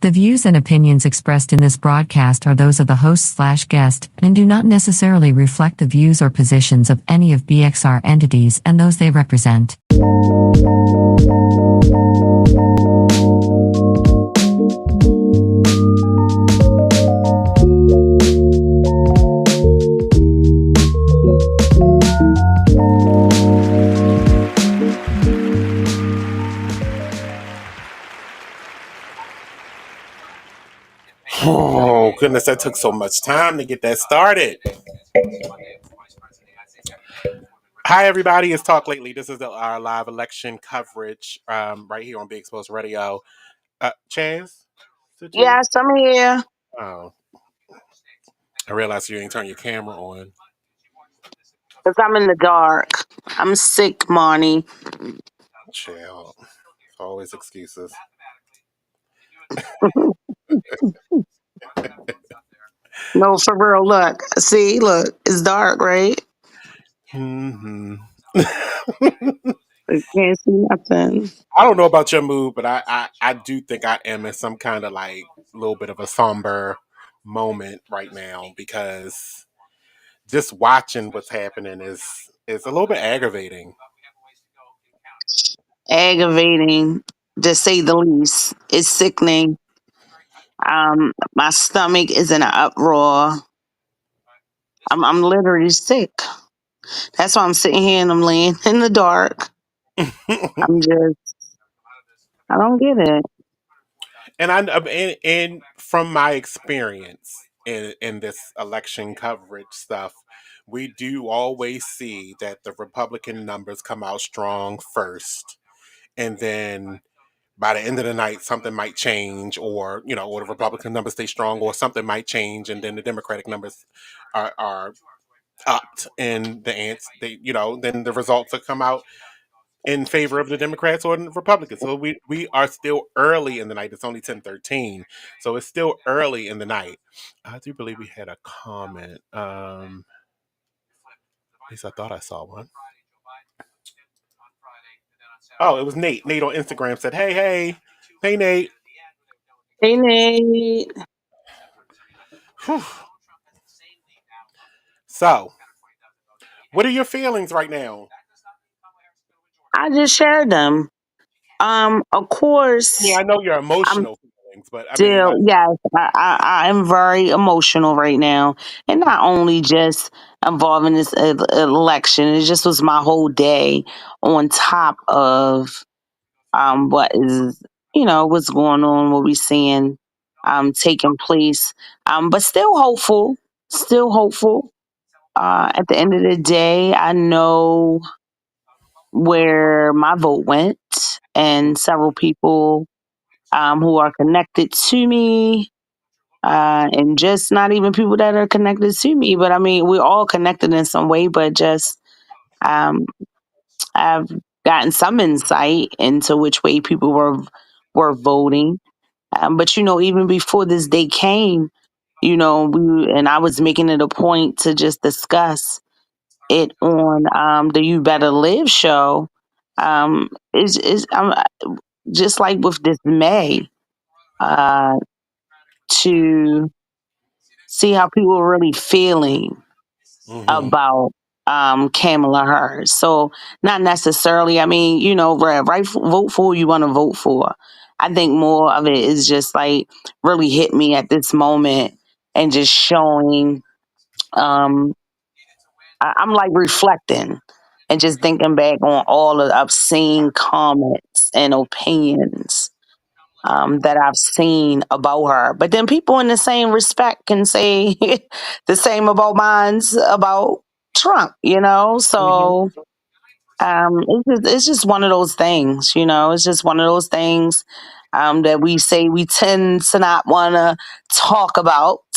The views and opinions expressed in this broadcast are those of the host/guest and do not necessarily reflect the views or positions of any of BXR entities and those they represent. Oh, goodness, that took so much time to get that started. Hi, everybody. It's Talk Lately. This is our live election coverage right here on beexposedradio. Chaz? Did you? Yes, I'm here. Oh, I realized you didn't turn your camera on. Because I'm in the dark. I'm sick, Monny. Chill. Always excuses. No, for real. Look. See, look. It's dark, right? Mm-hmm. You can't see nothing. I don't know about your mood, but I do think I am in some kind of like little bit of a somber moment right now because just watching what's happening is a little bit aggravating. Aggravating, to say the least. It's sickening. My stomach is in an uproar. I'm literally sick. That's why I'm sitting here and I'm laying in the dark. I'm just, I don't get it. And from my experience in this election coverage stuff, we do always see that the Republican numbers come out strong first, and then by the end of the night, something might change, or the Republican numbers stay strong, or something might change, and then the Democratic numbers are upped, and then the results will come out. in favor of the Democrats or the Republicans. So we are still early in the night. It's only 10:13, so it's still early in the night. I do believe we had a comment. At least I thought I saw one. Oh, it was Nate. Nate on Instagram said, "Hey, hey, hey, Nate." Hey, Nate. Whew. So, what are your feelings right now? I just shared them. Of Yeah, course, I know your I'm emotional feelings, but I mean, still, like, yes, I am very emotional right now. And not only just involving this election, it just was my whole day on top of what is, what's going on, what we're seeing taking place. But still hopeful. At the end of the day, I know where my vote went, and several people who are connected to me, and just not even people that are connected to me, but I mean, we're all connected in some way, but just um, I've gotten some insight into which way people were voting. But even before this day came, I was making it a point to just discuss it on the You Better Live show. Is just like with dismay uh, to see how people are really feeling mm-hmm. about Kamala Harris. So not necessarily. I mean, right, vote for who you want to vote for. I think more of it is just like really hit me at this moment and just showing. Um, I'm like reflecting and just thinking back on all of the obscene comments and opinions that I've seen about her. But then people in the same respect can say the same about mine's about Trump, Mm-hmm. So it's just one of those things, It's just one of those things that we say we tend to not want to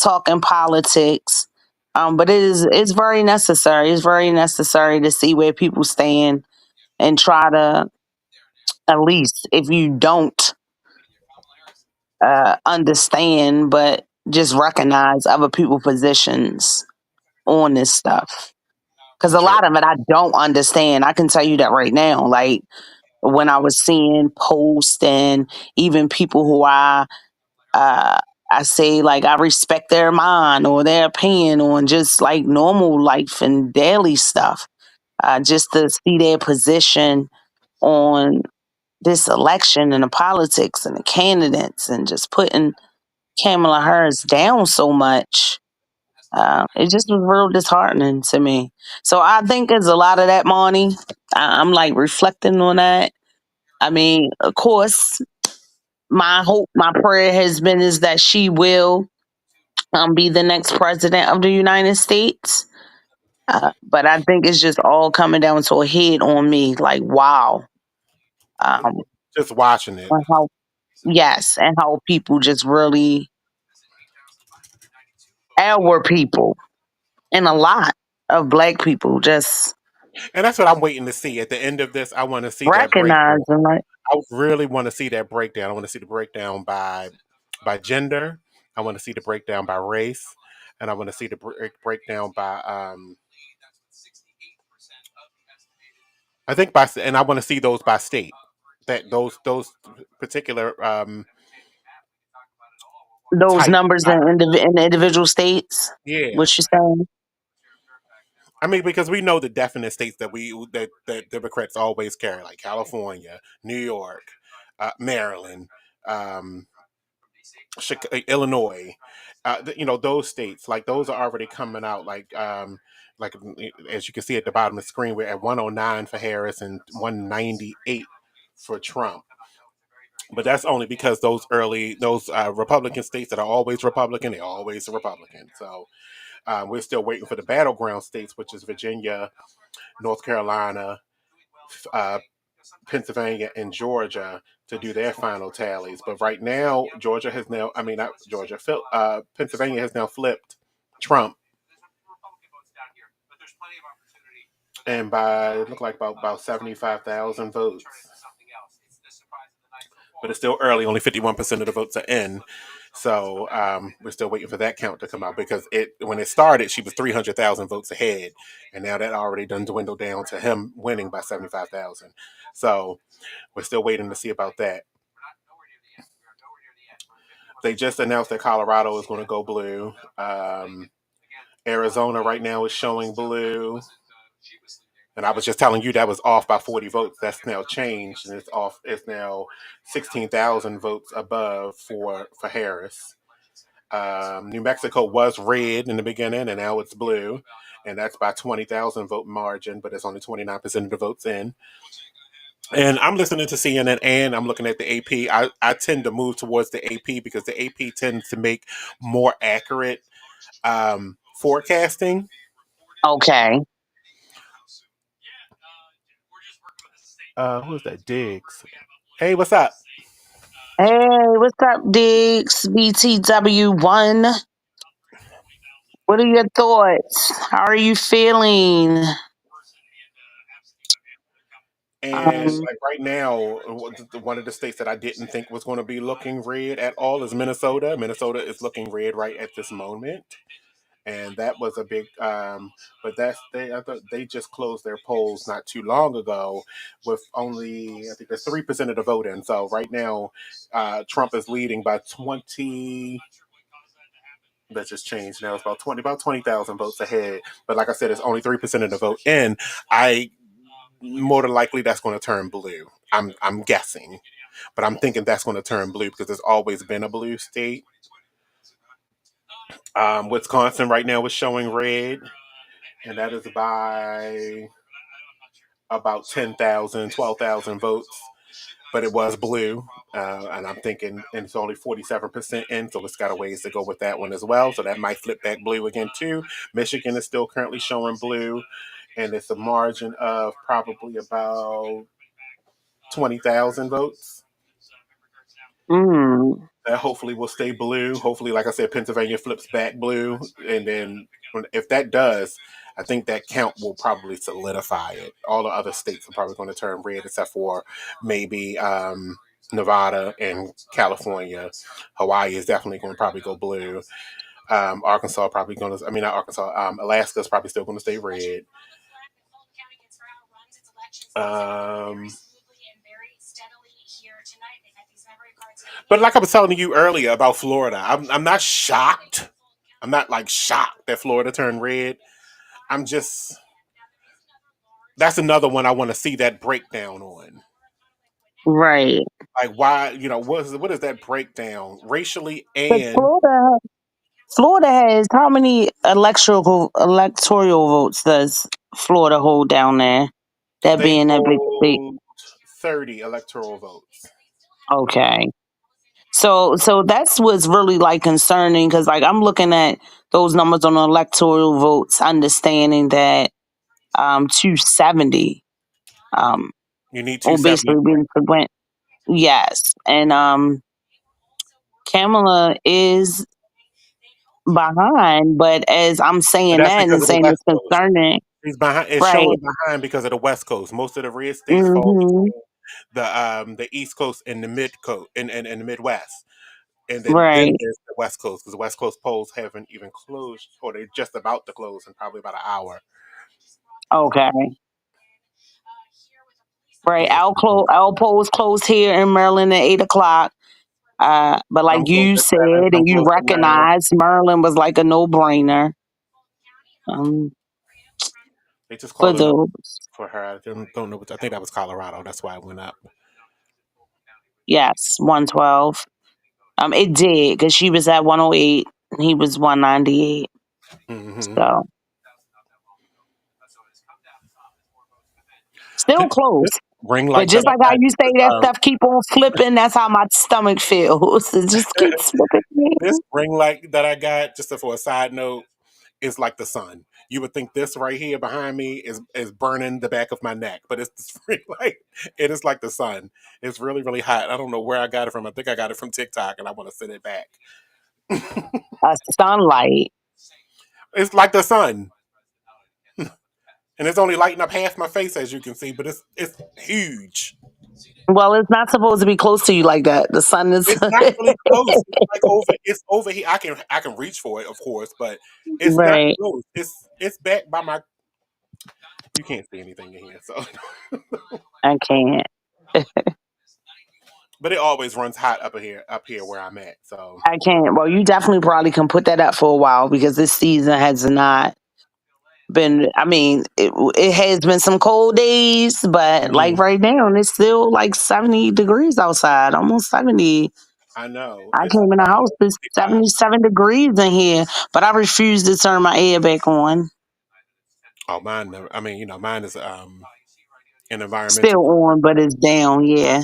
talking politics. But it's very necessary. It's very necessary to see where people stand and try to, at least if you don't understand, but just recognize other people's positions on this stuff. Because a True. lot of it I don't understand. I can tell you that right now. Like when I was seeing posts and even people who uh, I say like I respect their mind or their opinion on just like normal life and daily stuff. Just to see their position on this election and the politics and the candidates and just putting Kamala Harris down so much. It just was real disheartening to me. So I think there's a lot of that, Monty. I'm like reflecting on that. I mean, of course, my hope, my prayer has been is that she will be the next president of the United States. But I think it's just all coming down to a head on me. Like, wow. Um, Just watching it. and how, yes, and how people just really, our people, and a lot of black people just And that's what I'm waiting to see. At the end of this, I want to see that breakdown. recognizing, like, I really want to see that breakdown. I want to see the breakdown by gender. I want to see the breakdown by race, and I want to see the breakdown by I think by and I want to see those by state. That those particular those type. numbers in the individual states. Yeah, What you saying? I mean because we know the definite states that Democrats always carry, like California, New York, Maryland. Um, Illinois, those states, like those are already coming out. Like as you can see at the bottom of the screen, we're at 109 for Harris and 198 for Trump. But that's only because those Republican states that are always Republican, they're always Republican. So we're still waiting for the battleground states, which is Virginia, North Carolina, uh, Pennsylvania and Georgia to do their final tallies. But right now, Georgia has now, I mean, not Georgia, Pennsylvania has now flipped Trump. and by it looked like about 75,000 votes. But it's still early. Only 51% of the votes are in. So we're still waiting for that count to come out because when it started, she was 300,000 votes ahead, and now that already done dwindled down to him winning by 75,000. So we're still waiting to see about that. They just announced that Colorado is going to go blue. Arizona right now is showing blue. And I was just telling you that was off by 40 votes. That's now changed, and it's off. It's now 16,000 votes above for Harris. New Mexico was red in the beginning, and now it's blue, and that's by 20,000 vote margin, but it's only 29% of the votes in. And I'm listening to CNN, and I'm looking at the AP. I tend to move towards the AP because the AP tends to make more accurate forecasting. Okay. Who's that? Diggs. Hey, what's up? Hey, what's up, Diggs? BTW1. What are your thoughts? How are you feeling? And Um, like right now, one of the states that I didn't think was going to be looking red at all is Minnesota. Minnesota is looking red right at this moment, and that was a big. But I thought they just closed their polls not too long ago, with only I think there's 3% of the vote in. So right now, Trump is leading by 20. That just changed now. It's about 20,000 votes ahead. But like I said, it's only 3% of the vote in. I more than likely that's going to turn blue. I'm guessing, but I'm thinking that's going to turn blue because there's always been a blue state. Wisconsin right now is showing red, and that is by about 10,000, 12,000 votes. But it was blue, and I'm thinking, and it's only 47% in, so it's got a ways to go with that one as well. So that might flip back blue again too. Michigan is still currently showing blue, and it's a margin of probably about 20,000 votes. mm, That hopefully will stay blue. Hopefully, like I said, Pennsylvania flips back blue, and then if that does, I think that count will probably solidify it. All the other states are probably going to turn red, except for maybe Nevada and California. Hawaii is definitely going to probably go blue. Arkansas probably going to. I mean, not Arkansas. Alaska is probably still going to stay red. Um, But like I was telling you earlier about Florida, I'm not shocked. I'm not like shocked that Florida turned red. I'm just that's another one I want to see that breakdown on. right. Like why, what is that breakdown racially But and Florida has how many electoral votes does Florida hold down there? That they being that big state. hold 30 electoral votes. Okay. So that's what's really like concerning because like I'm looking at those numbers on the electoral votes, understanding that 270 um You need will 270. basically be the prevent. Yes, and Kamala is behind, but as I'm But saying that's that because and of the saying West it's Coast. concerning, He's behind. It's right? showing behind because of the West Coast. Most of the red states fall Mm-hmm. between the East Coast and the Mid Coast and the Midwest. And then Right. there's the West Coast because the West Coast polls haven't even closed, or they're just about to close in probably about an hour. Okay. Right. Yeah, Our polls closed here in Maryland at 8 o'clock. But some like close you at said, 7, some and you close at 9. recognized, Maryland was like a no-brainer. Um, They just for called it up those, for her. I don't know. I think that was Colorado. That's why it went up. yes, 112. It did because she was at 108 and he was 198. Hmm. So still close. This ring But light that just like I how got, you say that um, stuff keep on flipping, that's how my stomach feels. It just keeps flipping. this ring light that I got, just for a side note, is like the sun. You would think this right here behind me is burning the back of my neck, but it's this ring light. It is like the sun. It's really really hot. I don't know where I got it from. I think I got it from TikTok, and I want to send it back. Sunlight. It's like the sun. and it's only lighting up half my face, as you can see, but it's huge. Well, it's not supposed to be close to you like that. The sun is It's not really close. It's like over. It's over here. I can reach for it, of course, but it's not right. close. It's back by my. You can't see anything in here, so. I can't. But it always runs hot up here where I'm at. So. I can't. Well, you definitely probably can put that up for a while because this season has not been. I mean, it has been some cold days, but like Mhm. right now, it's still like 70 degrees outside, almost 70. I know I it's came in the house, it's 65. 77 degrees in here, but I refuse to turn my air back on. Oh, mine. I mean, mine is an environmental. Still on, but it's down. Yeah.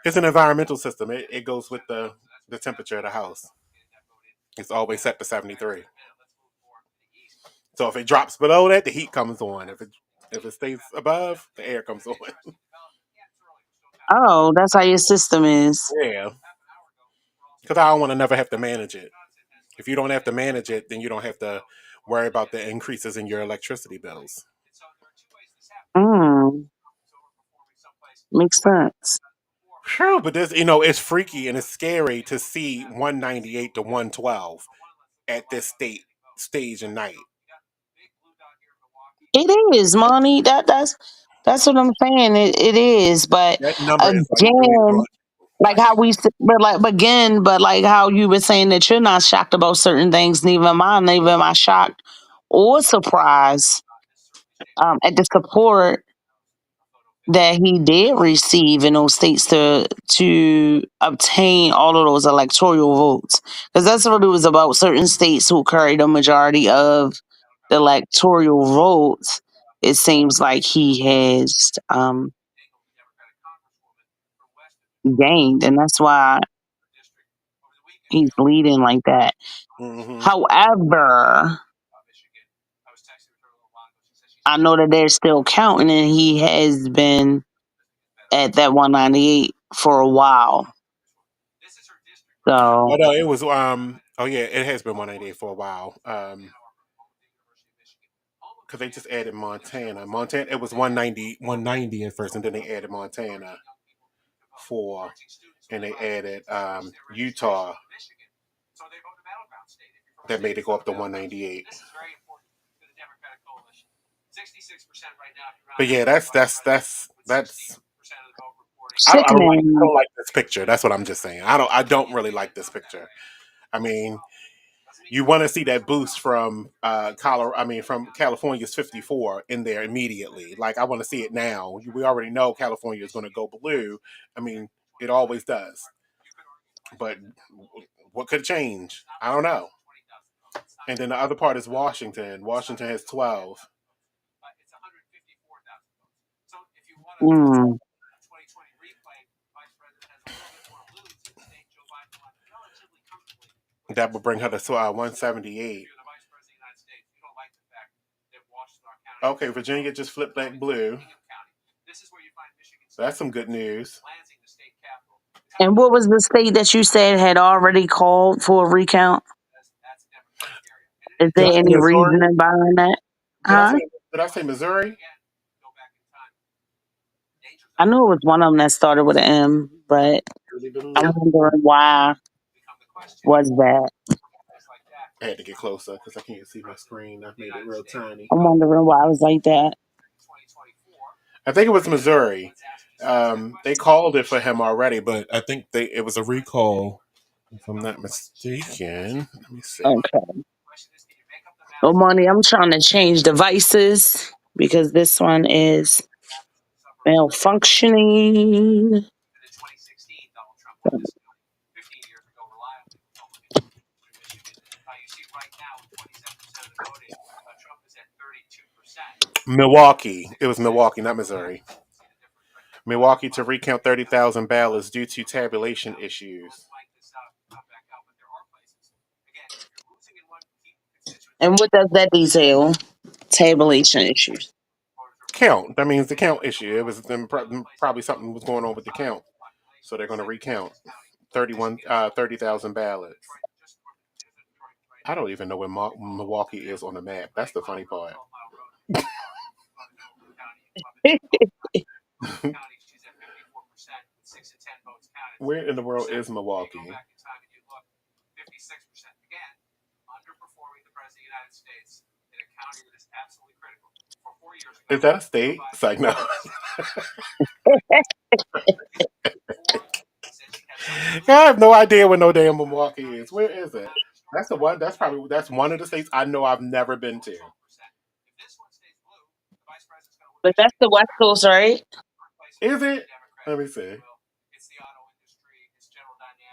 It's an environmental system. It goes with the temperature of the house. It's always set to 73. So if it drops below that, the heat comes on. If it stays above, the air comes on. Oh, that's how your system is. Yeah, because I don't want to never have to manage it. If you don't have to manage it, then you don't have to worry about the increases in your electricity bills. Mm, makes sense. Sure, but this, it's freaky and it's scary to see 198 to 112 at this stage and night. It is, Monty. That's what I'm saying. It is, but That number is like really again, drawing. like Like, how but like how you were saying that you're not shocked about certain things, neither am I shocked or surprised at the support that he did receive in those states to obtain all of those electoral votes, because that's what it was about. Certain states who carried a majority of the electoral votes, it seems like he has gained, and that's why he's leading like that. hmm However, I know that they're still counting, and he has been at that 198 for a while. Oh So, no, it was Oh yeah, it has been 198 for a while. Because they just added Montana. Montana, it was 190 at first, and then they added Montana for, and they added Utah, that made it go up to 198. But yeah, that's. I sickening. don't like this picture. That's what I'm just saying. I don't really like this picture. I mean, you want to see that boost from Colorado. I mean, from California's 54 in there immediately. Like, I want to see it now. We already know California is going to go blue. I mean, it always does. But what could change? I don't know. And then the other part is Washington. Washington has 12. Mm. That would bring her to 178. Okay, Virginia just flipped that blue. That's some good news. And what was the state that you said had already called for a recount? Is Did I there say any Missouri? reasoning behind that? Did I Huh? say did I say Missouri? I knew it was one of them that started with an M, but I'm wondering why was that? I had to get closer because I can't see my screen. I've made it real tiny. I'm wondering why it was like that. I think it was Missouri. They called it for him already, but I think it was a recall, if I'm not mistaken. Let me see. Okay. Well, Money, I'm trying to change devices because this one is malfunctioning. Milwaukee. It was Milwaukee, not Missouri. Milwaukee to recount 30,000 ballots due to tabulation issues. And what does that detail? Tabulation issues. Count. That means the count issue. It was probably something was going on with the count. So they're going to recount 30,000 ballots. I don't even know where Milwaukee is on the map. That's the funny part. Where in the world is Milwaukee? Is that a state? It's like no. I have no idea where no damn Milwaukee is. Where is it? That's the one. That's one of the states I know I've never been to. But that's the West Coast, right? Is it? Let me see.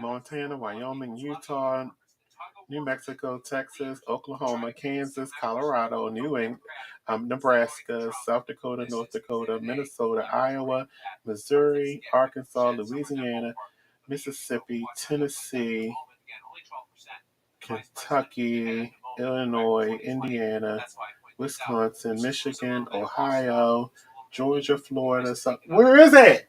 Montana, Wyoming, Utah, New Mexico, Texas, Oklahoma, Kansas, Colorado, Nebraska, South Dakota, North Dakota, Minnesota, Iowa, Missouri, Arkansas, Louisiana, Mississippi, Tennessee, Kentucky, Illinois, Indiana, Wisconsin, Michigan, Ohio, Georgia, Florida. Where is it?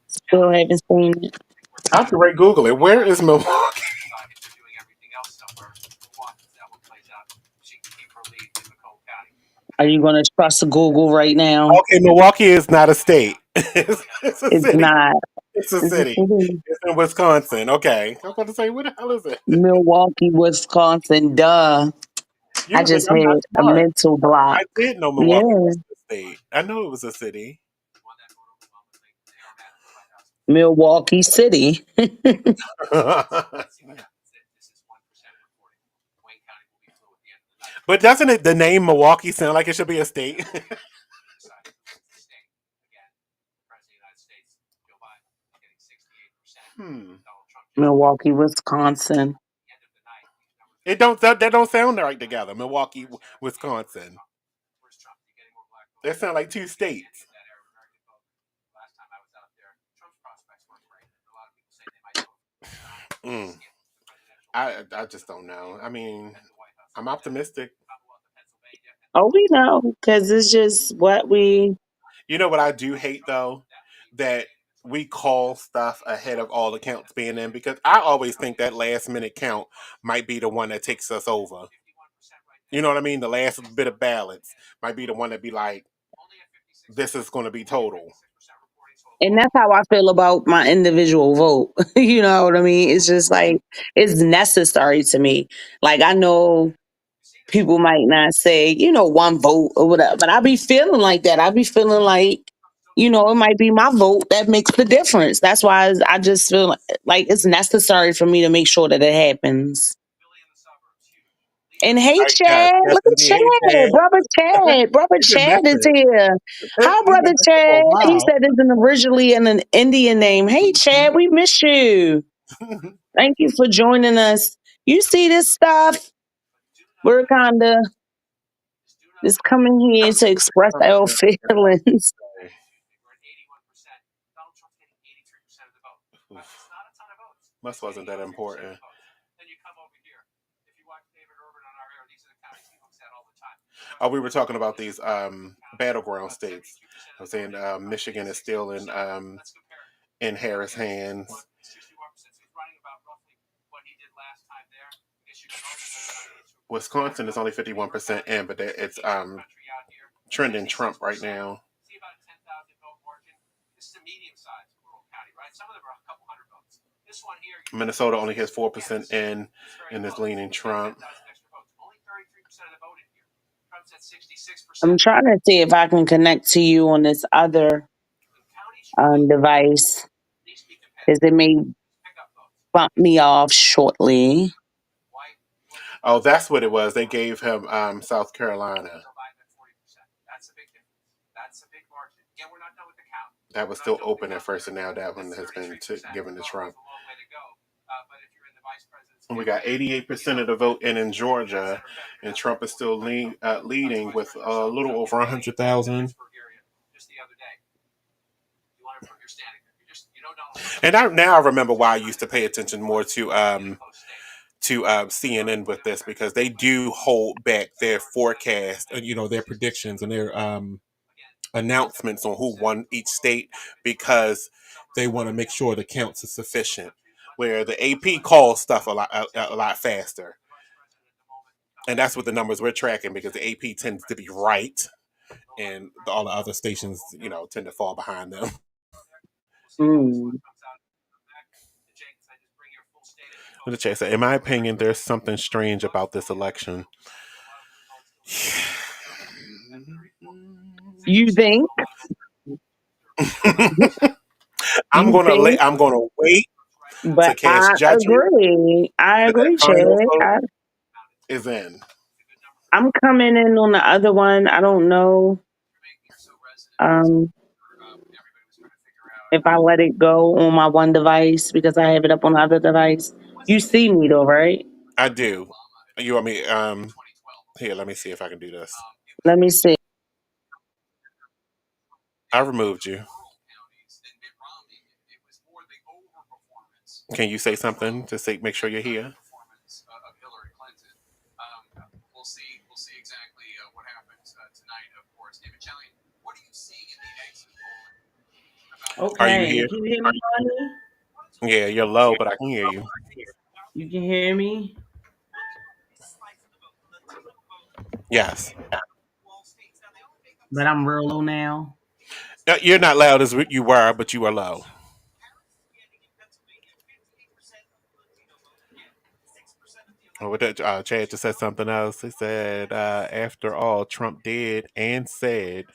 Still haven't seen it. I have to right Google it. Where is Milwaukee? Are you going to trust Google right now? Okay, Milwaukee is not a state. It's a It's city. not. It's a It's a city. city. It's in Wisconsin. Okay. I was about to say, where the hell is it? Milwaukee, Wisconsin. Duh. I You think just I'm not had a smart? mental block. I did know Milwaukee Yeah. was a state. I knew it was a city. Milwaukee City. But doesn't it the name Milwaukee sound like it should be a state? hmm. Milwaukee, Wisconsin. It don't that don't sound right together. Milwaukee, Wisconsin. They sound like two states. Mm. I just don't know. I mean, I'm optimistic. Oh, we know because it's just what we. You know what I do hate though? That we call stuff ahead of all the counts being in because I always think that last minute count might be the one that takes us over. You know what I mean? The last bit of balance might be the one that be like, this is going to be total. And that's how I feel about my individual vote. You know what I mean? It's just like it's necessary to me. Like I know people might not say, one vote or whatever, but I be feeling like that. I be feeling like, it might be my vote that makes the difference. That's why I just feel like it's necessary for me to make sure that it happens. And hey, Yes, Chad, yes, look at indeed. Hey, Chad, Chad, brother Chad, brother you can Chad miss is it. here. Hi, You can brother miss it for Chad. a He while. said it's originally an Indian name. Hey, Chad, we miss you. Thank you for joining us. You see this stuff? We're kind of just coming here to express our feelings. Must wasn't that important. Oh, we were talking about these battleground states. I was saying Michigan is still in Harris' hands. Wisconsin is only 51% in, but it's trending Trump right now. Minnesota only has 4% in and is leaning Trump. I'm trying to see if I can connect to you on this other device because it may bump me off shortly. Oh, that's what it was. They gave him South Carolina. That was still open at first, and now that one has been given to Trump. And we got 88% of the vote in Georgia, and Trump is still leading with a little over 100,000. And now I remember why I used to pay attention more to CNN with this because they do hold back their forecast, their predictions and their announcements on who won each state because they want to make sure the counts are sufficient. Where the AP calls stuff a lot faster. And that's what the numbers we're tracking because the AP tends to be right, and all the other stations, tend to fall behind them. Mm. Let me check. So, in my opinion, there's something strange about this election. You think? I'm You gonna think? I'm gonna wait to But cast judgment I till that agree, final Chad. vote is in. I'm coming in on the other one. I don't know um, if I let it go on my one device because I have it up on the other device. You see me though, right? I do. You want me? Here, let me see if I can do this. Let me see. I removed you. Can you say something to say make sure you're here? Are you Okay, here? can you hear me, Money? Yeah, you're low, but I can hear you. You can hear me? Yes. But I'm real low now. You're not loud as you were, but you are low. Oh, what that Chad just said something else. He said, after all, Trump did and said,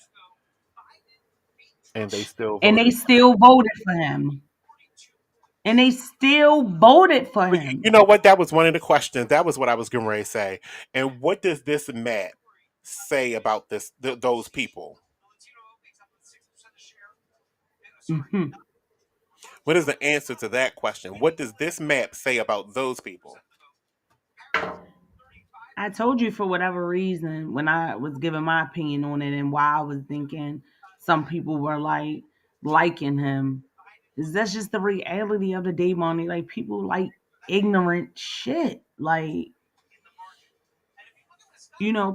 and they still And they voted. still voted for him. And they still voted for But him. you know what? That was one of the questions. That was what I was getting ready to say. And what does this map say about those people? Hmm. What is the answer to that question? What does this map say about those people? I told you for whatever reason when I was giving my opinion on it and why I was thinking some people were like liking him. Is that's just the reality of the day, Money. Like people like ignorant shit. Like,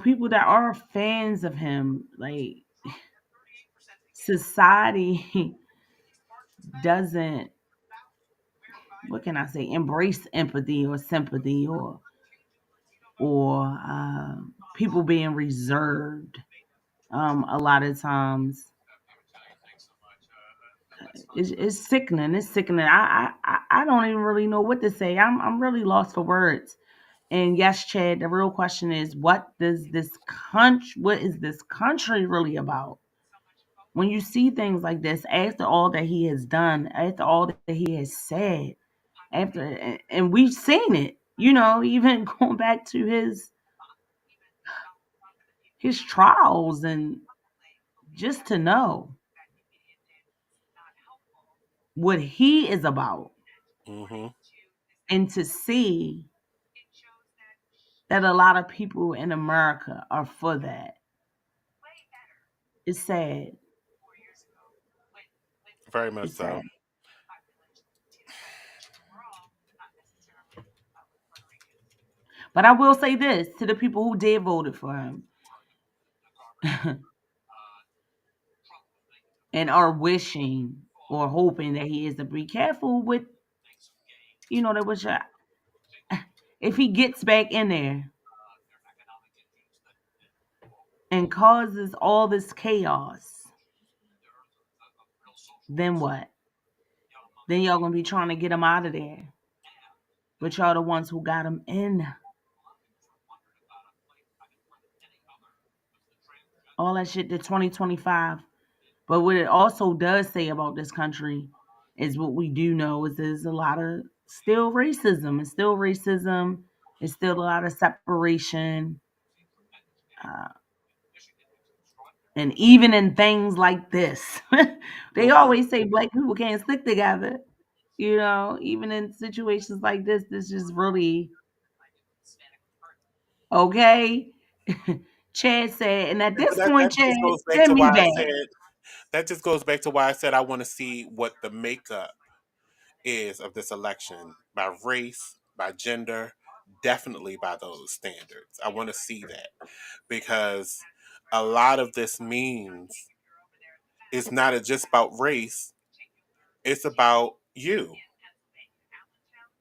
people that are fans of him, like society doesn't, what can I say, embrace empathy or sympathy or people being reserved. A lot of times, it's sickening. It's sickening. I don't even really know what to say. I'm really lost for words. And yes, Chad, the real question is, what is this country really about? When you see things like this, after all that he has done, after all that he has said, and we've seen it, even going back to his trials, and just to know what he is about, Hmm. and to see that a lot of people in America are for that. It's sad. Very much It's so. sad. But I will say this to the people who did voted for him and are wishing or hoping that he is to be careful with, that was if he gets back in there and causes all this chaos, then what? Then y'all gonna be trying to get him out of there. But y'all the ones who got him in. All that shit to 2025. But what it also does say about this country is what we do know is there's a lot of still racism. It's still racism. It's still a lot of separation. Uh, and even in things like this, they Hmm. always say black people can't stick together. Even in situations like this is really okay. Chad said, and at But this that point, Chad, just goes back send to me why I back. said that just goes back to why I said I want to see what the makeup is of this election by race, by gender, definitely by those standards. I want to see that because a lot of this means it's not just about race, it's about you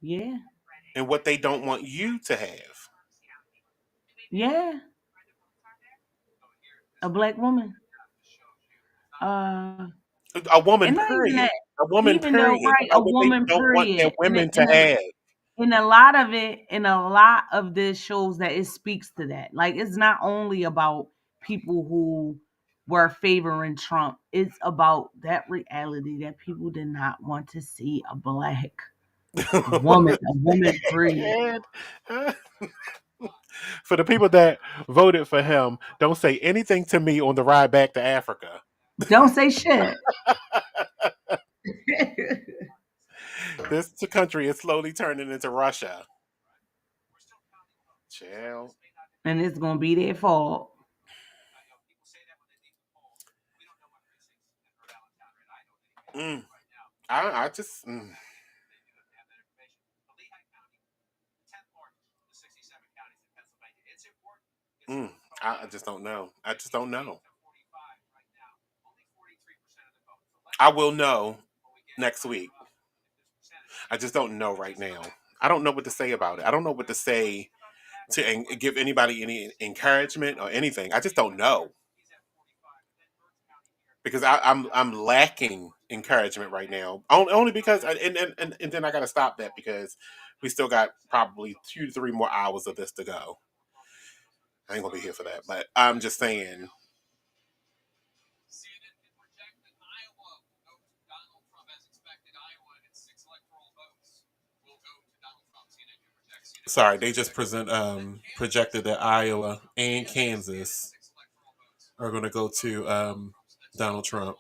Yeah. and what they don't want you to have. Yeah, a black woman. Uh, A woman, and not even period. that. A woman, Even though, period. right, a About what they woman, don't want their period. women to have. In a lot of it, in a lot of this shows that it speaks to that. Like, it's not only about people who were favoring Trump. It's about that reality that people did not want to see a black woman, a woman period. And, uh, for the people that voted for him, don't say anything to me on the ride back to Africa. Don't say shit. This country is slowly turning into Russia. Chill. And it's gonna be their fault. Mm. I just. Mm. I just don't know. I just don't know. I will know next week. I just don't know right now. I don't know what to say about it. I don't know what to say to give anybody any encouragement or anything. I just don't know because I'm lacking encouragement right now. Only because and then I got to stop that because we still got probably 2 to 3 more hours of this to go. I ain't gonna be here for that, but I'm just saying. Sorry, they just projected that Iowa and Kansas are going to go to Donald Trump.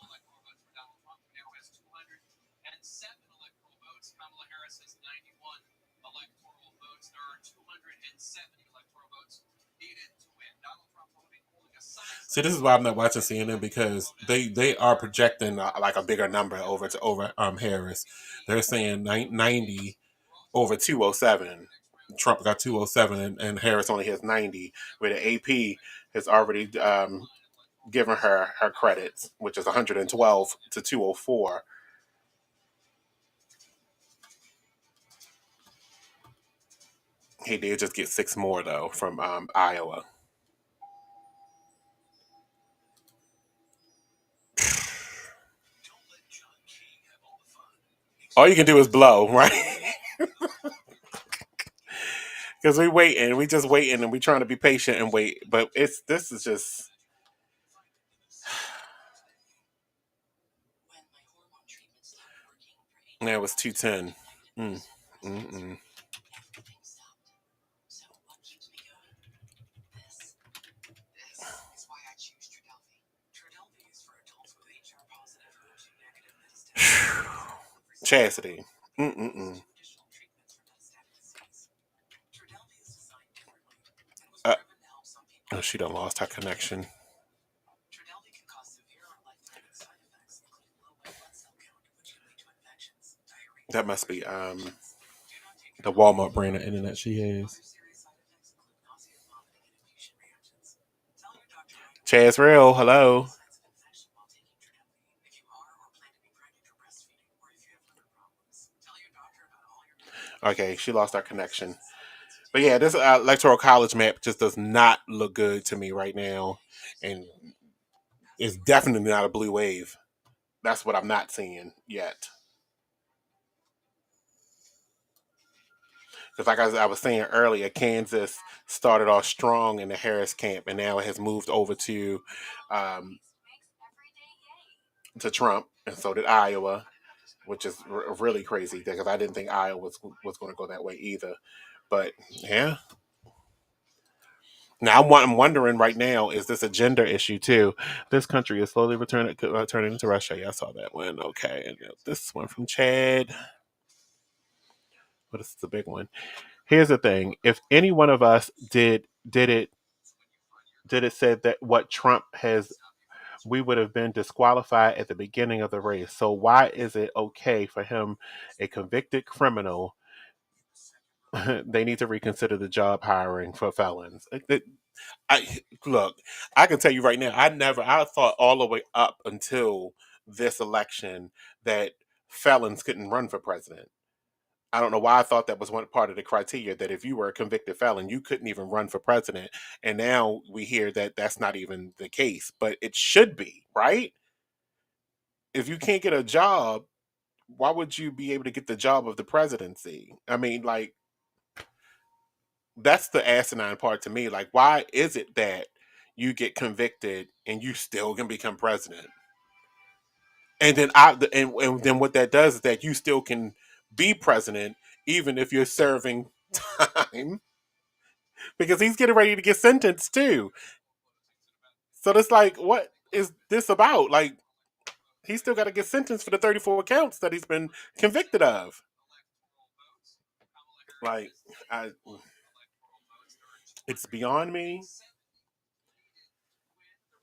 See, this is why I'm not watching CNN because they are projecting like a bigger number over Harris. They're saying 90 over 207. Trump got 207 and Harris only has 90. Where the AP has already given her credits, which is 112 to 204. He did just get 6 more though from Iowa. All you can do is blow, right? Because we waiting, we just waiting, and we trying to be patient and wait. But this is just yeah, it was 210. Mm, mm-mm. Chastity. Mm-mm-mm. Uh, oh, she done lost her connection. That must be the Walmart brand of internet she has. Chas'Real, hello. Okay, she lost our connection. But yeah, this electoral college map just does not look good to me right now, and it's definitely not a blue wave. That's what I'm not seeing yet. Because like I was saying earlier, Kansas started off strong in the Harris camp, and now it has moved over um, to Trump, and so did Iowa, which is really crazy because I didn't think Iowa was going to go that way either. But yeah, now I'm wondering right now, is this a gender issue too? This country is slowly turning into Russia. Yeah, I saw that one. Okay, and this one from Chad. But this is the big one. Here's the thing: if any one of us did it said that what Trump has, we would have been disqualified at the beginning of the race. So why is it okay for him, a convicted criminal? They need to reconsider the job hiring for felons. I look, I can tell you right now, I thought all the way up until this election that felons couldn't run for president. I don't know why I thought that was one part of the criteria, that if you were a convicted felon, you couldn't even run for president. And now we hear that that's not even the case, but it should be, right? If you can't get a job, why would you be able to get the job of the presidency? I mean, like, that's the asinine part to me. Like, why is it that you get convicted and you still can become president? And then and then what that does is that you still can be president even if you're serving time, because he's getting ready to get sentenced too. So it's like, what is this about? Like, he's still got to get sentenced for the 34 counts that he's been convicted of. Like, I, it's beyond me.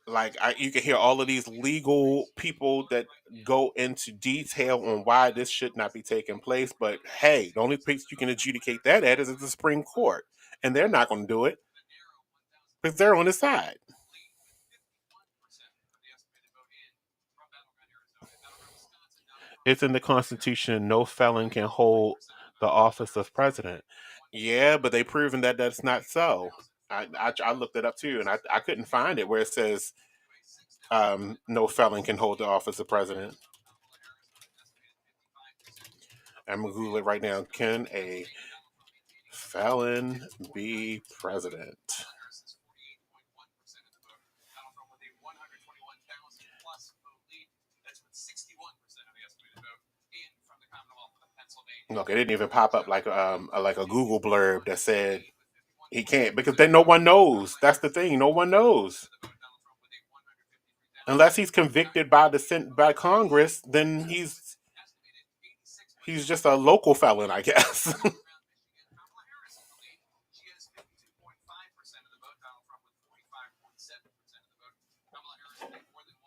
Like, you can hear all of these legal people that go into detail on why this should not be taking place, but hey, the only place you can adjudicate that at is at the Supreme Court, and they're not going to do it because they're on his side. It's in the Constitution. No felon can hold the office of president. Yeah, but they proven that that's not so. I looked it up too, and I couldn't find it where it says no felon can hold the office of president. I'm gonna Google it right now. Can a felon be president? Look, it didn't even pop up like a Google blurb that said he can't, because then no one knows. That's the thing. No one knows unless he's convicted by by Congress. Then he's just a local felon, I guess.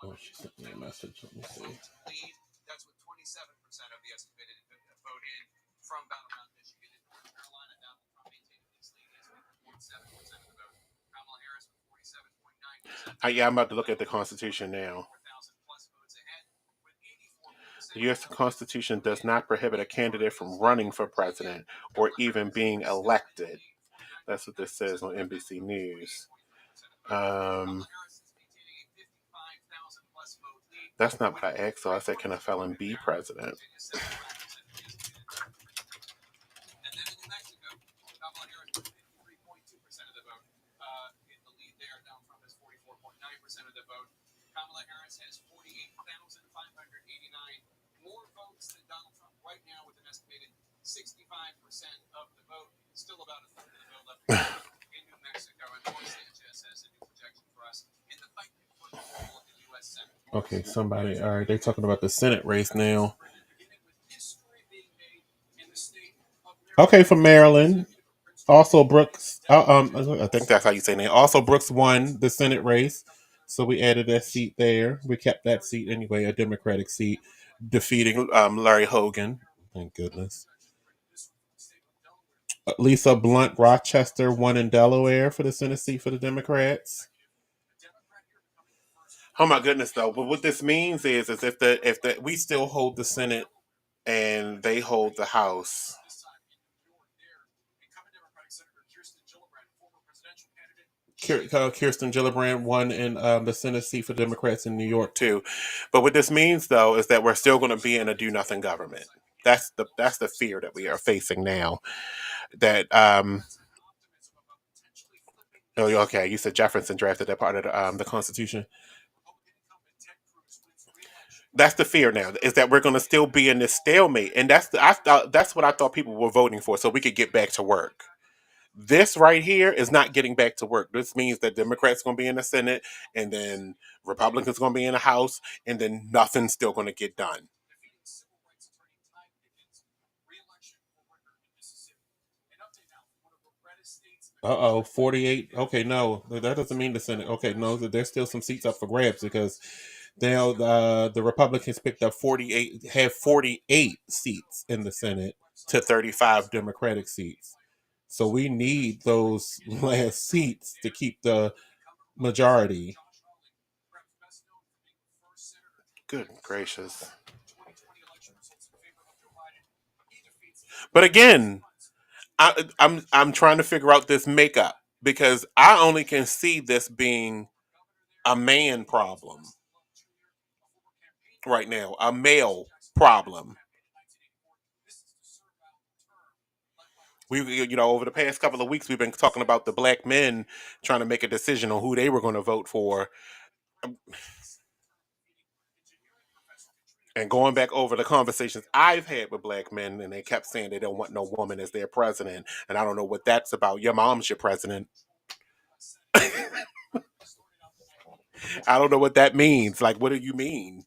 Oh, she sent me a message. Let me see. Yeah, I'm about to look at the Constitution now. The U.S. Constitution does not prohibit a candidate from running for president or even being elected. That's what this says on NBC News. That's not what I asked. So I said, can a felon be president? Okay, somebody. All right, they're talking about the Senate race now. Okay, from Maryland. Also, Brooks. I think that's how you say it. Also, Brooks won the Senate race, so we added that seat there. We kept that seat anyway, a Democratic seat, defeating Larry Hogan. Thank goodness. Lisa Blunt Rochester won in Delaware for the Senate seat for the Democrats. Oh my goodness, though! But what this means is if we still hold the Senate and they hold the House. Kirsten Gillibrand won in the Senate seat for Democrats in New York too. But what this means, though, is that we're still going to be in a do nothing government. That's the fear that we are facing now. That oh, okay, you said Jefferson drafted that part of the Constitution. That's the fear now, is that we're going to still be in this stalemate, and that's what I thought people were voting for, so we could get back to work. This right here is not getting back to work. This means that Democrats going to be in the Senate, and then Republicans going to be in the House, and then nothing's still going to get done. Uh-oh, 48. Okay, no, that doesn't mean the Senate. Okay, no, there's still some seats up for grabs, because now the Republicans picked up 48 seats in the Senate to 35 Democratic seats. So we need those last seats to keep the majority. Good gracious. But again, I'm trying to figure out this makeup because I only can see this being a man problem right now, a male problem. Over the past couple of weeks, we've been talking about the black men trying to make a decision on who they were going to vote for, and going back over the conversations I've had with black men, and they kept saying they don't want no woman as their president, and I don't know what that's about. Your mom's your president. I don't know what that means. Like, what do you mean?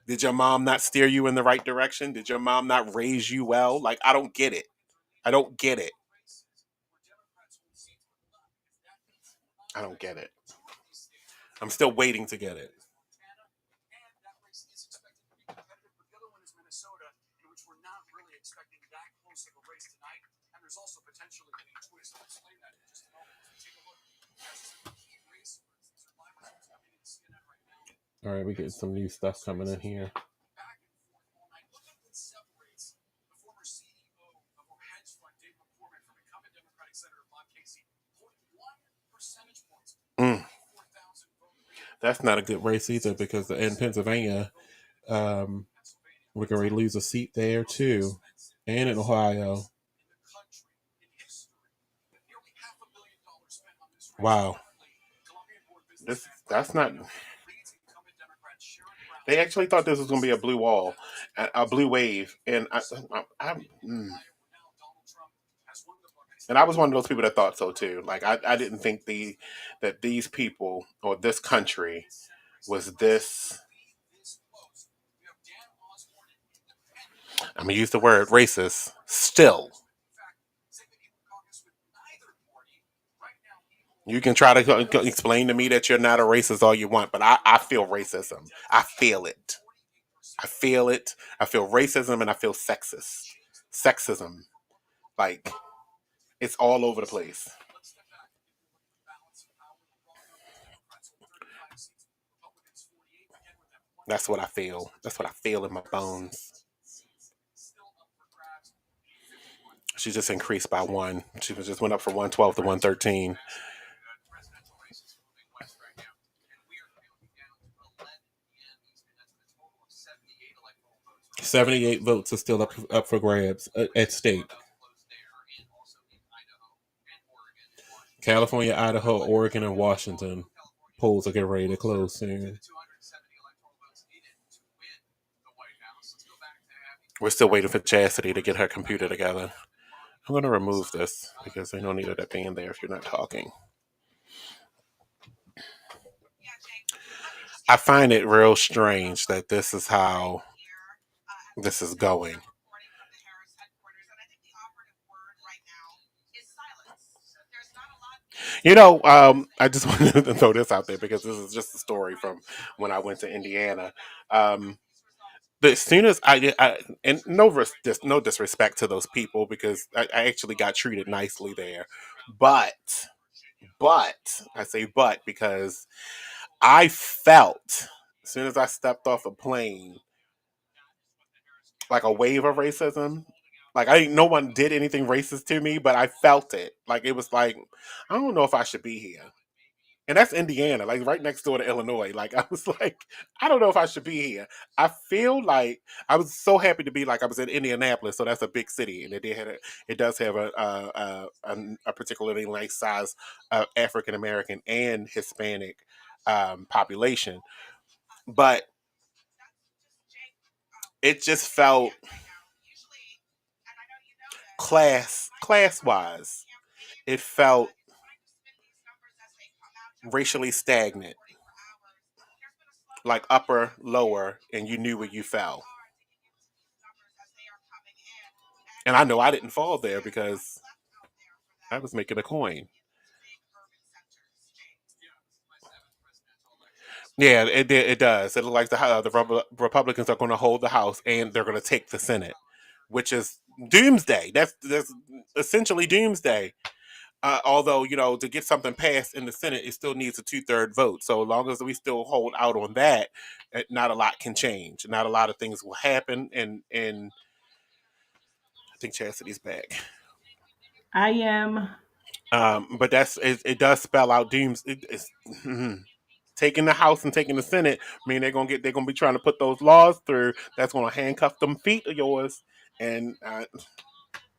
Did your mom not steer you in the right direction? Did your mom not raise you well? Like, I don't get it. I don't get it. I don't get it. I'm still waiting to get it. All right, we get some new stuff coming in here. Mm. That's not a good race either, because in Pennsylvania, we're going to lose a seat there too, and in Ohio. Wow, that's not. They actually thought this was going to be a blue wall, a blue wave, and and I was one of those people that thought so too. Like, I didn't think that these people or this country was this. I'm gonna use the word racist still. You can try to explain to me that you're not a racist all you want, but I feel racism. I feel it. I feel it. I feel racism and I feel sexism. Like, it's all over the place. That's what I feel. That's what I feel in my bones. She just increased by one. She just went up from 112 to 113. 78 votes are still up for grabs at stake. California, Idaho, Oregon, and Washington polls are getting ready to close soon. We're still waiting for Chastity to get her computer together. I'm going to remove this because there's no need of that being there if you're not talking. I find it real strange that this is how this is going. I just wanted to throw this out there because this is just a story from when I went to Indiana. As soon as and no disrespect to those people, because I actually got treated nicely there, but I say but because I felt as soon as I stepped off a plane like a wave of racism. Like, no one did anything racist to me, but I felt it. Like, it was like, I don't know if I should be here. And that's Indiana, like right next door to Illinois. Like, I was like, I don't know if I should be here. I feel like I was so happy to be like I was in Indianapolis, so that's a big city, and it does have a particularly nice size African American and Hispanic population, but it just felt class wise, it felt racially stagnant, like upper, lower, and you knew where you fell. And I know I didn't fall there because I was making a coin. Yeah, it does. It looks like the Republicans are going to hold the House and they're going to take the Senate, which is doomsday. That's essentially doomsday. Although, to get something passed in the Senate, it still needs a 2/3 vote. So as long as we still hold out on that, not a lot can change. Not a lot of things will happen, and think Chastity's back. I am. But it does spell out dooms. It's taking the House and taking the Senate. I mean, they're gonna be trying to put those laws through that's gonna handcuff them feet of yours, and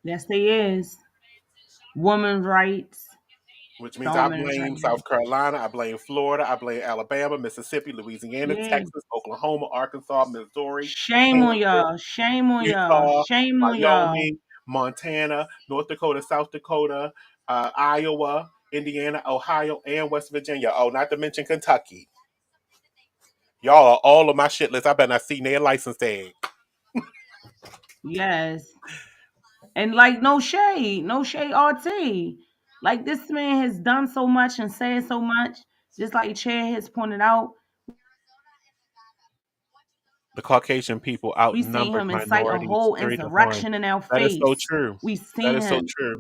Yes, they is. Women's rights. which means Don't I even try blame to. South Carolina, I blame Florida, I blame Alabama, Mississippi, Louisiana, Yeah. Texas, Oklahoma, Arkansas, Missouri, Shame on Kansas, y'all. Shame on y'all. Utah, Shame on y'all. Wyoming, Montana, North Dakota, South Dakota, Iowa, Indiana, Ohio, and West Virginia. Oh, not to mention Kentucky. Y'all are all of my shit list. I better not see their license tag. Yes. And like no shade. No shade RT. Like this man has done so much and said so much. Just like Chad has pointed out, The Caucasian people we seen outnumbered him incite a minorities whole 3-1. insurrection in our That is so face. true. We That seen is so him. true.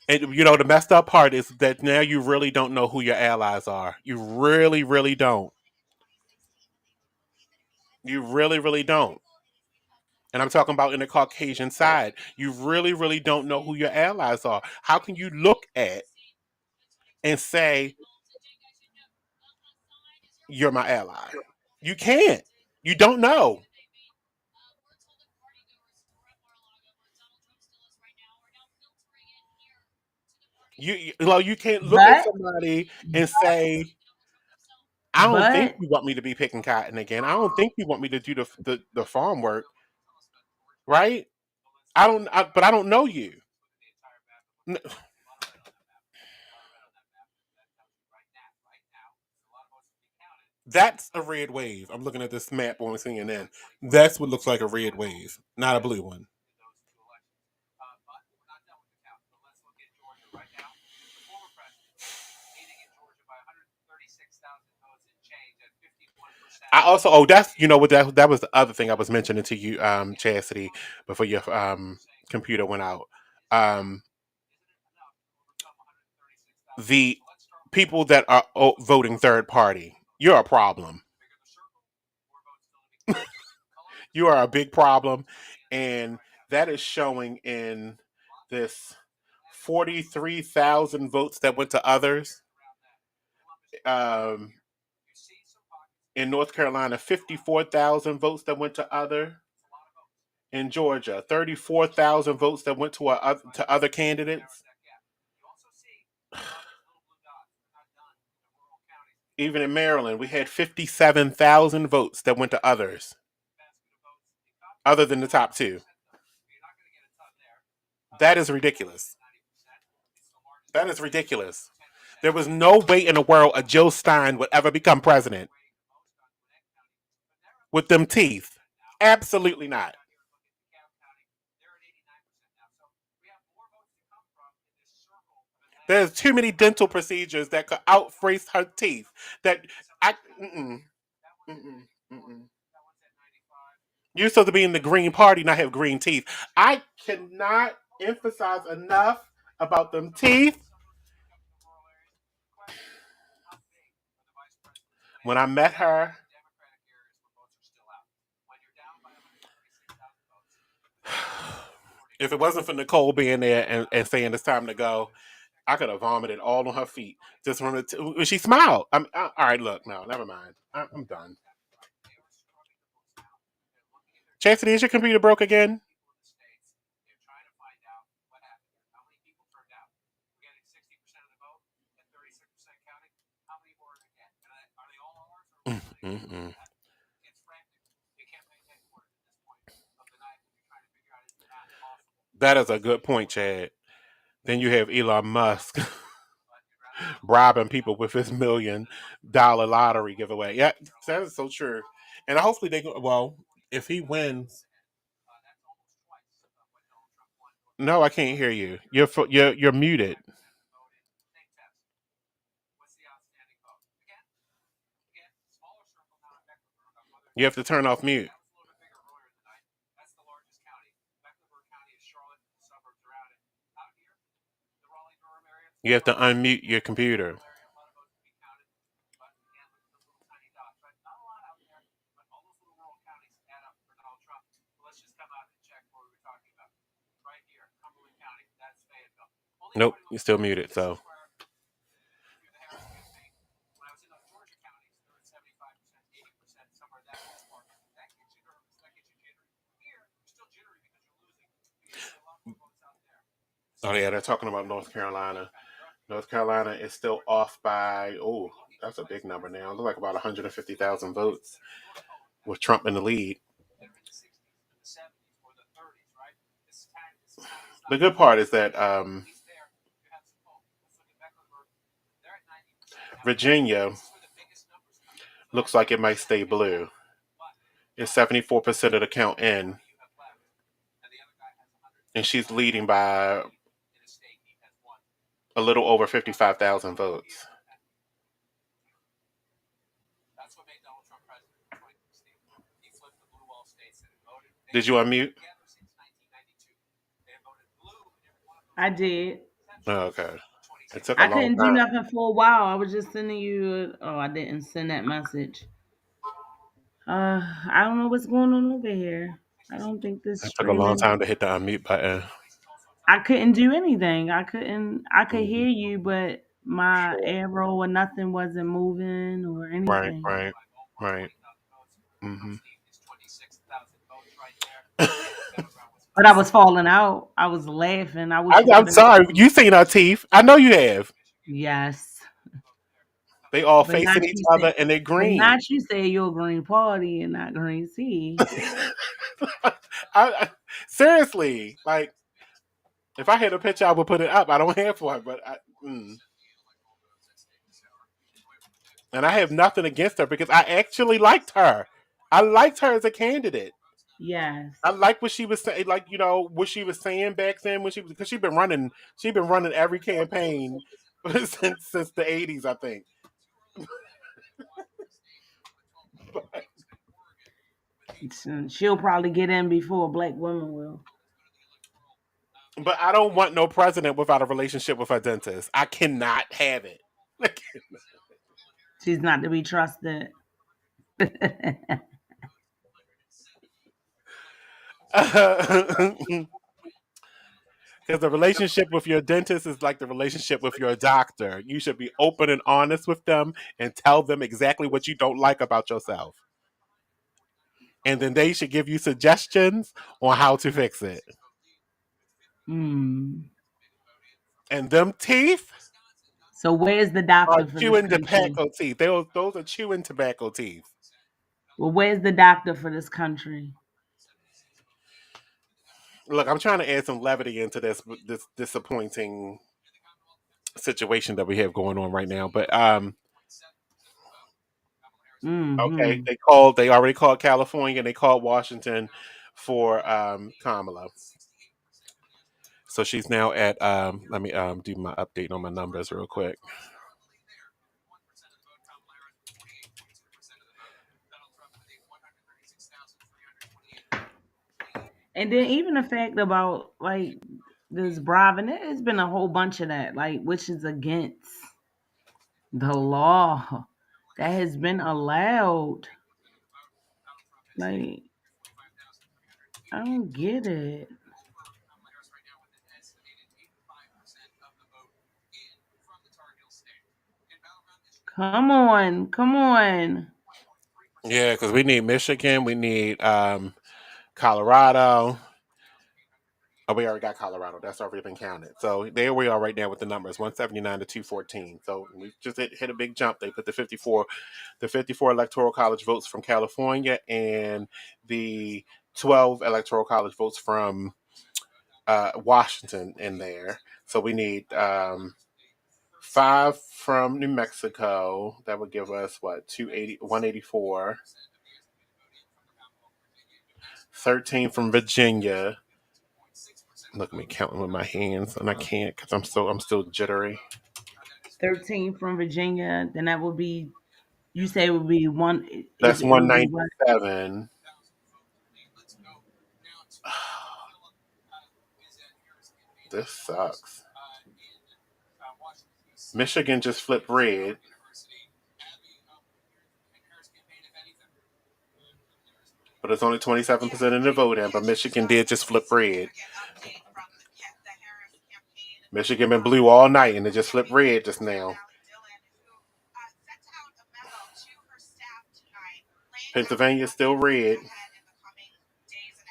And the messed up part is that now you really don't know who your allies are. You really, really don't. You really, really don't. And I'm talking about in the Caucasian side. You really, really don't know who your allies are. How can you look at and say you're my ally? You can't. You don't know. You can't look at But somebody and say, I don't think but you want me to be picking cotton again. I don't think you want me to do the farm work, right? But I don't know you. That's a red wave. I'm looking at this map on CNN. That's what looks like a red wave, not a blue one. I also that's what that was the other thing I was mentioning to you, Chastity, before your computer went out. Um, the people that are voting third party, you're a problem. You are a big problem, and that is showing in this 43,000 votes that went to others. Um, in North Carolina, 54,000 votes that went to other. In Georgia, 34,000 votes that went to other candidates. Even in Maryland, we had 57,000 votes that went to others, other than the top two. That is ridiculous. That is ridiculous. There was no way in the world a Joe Stein would ever become president with them teeth. Absolutely not. There's too many dental procedures that could outface her teeth. That I. Mm-mm, mm-mm, mm-mm. You're supposed to be in the Green Party, not have green teeth. I cannot emphasize enough about them teeth. When I met her, if it wasn't for Nicole being there and saying it's time to go, I could have vomited all on her feet just from when she smiled. All right, look, no, never mind. I'm done. Chastity, is your computer broke again? Mm-mm. That is a good point, Chad. Then you have Elon Musk bribing people with his $1 million lottery giveaway. Yeah, that is so true. And hopefully if he wins. No, I can't hear you. You're muted. You have to turn off mute. You have to unmute your computer. Nope, you're still muted. So oh yeah, they're talking about North Carolina. North Carolina is still off by that's a big number now. It looks like about 150,000 votes with Trump in the lead. The good part is that Virginia looks like it might stay blue. It's 74% of the count in, and she's leading by a little over 55,000 votes. Did you unmute? I did. Oh, okay. It took a I long couldn't do time. nothing for a while. I was just sending you. Oh, I didn't send that message. I don't know what's going on over here. I don't think this It took a long streaming. time to hit the unmute button. I couldn't do anything. I couldn't. I could Mhm. hear you, but my Sure. arrow or nothing wasn't moving or Right, anything. right, right. Hmm. But I was falling out. I was laughing. I wish you I'm could have. sorry. You seen our teeth? I know you have. Yes, They all but not facing each you say. other and they're But green. not you say you're a green party and not green tea. I, seriously, like if I had a picture, I would put it up. I don't have one, but and I have nothing against her because I actually liked her. I liked her as a candidate. Yes. I like what she was saying, like what she was saying back then when she was because she'd been running every campaign since the '80s, I think. She'll probably get in before black women will. But I don't want no president without a relationship with her dentist. I cannot have it. She's not to be trusted. Because the relationship with your dentist is like the relationship with your doctor. You should be open and honest with them and tell them exactly what you don't like about yourself. And then they should give you suggestions on how to fix it. Hmm. And them teeth So where's the are doctor for this chewing country? tobacco teeth. Those are chewing tobacco teeth. Well, where's the doctor for this country? Look, I'm trying to add some levity into this disappointing situation that we have going on right now. But okay, Mm-hmm. they already called California and they called Washington for Kamala. So she's now at let me do my update on my numbers real quick. And then even the fact about like this bribing, there's been a whole bunch of that, like which is against the law that has been allowed. Like I don't get it. Come on, come on. Yeah, because we need Michigan, we need Colorado. Oh, we already got Colorado. That's already been counted. So there we are right now with the numbers 179 to 214. So we just hit a big jump. They put the 54 electoral college votes from California and the 12 electoral college votes from Washington in there. So we need 5 from New Mexico. That would give us what 184. 13 from Virginia. Look at me counting with my hands, and I can't because I'm still jittery. 13 from Virginia, then that would be you say it would be one That's it would be what? 197. This sucks. Michigan just flipped red. But it's only 27% of the vote in, but Michigan did just flip red. Michigan been blue all night, and it just flipped red just now. Pennsylvania's still red.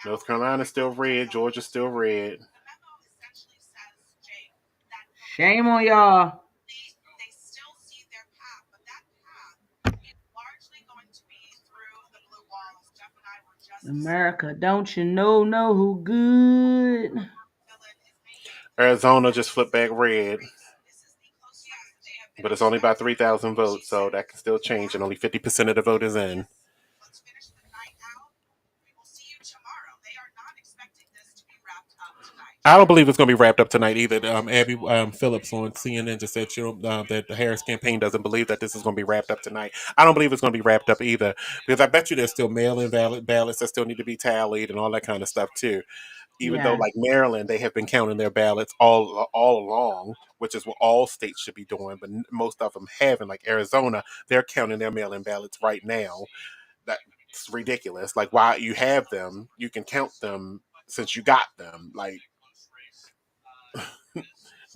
North Carolina's still red. Georgia's still red. Shame on y'all. America, don't you know who good? Arizona just flipped back red. But it's only by 3,000 votes, so that can still change, and only 50% of the vote is in. I don't believe it's going to be wrapped up tonight either. Abby Phillips on CNN just said that the Harris campaign doesn't believe that this is going to be wrapped up tonight. I don't believe it's going to be wrapped up either, because I bet you there's still mail-in ballots that still need to be tallied and all that kind of stuff too. Even though, Yes. like Maryland, they have been counting their ballots all along, which is what all states should be doing, but most of them haven't. Like Arizona, they're counting their mail-in ballots right now. That's ridiculous. Like, why you have them? You can count them since you got them. Like,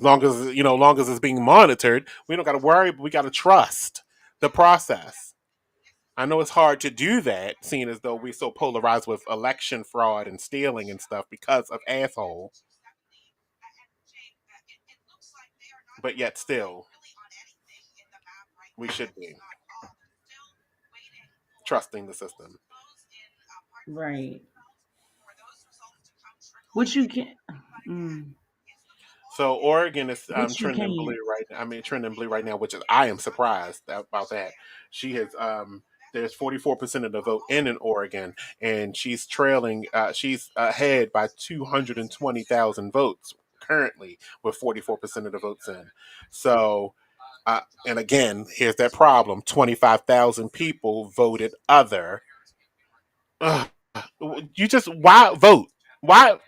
long as it's being monitored, we don't got to worry, but we got to trust the process. I know it's hard to do that, seeing as though we're so polarized with election fraud and stealing and stuff because of asshole. But yet, still, we should be trusting the system. Right. Which you can. Mm, So Oregon is which you trending can't. blue right. I mean, trending blue right now, which is I am surprised about that. She has there's 44% of the vote in Oregon, and she's trailing. She's ahead by 220,000 votes currently, with 44% of the votes in. So, and again, here's that problem: 25,000 people voted other. Ugh. You just why vote? Why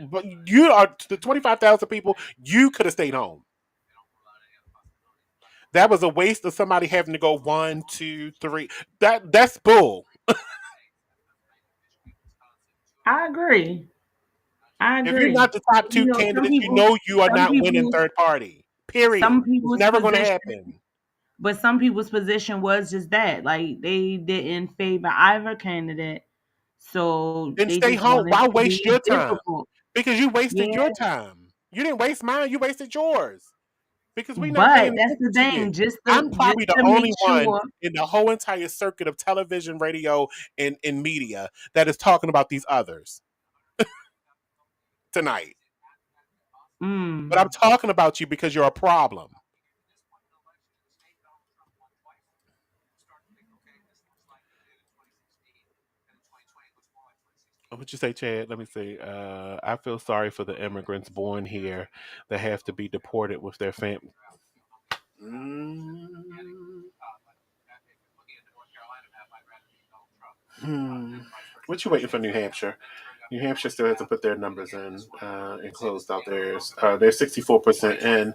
you are the 25,000 people? You could have stayed home. That was a waste of somebody having to go one, two, three. That's bull. I agree. I If you're agree. not the top two Some candidates, you people, know you are some not winning people, third party. Period. some It's people's never going to position, happen. but some people's position was just that, like they didn't favor either candidate, so Then they stay just home. wanted Why to waste be your time? difficult. Because you wasted Yeah, your time. You didn't waste mine. You wasted yours. Because we're not but paying that's attention the to you. thing. Just to I'm just probably the to make only one sure. in the whole entire circuit of television, radio, and media that is talking about these others tonight. But I'm Mm, talking about you because you're a problem. What'd you say, Chad? Let me see. I feel sorry for the immigrants born here that have to be deported with their family. Mm. Hmm. What you waiting for New Hampshire? New Hampshire still hasn't put their numbers in and closed out theirs. They're 64% in,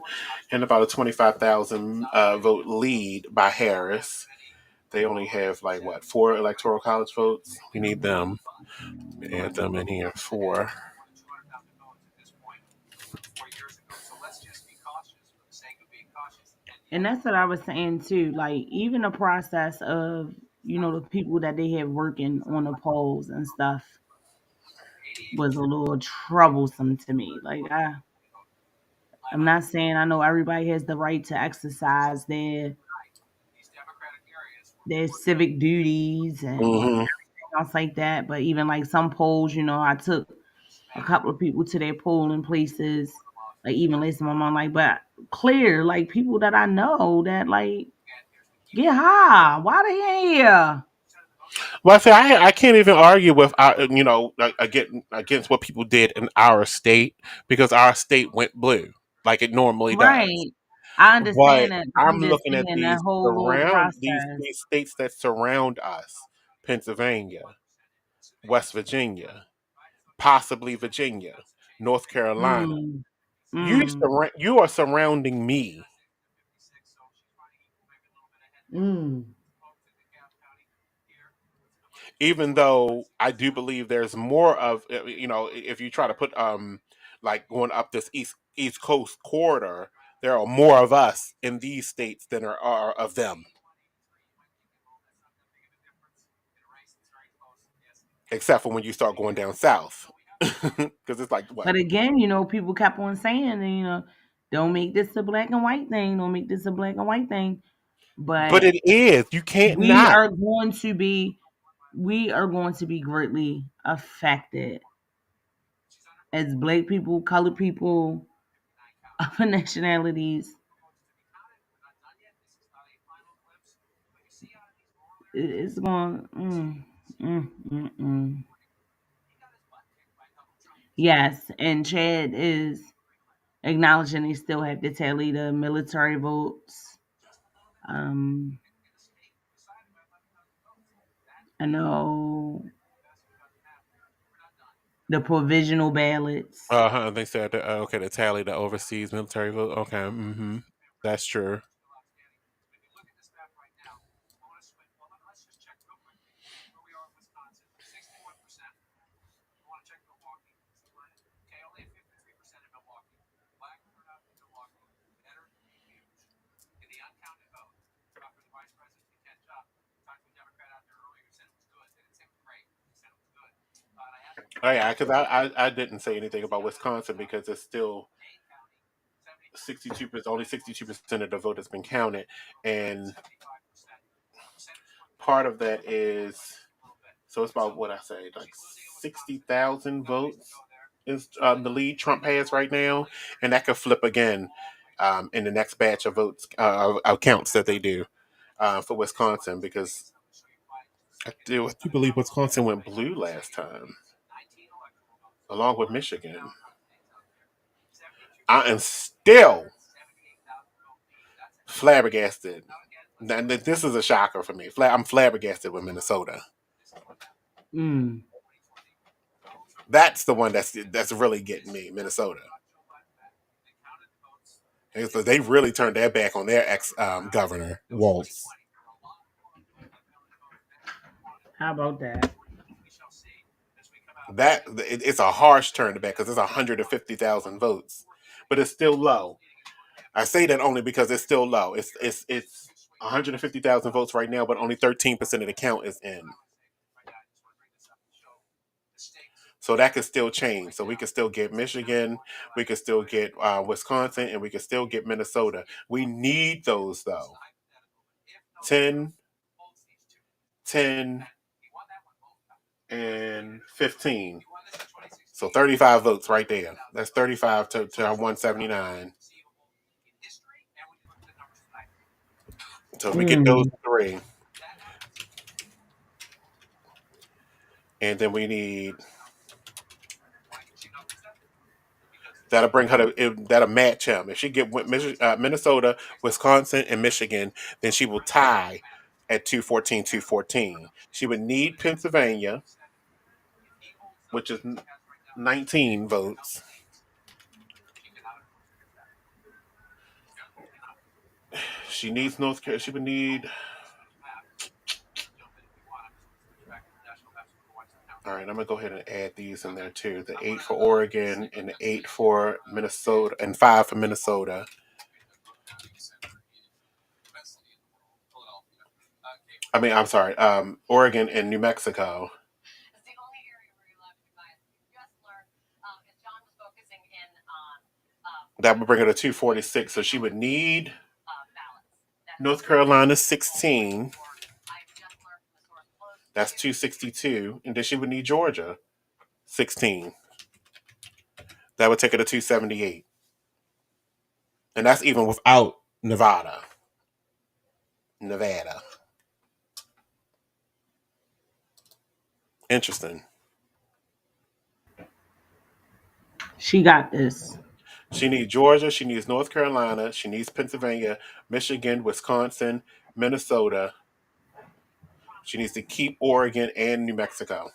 and about a 25,000 vote lead by Harris. They only have like what, 4 electoral college votes? We need them. Add them in here. 4. and that's what I was saying too. Like even the process of the people that they have working on the polls and stuff was a little troublesome to me. Like I'm not saying I know everybody has the right to exercise their civic duties and Mm-hmm. else like that. But even like some polls, I took a couple of people to their polling places. Like even listen, my mom like, but clear, like people that I know that like get high. Why they ain't here? Well, I say I can't even argue with against what people did in our state because our state went blue like it normally does. Right. I But understand that, but I'm I'm just looking at saying that whole little process. these states that surround us: Pennsylvania, West Virginia, possibly Virginia, North Carolina. Mm, mm, You are surrounding me. mm. Even though I do believe there's more of if you try to put like going up this East Coast corridor, there are more of us in these states than there are of them. Except for when you start going down south, because it's like what? But again, people kept on saying, don't make this a black and white thing. Don't make this a black and white thing. But But it is. You can't we not. are going to be, we are going to be greatly affected as black people, colored people, other nationalities. It's going. Mm. Yes, and Chad is acknowledging they still have to tally the military votes. Um, I know the provisional ballots. They said that, okay, to tally the overseas military vote. Okay, mm-hmm. That's true. Oh yeah, because I didn't say anything about Wisconsin because it's still 62%. Only 62% of the vote has been counted, and part of that is so it's about what I say like 60,000 votes is the lead Trump has right now, and that could flip again in the next batch of votes of counts that they do for Wisconsin because I do believe Wisconsin went blue last time, along with Michigan. I am still flabbergasted. Now, this is a shocker for me. I'm flabbergasted with Minnesota. Mm. That's the one that's really getting me, Minnesota. And so they really turned their back on their ex governor Waltz. How about that? It's a harsh turn to back because it's 150,000 votes, but it's still low. I say that only because it's still low. It's 150,000 votes right now, but only 13% of the count is in. So that could still change. So we could still get Michigan, we could still get Wisconsin, and we could still get Minnesota. We need those though. 10, 10, and 15. So 35 votes right there. That's 35 to our 179. So if we get those Mm. three, and then we need that'll match him. If she get Minnesota, Wisconsin, and Michigan, then she will tie at 214, 214. She would need Pennsylvania, which is 19 votes. She needs North Carolina. She would need. All right, I'm gonna go ahead and add these in there too. The 8 for Oregon and the 8 for Minnesota and 5 for Minnesota. I mean, I'm sorry, Oregon and New Mexico. That would bring her to 246. So she would need North Carolina 16. That's 262. And then she would need Georgia 16. That would take her to 278. And that's even without Nevada. Interesting. She got this. She needs Georgia. She needs North Carolina. She needs Pennsylvania, Michigan, Wisconsin, Minnesota. She needs to keep Oregon and New Mexico.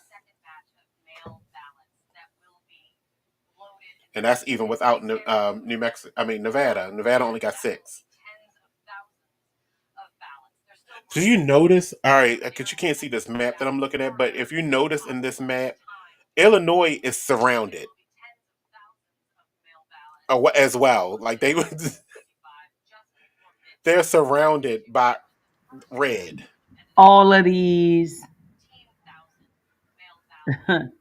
And that's even without New Mexico. I mean, Nevada. Nevada only got 6. Do you notice? All right, because you can't see this map that I'm looking at, but if you notice in this map, Illinois is surrounded. as well. Like they're surrounded by red. All of these The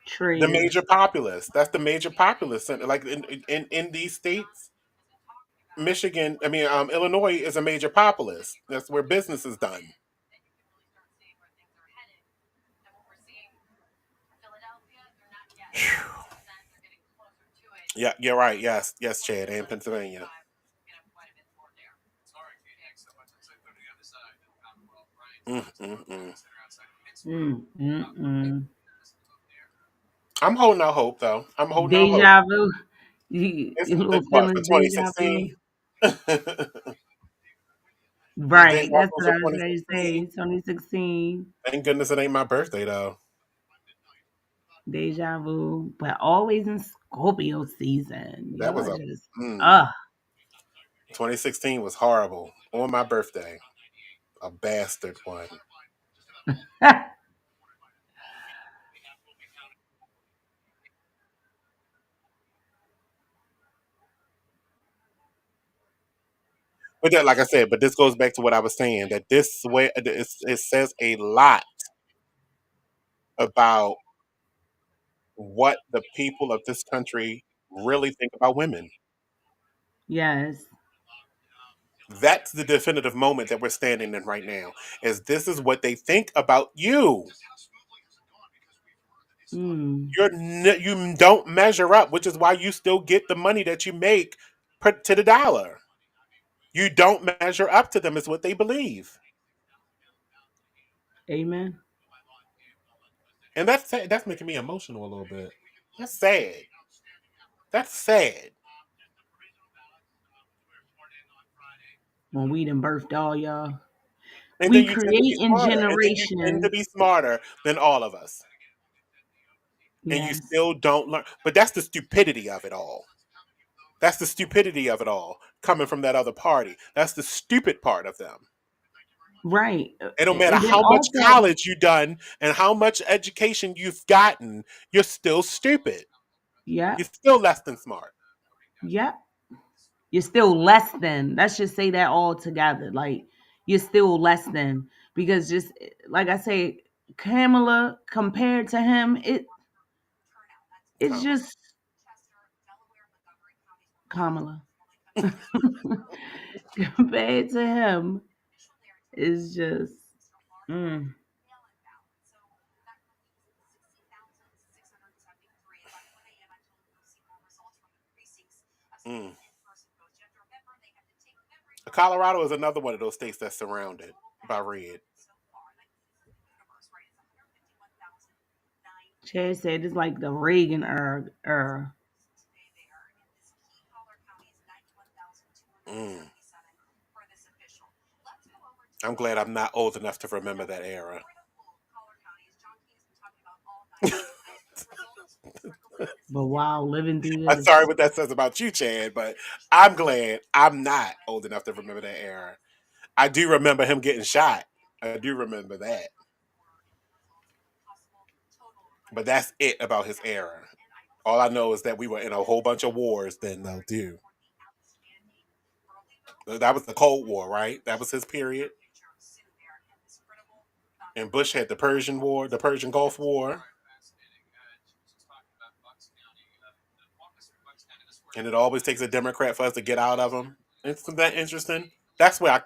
traitors. major populace. That's the major populace center. Like in these states, Michigan, I mean, Illinois is a major populace. That's where business is done. Yeah, you're right. Yes, yes, Chad, and Pennsylvania. Mm-mm-mm. Mm. I'm holding out hope, though. I'm holding out hope. Deja vu. Your little What for feelings, deja vu. 2016? Right. Deja That's vu what for I was going to 2016. say. 2016. Thank goodness it ain't my birthday though. Deja vu. But always in Scorpio season. That was Y'all a just, mm, ugh. 2016 was horrible on my birthday. A bastard one. But that, like I said, but this goes back to what I was saying that this way it says a lot about what the people of this country really think about women. Yes. That's the definitive moment that we're standing in right now. Is this is what they think about you. Mm. You don't measure up, which is why you still get the money that you make to the dollar. You don't measure up to them, is what they believe, Amen. and that's sad. That's making me emotional a little bit. That's sad. That's sad. When we done birthed all y'all. And then We you tend to be creating smarter, and then you tend to generations. be smarter than all of us, and you Yes. still don't learn. But that's the stupidity of it all. That's the stupidity of it all coming from that other party. That's the stupid part of them. Right. It don't matter And then how much also, college you done and how much education you've gotten, you're still stupid. yep, You're still less than smart. yep. You're still less than. Let's just say that all together. Like you're still less than because just like I say, Kamala compared to him, it's Comma. just Kamala compared to him is just. Mm. Mm. Colorado is another one of those states that's surrounded by red. Chad said it's like the Reagan era. Mm. I'm glad I'm not old enough to remember that era. But wow, living through I'm this. sorry what that says about you, Chad, but I'm glad I'm not old enough to remember that era. I do remember him getting shot. I do remember that. But that's it about his era. All I know is that we were in a whole bunch of wars then, though, too. That was the Cold War, right? That was his period. And Bush had the Persian War, the Persian Gulf War. And it always takes a Democrat for us to get out of them. Isn't that interesting? That's where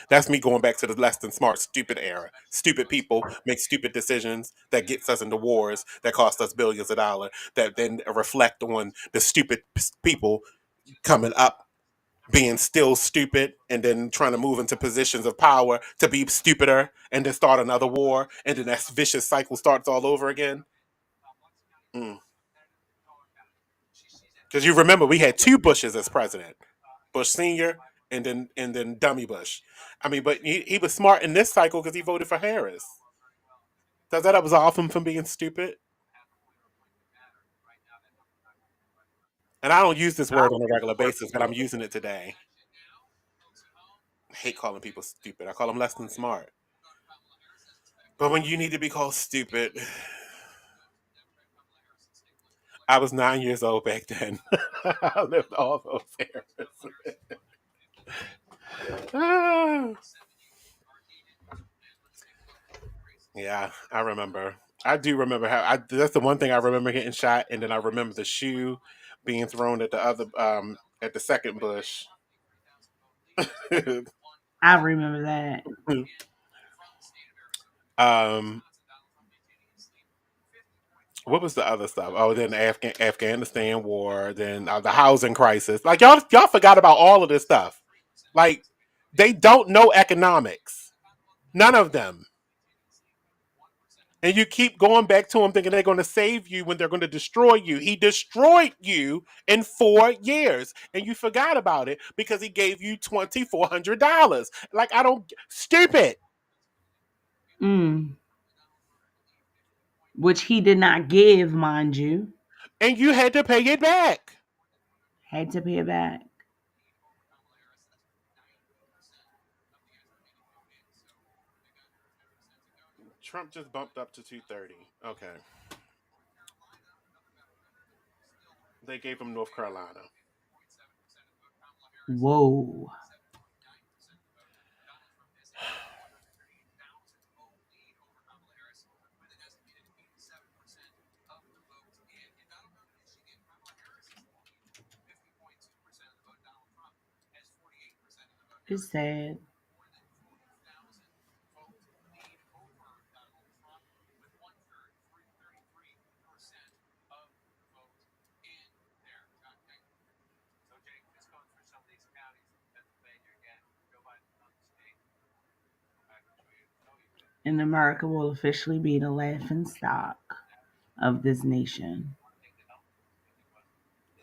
that's me going back to the less than smart, stupid era. Stupid people make stupid decisions that gets us into wars that cost us billions of dollars. That then reflect on the stupid people coming up, being still stupid, and then trying to move into positions of power to be stupider, and then start another war, and then that vicious cycle starts all over again. Mm. Because you remember we had two Bushes as president, Bush Senior and then Dummy Bush. I mean, but he was smart in this cycle because he voted for Harris. Does that absolve him from being stupid? And I don't use this word on a regular basis, but I'm using it today. I hate calling people stupid. I call them less than smart. But when you need to be called stupid, I was 9 years old back then. I lived all those eras. Ah, yeah, I remember. I do remember how. That's the one thing I remember getting shot, and then I remember the shoe being thrown at the other at the second bush. I remember that. um, what was the other stuff? Oh, then the Afghanistan war, then the housing crisis. Like y'all forgot about all of this stuff. Like they don't know economics. None of them. And you keep going back to them thinking they're going to save you when they're going to destroy you. He destroyed you in 4 years, and you forgot about it because he gave you $2,400. Like I don't stupid, Mm. Which he did not give, mind you. and you had to pay it back. Had to pay it back. Trump just bumped up to 230. Okay, they gave him North Carolina. Whoa. It's sad. And America will officially be the laughing stock of this nation.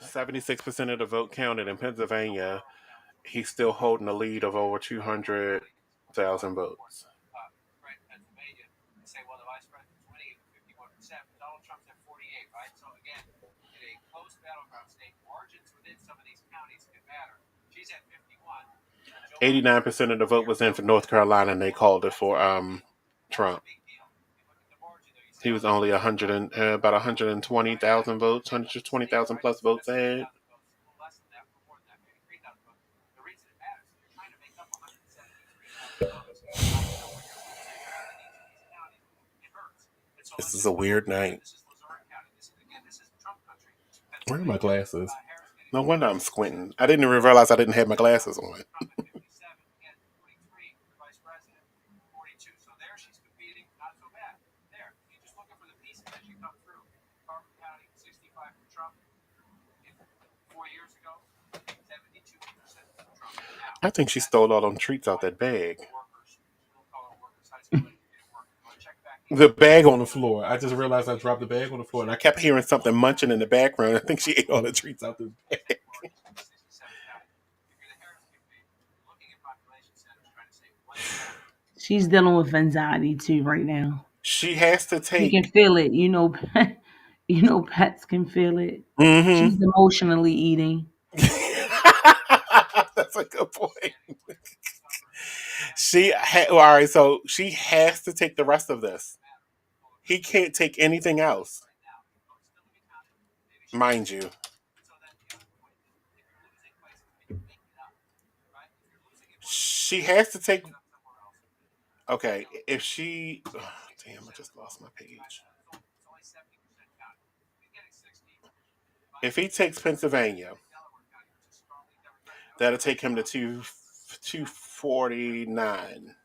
76% of the vote counted in Pennsylvania. He's still holding a lead of over 200,000 votes. She's at 89% of the vote was in for North Carolina, and they called it for Trump. He was only about 120,000 votes, 120,000 plus votes ahead. This is a weird night. Where are my glasses? No wonder I'm squinting. I didn't even realize I didn't have my glasses on. I think she stole all them treats out that bag. The bag on the floor. I just realized I dropped the bag on the floor, and I kept hearing something munching in the background. I think she ate all the treats out the bag. She's dealing with anxiety too right now. She has to You can take. feel it. You know, pets can feel it. Mm-hmm. She's emotionally eating. That's a good point. All right, so she has to take the rest of this. He can't take anything else, mind you. She has to take. Okay, if she. Oh, damn, I just lost my page. If he takes Pennsylvania, that'll take him to 249.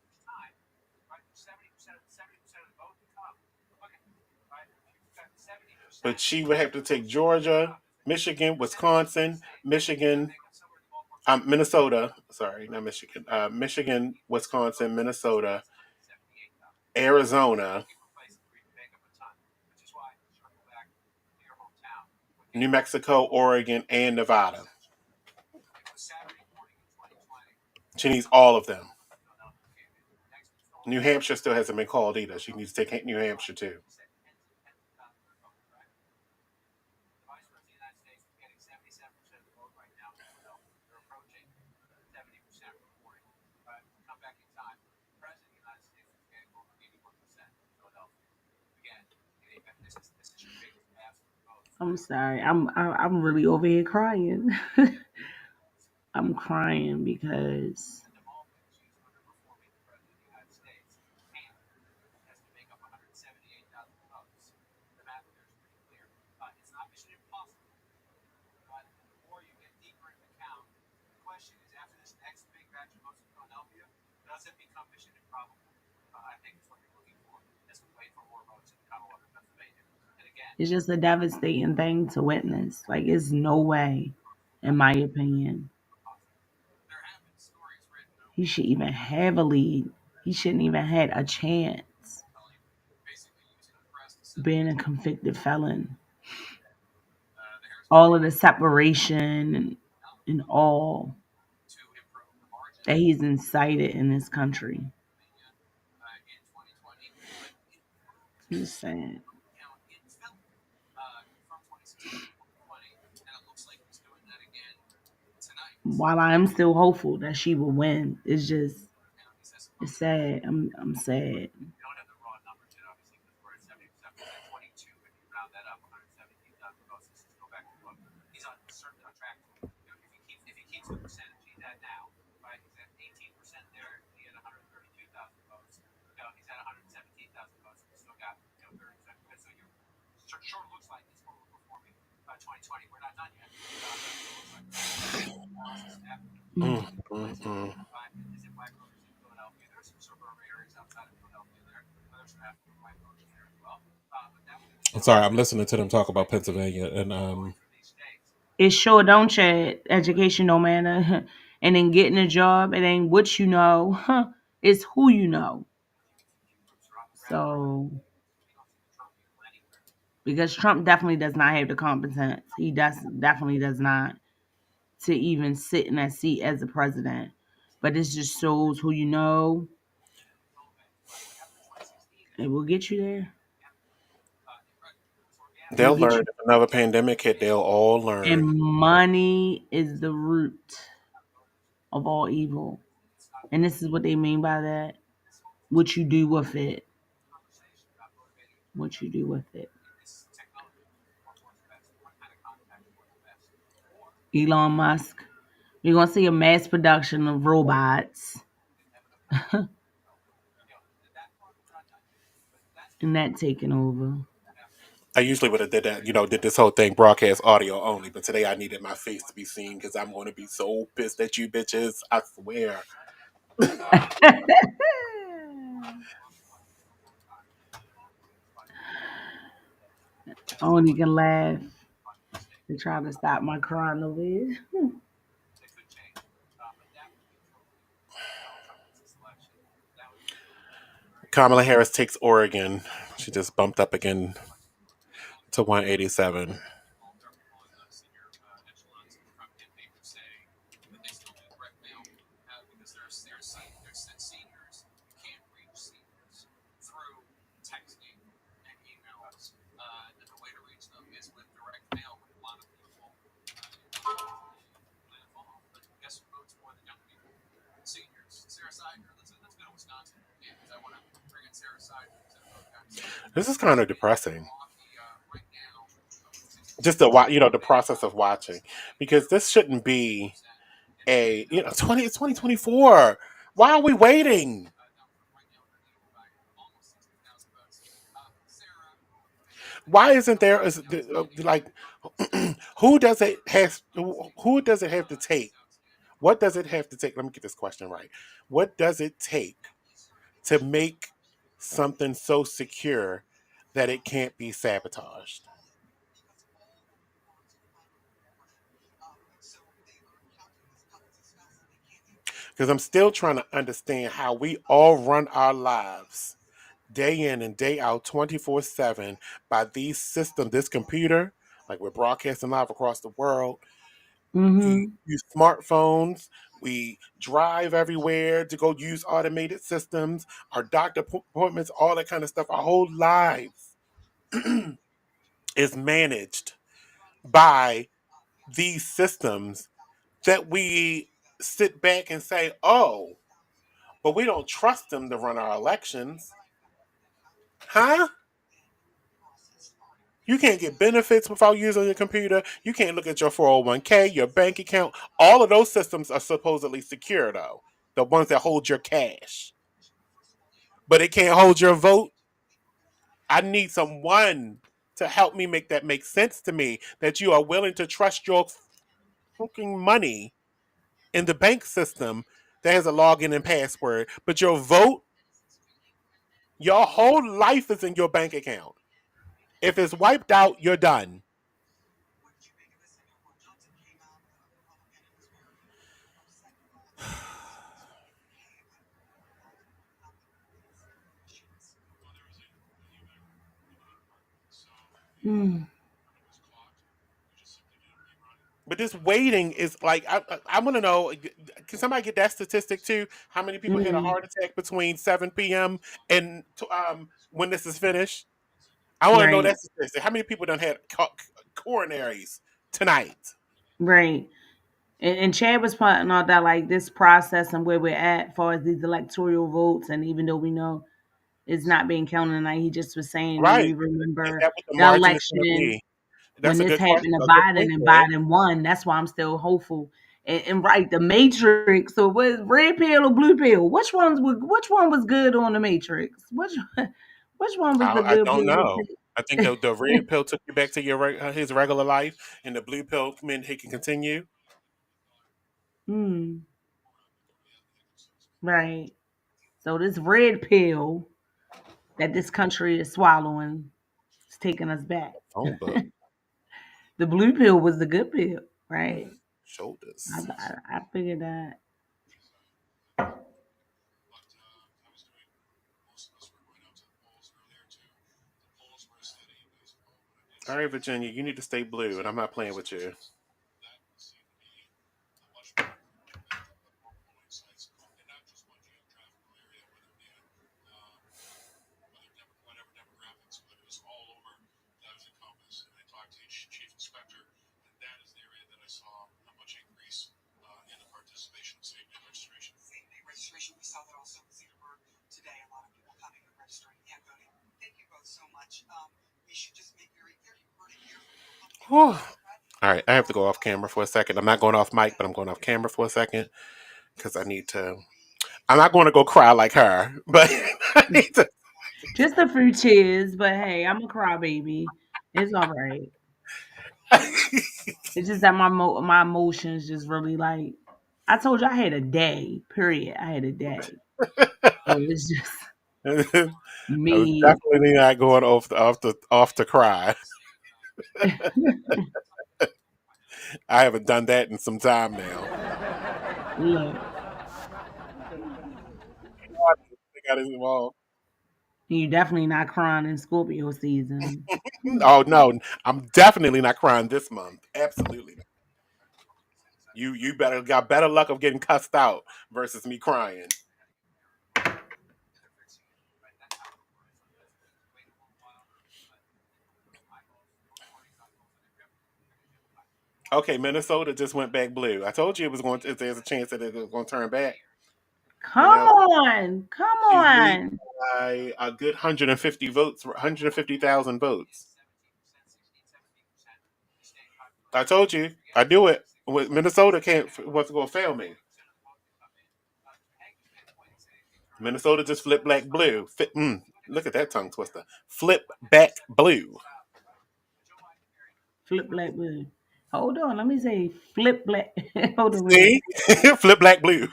But she would have to take Georgia, Michigan, Wisconsin, Michigan, Minnesota. Sorry, not Michigan. Michigan, Wisconsin, Minnesota, Arizona, New Mexico, Oregon, and Nevada. She needs all of them. New Hampshire still hasn't been called either. She needs to take New Hampshire too. I'm sorry. I'm really over here crying. I'm crying because it's just a devastating thing to witness. Like, it's no way, in my opinion, he should even have a lead. He shouldn't even had a chance being a convicted felon. All of the separation and all that he's incited in this country. It's sad. While I'm still hopeful that she will win, it's sad. I'm sad. Mm, mm, mm. I'm sorry, I'm listening to them talk about Pennsylvania, and It sure don't, Chad. Education no matter. And then getting a job, it ain't what you know, it's who you know. So because Trump definitely does not have the competence. He definitely does not to even sit in that seat as the president. But this just shows who you know. It will get you there. We'll they'll get learn. you. If another pandemic hit, they'll all And learn. money is the root of all evil. And this is what they mean by that. What you do with it. What you do with it. Elon Musk. We're gonna see a mass production of robots and that taking over. I usually would have did that, did this whole thing broadcast audio only, but today I needed my face to be seen because I'm going to be so pissed at you bitches. I swear. Only can laugh. They try to stop my crying over here. Kamala Harris takes Oregon. She just bumped up again to 187. This is kind of depressing. Just the process of watching, because this shouldn't be a 2024. Why are we waiting? Why isn't there like who does it have to take? What does it have to take? Let me get this question right. What does it take to make something so secure that it can't be sabotaged? Because I'm still trying to understand how we all run our lives day in and day out 24/7 by these systems, this computer, like we're broadcasting live across the world. We Mm-hmm. use smartphones. We drive everywhere to go use automated systems, our doctor appointments, all that kind of stuff. Our whole lives is managed by these systems that we sit back and say, oh, but we don't trust them to run our elections. Huh? You can't get benefits without using your computer. You can't look at your 401k, your bank account. All of those systems are supposedly secure, though. The ones that hold your cash. But it can't hold your vote. I need someone to help me make that make sense to me, that you are willing to trust your fucking money in the bank system that has a login and password, but your vote, your whole life is in your bank account. If it's wiped out, you're done. Mm, But this waiting is like, I want to know, can somebody get that statistic too? How many people had a mm, heart attack between 7 p.m. and when this is finished? I want to know right, that statistic. How many people done had coronaries tonight? right. And Chad was pointing out that like this process and where we're at as far as these electoral votes, and even though we know it's not being counted tonight, he just was saying when we Right. Is remember that what the the margin is going to election be? when That's a this good question. happened to A good Biden point, and man. Biden won. That's why I'm still hopeful. And right, the Matrix. So what, red pill or blue pill? Which one was good on the Matrix? Which one was the I good don't pill know. to I think the red pill took you back to your his regular life, and the blue pill meant he can continue. Hmm. Right. So this red pill that this country is swallowing is taking us back. Phone book The blue pill was the good pill, right? I, shoulders. I figured that. All right, Virginia, you need to stay blue, and I'm not playing with you. Whew. All right, I have to go off camera for a second. I'm not going off mic, but I'm going off camera for a second because I need to. I'm not going to go cry like her, but I need to. Just a few tears, but hey, I'm a crybaby. It's all right. It's just that my emotions just really like. I told you I had a day. Period. I had a day. So it's just I was me. definitely not going off to cry. I haven't done that in some time now. Look, I got involved. you definitely not crying in Scorpio season. Oh no, I'm definitely not crying this month. Absolutely not. You better got better luck of getting cussed out versus me crying. Okay, Minnesota just went back blue. I told you it was going to, there's a chance that it was going to turn back. You Come know, on, come she's leading on. by a good 150 votes, 150,000 votes. I told you, I knew it. Minnesota can't was going to fail me. Minnesota just flipped black blue. Look at that tongue twister. Flip back blue. Flip black blue. Hold on, let me say flip black. Hold on, wait a minute. See, flip black blue.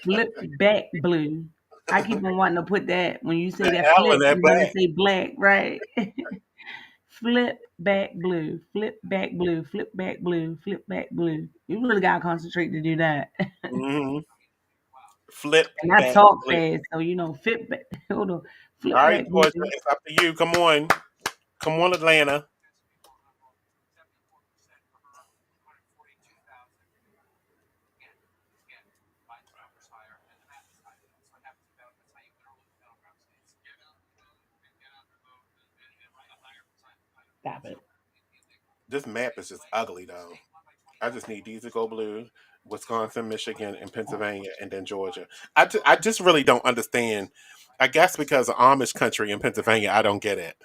Flip back blue. I keep on wanting to put that when you say The that L flip, and that you want to black. say black, right? Flip back blue, flip back blue, flip back blue, flip back blue. You really gotta concentrate to do that. hmm Flip And I back talk blue. fast, so flip back. Hold on, All flip right, back Georgia, blue. it's up to you. Come on, Atlanta. Stop it. This map is just ugly, though. I just need these to go blue. Wisconsin, Michigan, and Pennsylvania, and then Georgia. I just really don't understand. I guess because of Amish country in Pennsylvania, I don't get it.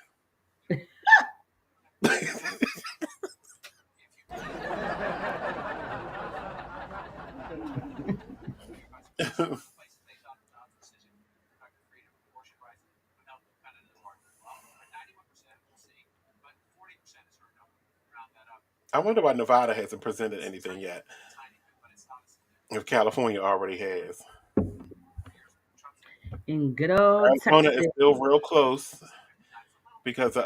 I wonder why Nevada hasn't presented anything yet. If California already has. In good old Arizona is Texas. still real close because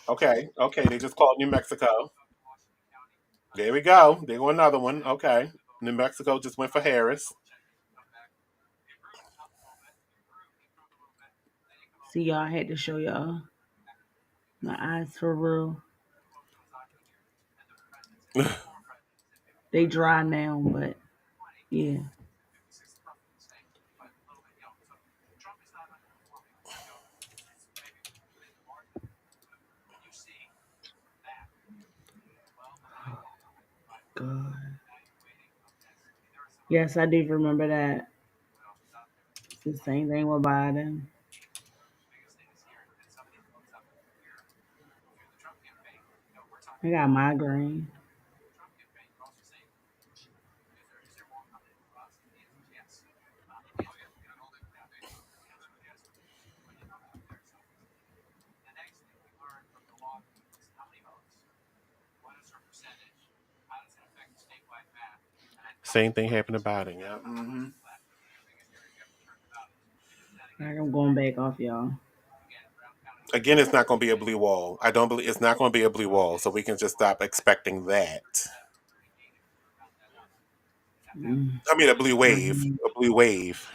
okay, they just called New Mexico. There we go. There go another one. Okay. New Mexico just went for Harris. See, y'all, I had to show y'all my eyes for real. They dry now, but yeah. God. Yes, I do remember that. It's the same thing with Biden. I got migraine. Same thing happened to Biden. Yeah. Like, I'm going back off, y'all. Again, it's not going to be a blue wall. I don't believe it's not going to be a blue wall, so we can just stop expecting that. Mm. I mean, a blue wave. A blue wave.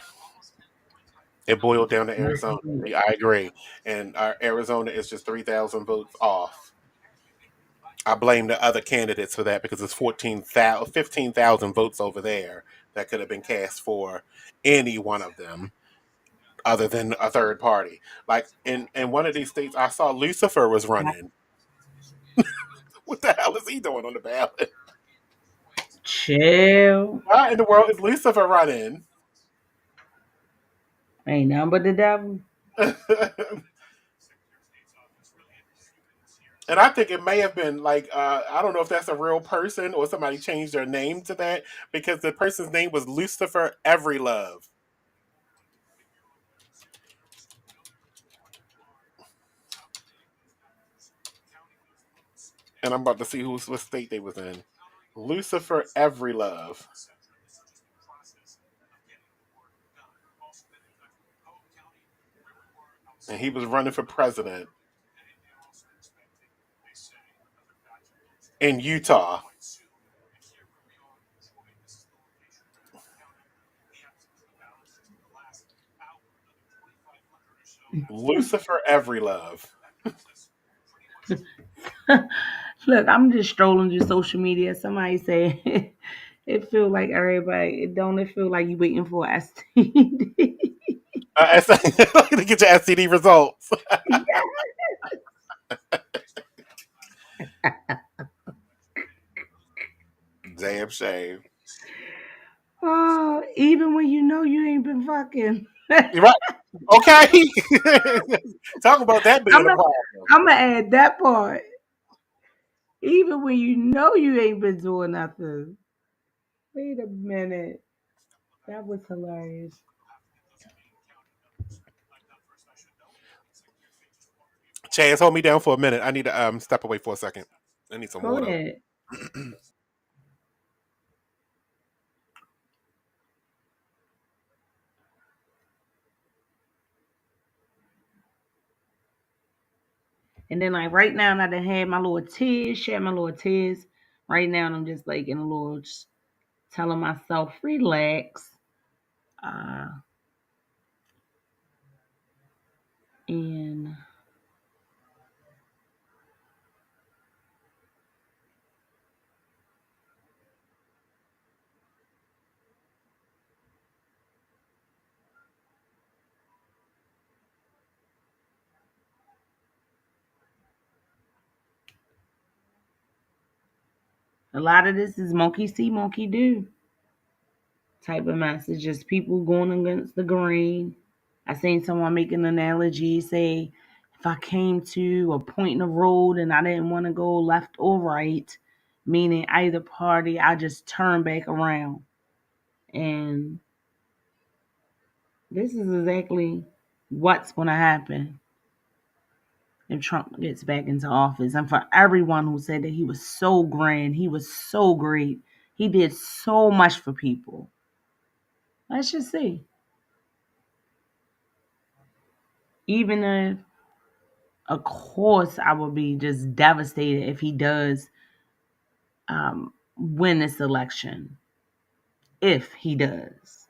It boiled down to Arizona. I agree. And our Arizona is just 3,000 votes off. I blame the other candidates for that because it's 15,000 votes over there that could have been cast for any one of them other than a third party. Like in one of these states, I saw Lucifer was running. What the hell is he doing on the ballot? Chill. Why in the world is Lucifer running? Ain't nothing but the devil. And I think it may have been like I don't know if that's a real person or somebody changed their name to that because the person's name was Lucifer Everylove. And I'm about to see what state they was in. Lucifer Everylove. And he was running for president in Utah. Lucifer Everylove. Look, I'm just strolling through social media. Somebody say it feel like everybody. It don't. It feel like you waiting for a STD. To get your STD results. Yeah. Damn shame. Oh, even when you know you ain't been fucking. You're right. Okay. Talk about that being I'm a gonna problem. I'm gonna add that part. Even when you know you ain't been doing nothing. Wait a minute. That was hilarious. Chance, hold me down for a minute. I need to step away for a second. I need some Go water. ahead. And then like right now, I done had my little tears, shed my little tears. Right now, I'm just like in a little, just telling myself, relax. Uh, and a lot of this is monkey see, monkey do type of messages. People going against the grain. I seen someone make an analogy, say, if I came to a point in the road and I didn't want to go left or right, meaning either party, I just turn back around. And this is exactly what's going to happen. if Trump gets back into office, and for everyone who said that he was so grand, he was so great, he did so much for people. Let's just see. Even if, of course, I would be just devastated if he does win this election. If he does.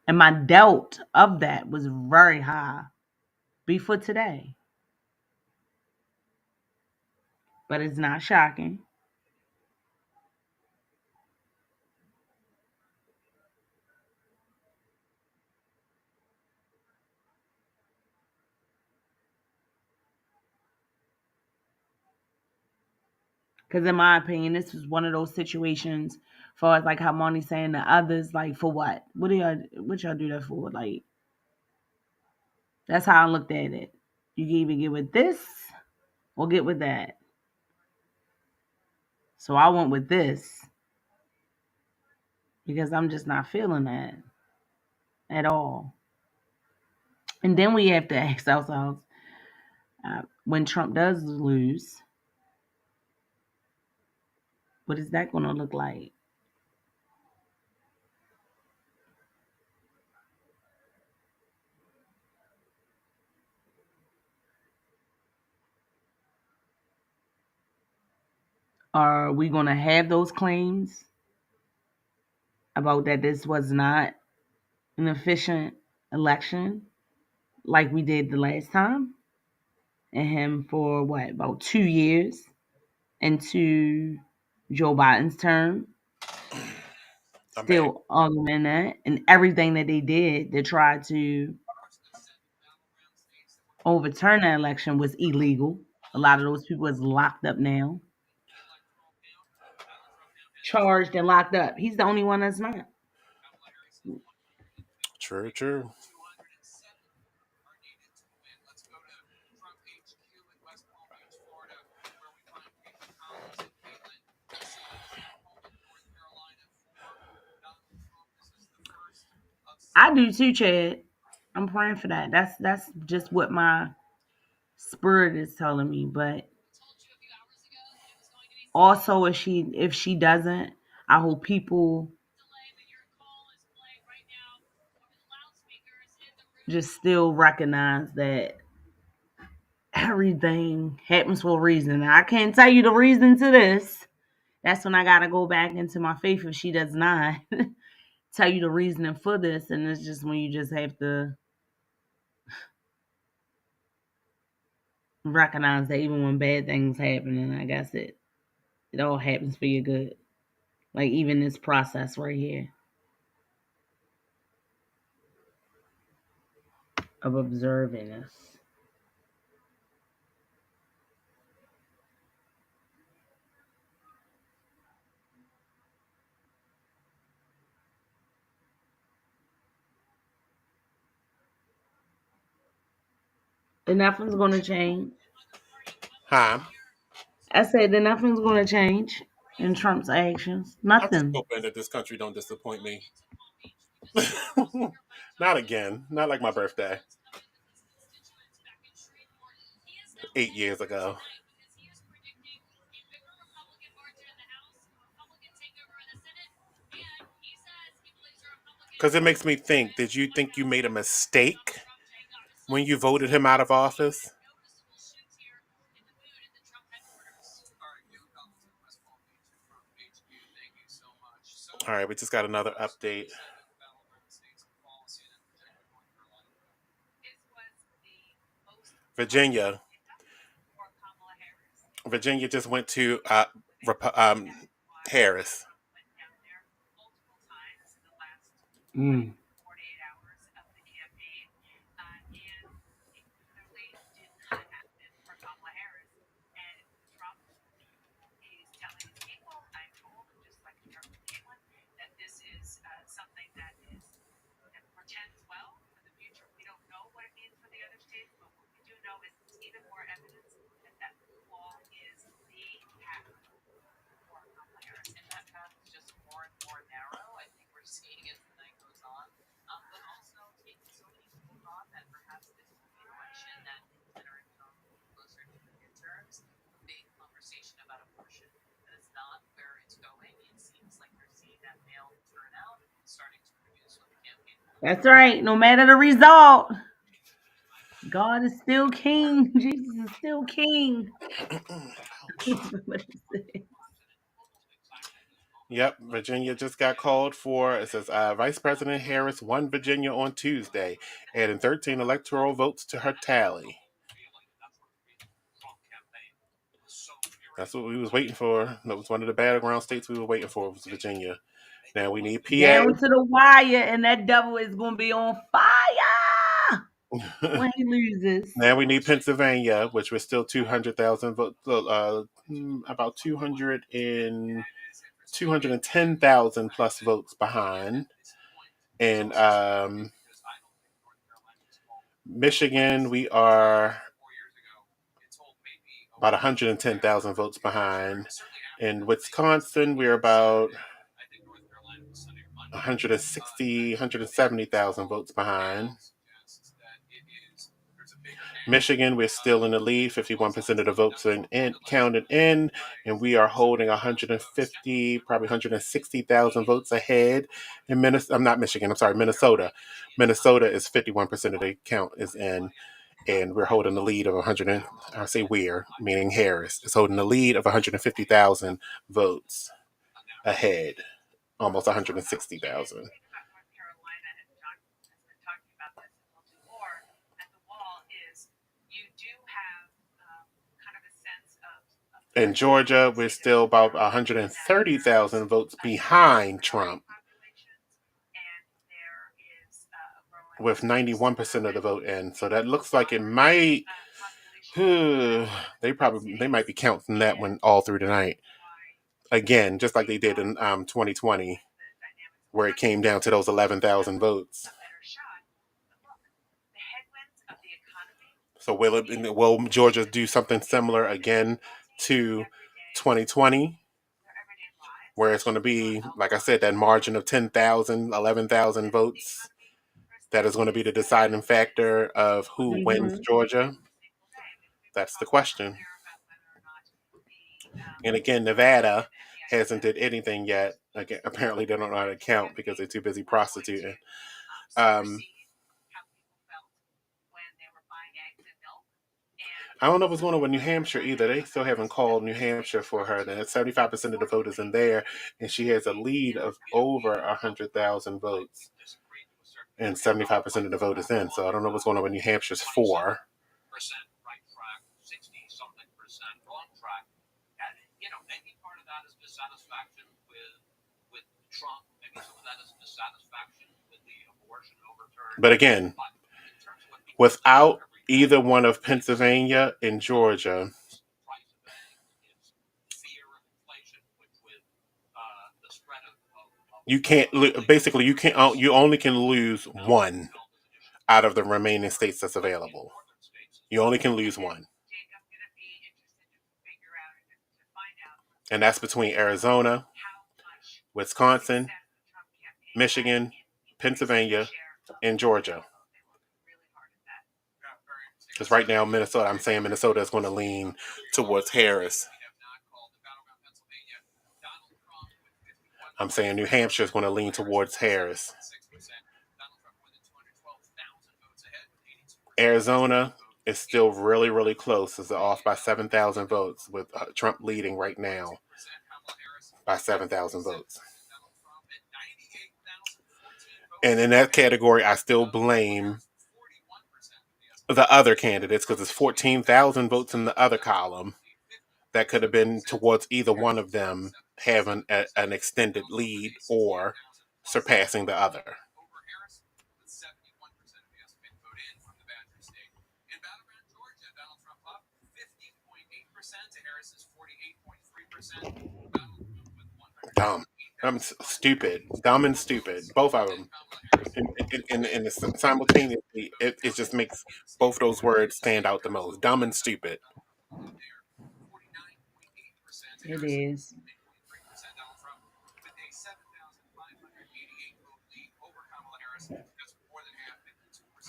And my doubt of that was very high before today. But it's not shocking. Because in my opinion, this was one of those situations for like how Monty's saying to others, like for what? What y'all do that for? Like that's how I looked at it. You can either get with this or get with that. So I went with this because I'm just not feeling that at all. And then we have to ask ourselves, when Trump does lose, what is that going to look like? Are we going to have those claims about that this was not an efficient election like we did the last time? And him for what, about 2 years into Joe Biden's term, still arguing that, and everything that they did to try to overturn that election was illegal. A lot of those people is locked up now, charged and locked up. He's the only one that's not. True. I do too, Chad. I'm praying for that. That's just what my spirit is telling me. But also, if she doesn't, I hope people just still recognize that everything happens for a reason. I can't tell you the reason to this. That's when I gotta go back into my faith if she does not tell you the reasoning for this. And it's just when you just have to recognize that even when bad things happen, and I guess it all happens for your good. Like even this process right here of observing us. And nothing's gonna change. Huh? I said that nothing's gonna change in Trump's actions. I'm just Nothing. hoping that this country don't disappoint me. Not again. Not like my birthday. 8 years ago. Because it makes me think, did you think you made a mistake when you voted him out of office? All right, we just got another update. Virginia. Virginia just went to Harris. Mm. That's right. No matter the result, God is still king. Jesus is still king. What is it? Yep, Virginia just got called for. It says Vice President Harris won Virginia on Tuesday, adding 13 electoral votes to her tally. That's what we was waiting for. That was one of the battleground states we were waiting for, was Virginia. Now we need PA. Down to the wire, and that devil is going to be on fire when he loses. Now we need Pennsylvania, which was still 200,000 votes, about 210,000 plus votes behind. And Michigan, we are about 110,000 votes behind. In Wisconsin, we're about 170,000 votes behind. Michigan, we're still in the lead, 51% of the votes are counted in, and we are holding 150, probably 160,000 votes ahead. In Minnesota, I'm not Michigan, I'm sorry, Minnesota. Minnesota is 51% of the count is in, and we're holding the lead of 100. I say we're, meaning Harris, is holding the lead of 150,000 votes ahead, almost 160,000. In Georgia, we're still about 130,000 votes behind Trump, with 91% of the vote in. So that looks like it might. They might be counting that one all through the night again, just like they did in 2020, where it came down to those 11,000 votes. So will Georgia do something similar again to 2020? Where it's going to be, like I said, that margin of 10,000, 11,000 votes that is going to be the deciding factor of who wins Georgia? That's the question. And again, Nevada hasn't did anything yet. Again, apparently they don't know how to count because they're too busy prostituting. I don't know what's going on with New Hampshire either. They still haven't called New Hampshire for her. And 75% of the vote is in there, and she has a lead of over 100,000 votes. And 75% of the vote is in. So I don't know what's going on with New Hampshire's 4. But again, without either one of Pennsylvania and Georgia, you can't. Basically, you can't. You only can lose one out of the remaining states that's available. You only can lose one, and that's between Arizona, Wisconsin, Michigan, Pennsylvania, and Georgia. Because right now, Minnesota, I'm saying Minnesota is going to lean towards Harris. I'm saying New Hampshire is going to lean towards Harris. Arizona is still really, really close. It's off by 7,000 votes, with Trump leading right now by 7,000 votes. And in that category, I still blame the other candidates, because it's 14,000 votes in the other column that could have been towards either one of them having an extended lead or surpassing the other. Dumb. I'm stupid. Dumb and stupid. Both of them. And simultaneously, it just makes both those words stand out the most. Dumb and stupid. It is.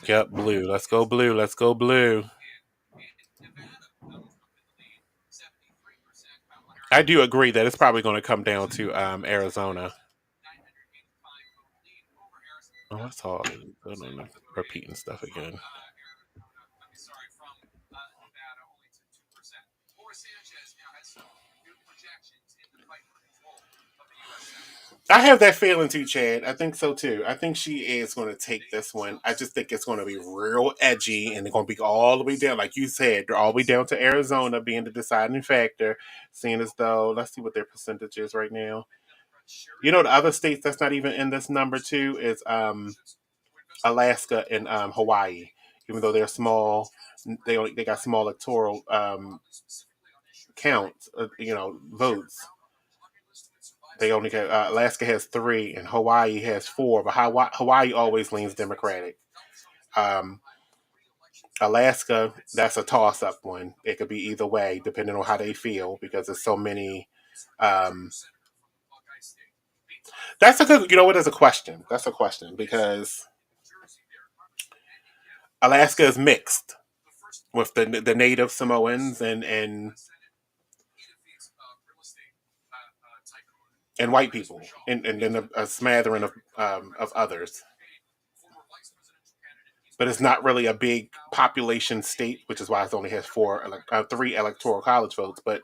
Yep, blue. Let's go blue. Let's go blue. I do agree that it's probably going to come down to Arizona. Oh, that's all. I don't know. Repeating stuff again. I have that feeling too, Chad. I think so too. I think she is going to take this one. I just think it's going to be real edgy, and they're going to be all the way down, like you said, they're all the way down to Arizona being the deciding factor. Seeing as though, let's see what their percentage is right now. You know, the other states that's not even in this number too is Alaska and Hawaii. Even though they're small, they got small electoral counts. Votes. They only got Alaska has three and Hawaii has four, but Hawaii always leans Democratic. Um, Alaska, that's a toss-up one. It could be either way, depending on how they feel, because there's so many. Um, that's a good. You know what? That's a question. That's a question because Alaska is mixed with the native Samoans and white people, and then a smattering of others. But it's not really a big population state, which is why it only has three electoral college votes. But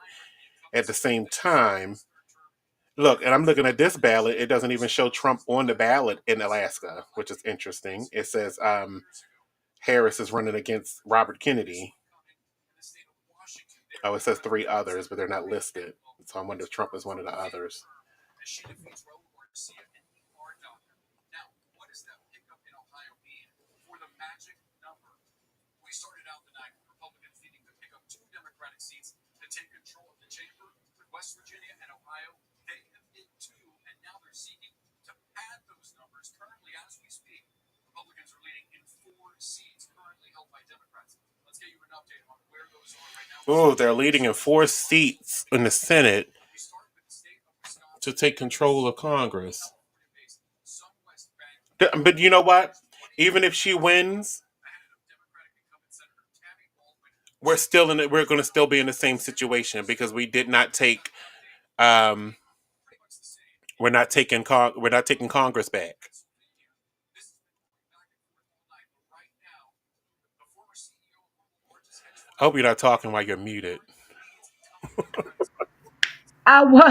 at the same time, look, and I'm looking at this ballot. It doesn't even show Trump on the ballot in Alaska, which is interesting. It says Harris is running against Robert Kennedy. Oh, it says three others, but they're not listed. So I wonder if Trump is one of the others. Oh, they're leading in 4 seats in the Senate to take control of Congress. But you know what? Even if she wins, we're still in it. We're going to still be in the same situation because we did not take. Um, we're not taking Congress back. I hope you're not talking while you're muted. I was.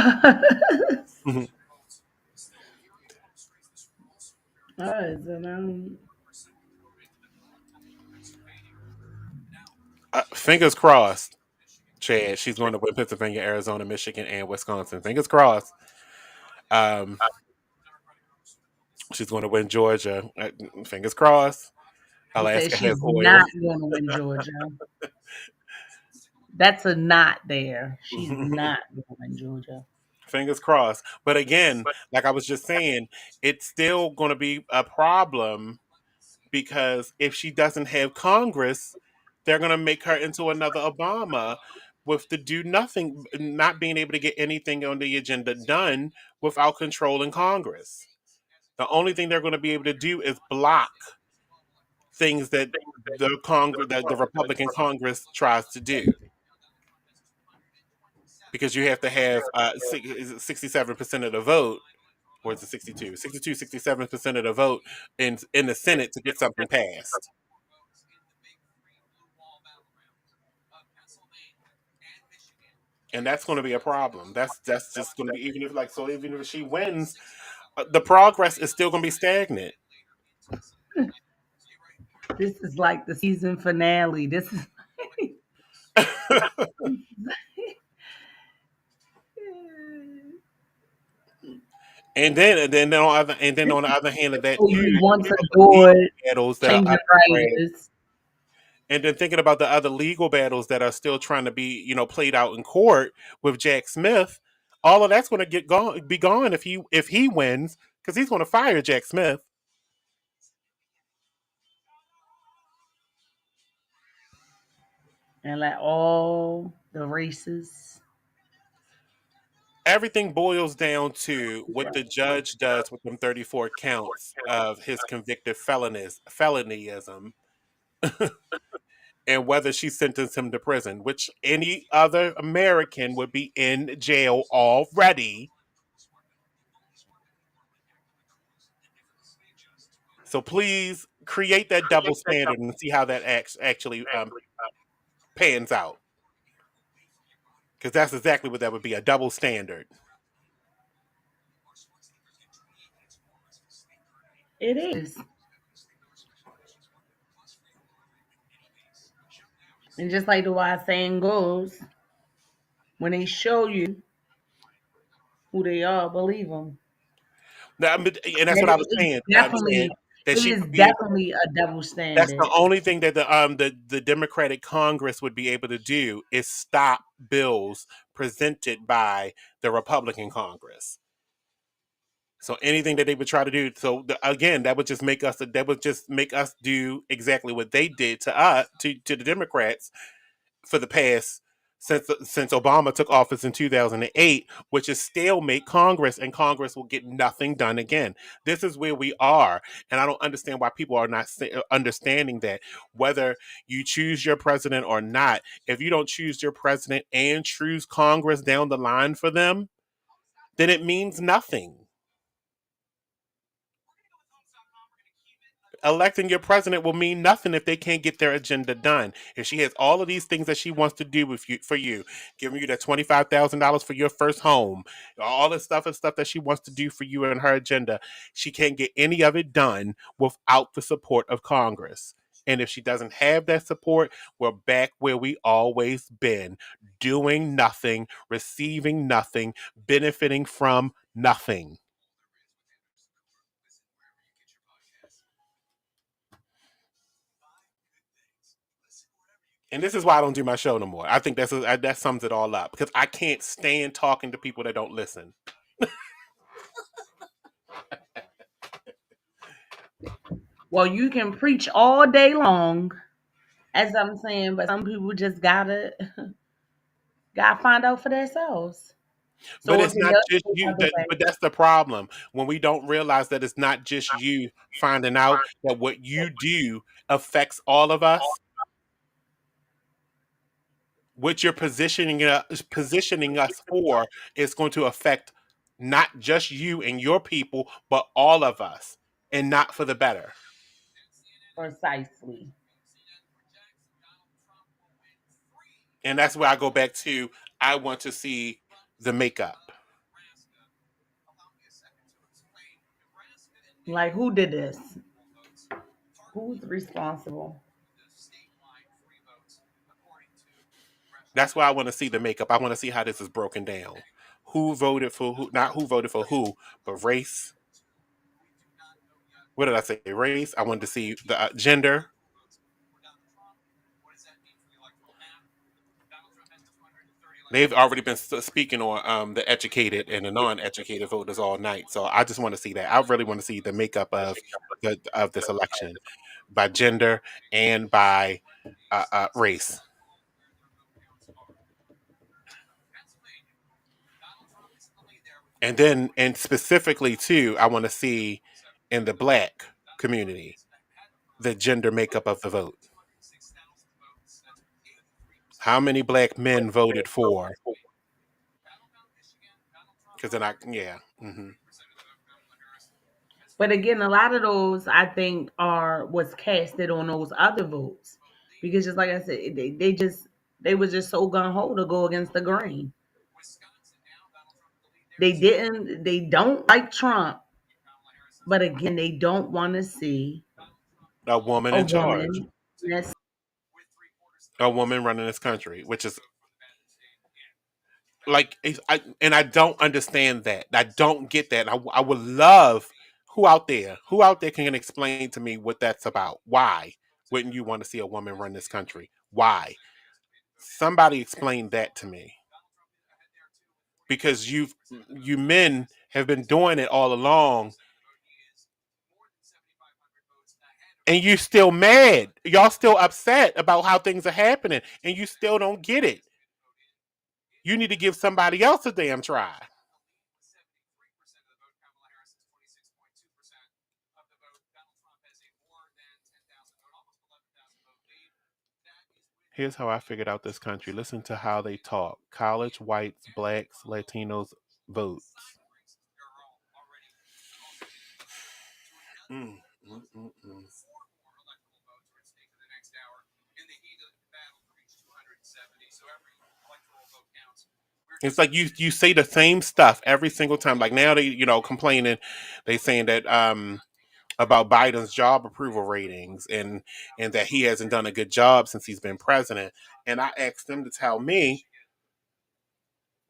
And Fingers crossed, Chad. She's going to win Pennsylvania, Arizona, Michigan, and Wisconsin. Fingers crossed. Um, she's going to win Georgia. Fingers crossed. he said Alaska has she's oil. not going to win Georgia. That's a not there. She's not going to win Georgia. Fingers crossed. But again, like I was just saying, it's still going to be a problem because if she doesn't have Congress, they're going to make her into another Obama with the do nothing, not being able to get anything on the agenda done without controlling Congress. The only thing they're going to be able to do is block things that the Republican Congress tries to do. Because you have to have 67% of the vote, or is it 62? 62, 67% of the vote in the Senate to get something passed. And that's going to be a problem. That's just going to be even if she wins, the progress is still going to be stagnant. This is like the season finale. This is. On the other hand of that So too, you want to the legal avoid battles that are changing underway. writers. And then thinking about the other legal battles that are still trying to be, played out in court with Jack Smith, all of that's going to be gone if he wins because he's going to fire Jack Smith. And like all the races. Everything boils down to what the judge does with them 34 counts of his convicted felonyism, and whether she sentenced him to prison, which any other American would be in jail already. So please create that double standard and see how that actually pans out. Because that's exactly what that would be, a double standard. It is. And just like the wise saying goes, when they show you who they are, believe them. And that's what I was saying. I'm saying that It she is would be able. definitely a double That's the standard. only thing that the Democratic Congress would be able to do is stop bills presented by the Republican Congress. So anything that they would try to do, so again, that would just make us do exactly what they did to us, to the Democrats for the past since Obama took office in 2008, which is stalemate Congress, and Congress will get nothing done again. This is where we are, and I don't understand why people are not understanding that. Whether you choose your president or not, if you don't choose your president and choose Congress down the line for them, then it means nothing. Electing your president will mean nothing if they can't get their agenda done. If she has all of these things that she wants to do with you, for you, giving you that $25,000 for your first home, all this stuff and stuff that she wants to do for you and her agenda, she can't get any of it done without the support of Congress. And if she doesn't have that support, we're back where we always been, doing nothing, receiving nothing, benefiting from nothing. And this is why I don't do my show no more. I think that sums it all up, because I can't stand talking to people that don't listen. Well, you can preach all day long, as I'm saying, but some people just gotta find out for themselves. But So if it's it not does just go you. other way, But that's the problem, when we don't realize that it's not just you finding out that what you do affects all of us. What you're positioning us for is going to affect not just you and your people, but all of us, and not for the better. precisely. And that's where I go back to. I want to see the makeup. Like, who did this? Who's responsible? That's why I want to see the makeup. I want to see how this is broken down. Who voted for who? Not who voted for who, but race. What did I say? Race. I wanted to see the gender. They've already been speaking on the educated and the non-educated voters all night. So I just want to see that. I really want to see the makeup of this election by gender and by race. And specifically too, I want to see in the black community the gender makeup of the vote. How many black men voted for? Because then yeah. But again, a lot of those I think was casted on those other votes because just like I said, they was just so gun ho to go against the grain. They don't like Trump, but again, they don't want to see A woman a in charge, woman that's a woman running this country, which is like, I don't understand that. I don't get that. I would love who out there can explain to me what that's about. Why wouldn't you want to see a woman run this country? Why? Somebody explain that to me. Because you men have been doing it all along, and you still mad. Y'all still upset about how things are happening, and you still don't get it. You need to give somebody else a damn try. Here's how I figured out this country. Listen to how they talk. College, whites, blacks, Latinos, votes. Mm-mm-mm. It's like you say the same stuff every single time. Like now they complaining, they saying that about Biden's job approval ratings and that he hasn't done a good job since he's been president. And I asked them to tell me,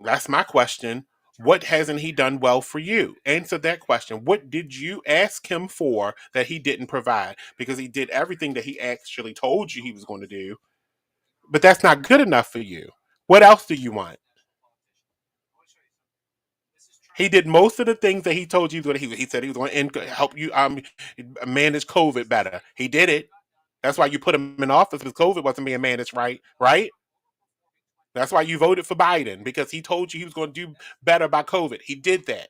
that's my question. What hasn't he done well for you? Answer that question. What did you ask him for that he didn't provide? Because he did everything that he actually told you he was going to do, but that's not good enough for you. What else do you want? He did most of the things that he told you that he said he was going to help you manage COVID better. He did it. That's why you put him in office, because COVID wasn't being managed right, right? That's why you voted for Biden, because he told you he was going to do better by COVID. He did that.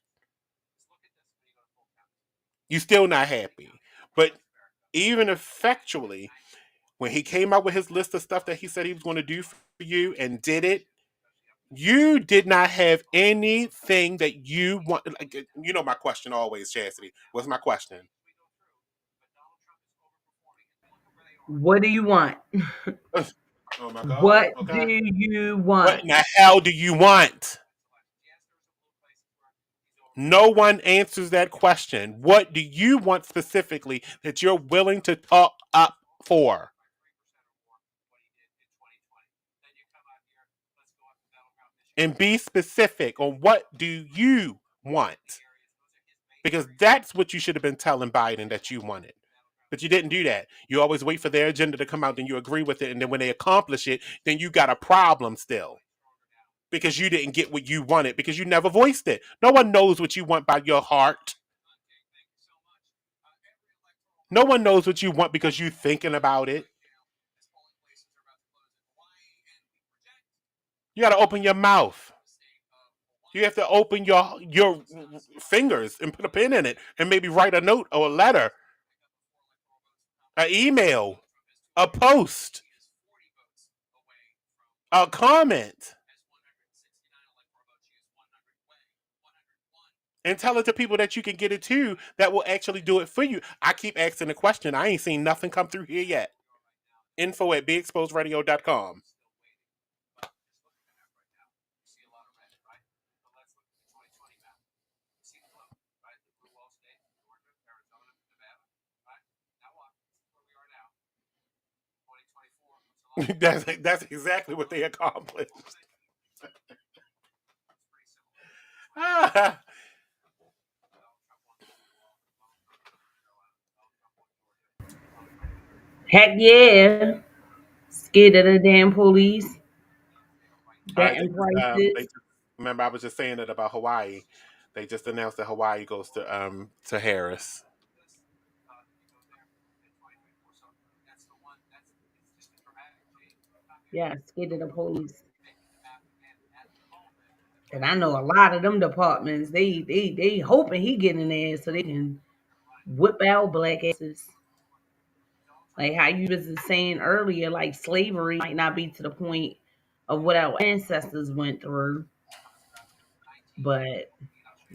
You still not happy. But even effectually, when he came out with his list of stuff that he said he was going to do for you and did it, you did not have anything that you want. Like, my question always, Chastity. What's my question? What do you want? Oh my God. What do Okay. you What want? in the hell do you want? No one answers that question. What do you want specifically that you're willing to talk up for? And be specific on what do you want? Because that's what you should have been telling Biden that you wanted. But you didn't do that. You always wait for their agenda to come out, then you agree with it, and then when they accomplish it, then you got a problem still. Because you didn't get what you wanted, because you never voiced it. No one knows what you want by your heart. No one knows what you want because you're thinking about it. You got to open your mouth. You have to open your fingers and put a pen in it and maybe write a note or a letter, an email, a post, a comment, and tell it to people that you can get it to that will actually do it for you. I keep asking the question. I ain't seen nothing come through here yet. info@beexposedradio.com. That's exactly what they accomplished. Heck yeah. Scared of the damn police. All right, Betting prices. remember I was just saying it about Hawaii. They just announced that Hawaii goes to Harris. Yeah, scared of the police. And I know a lot of them departments, they hoping he get in there so they can whip out black asses. Like how you was saying earlier, like slavery might not be to the point of what our ancestors went through, but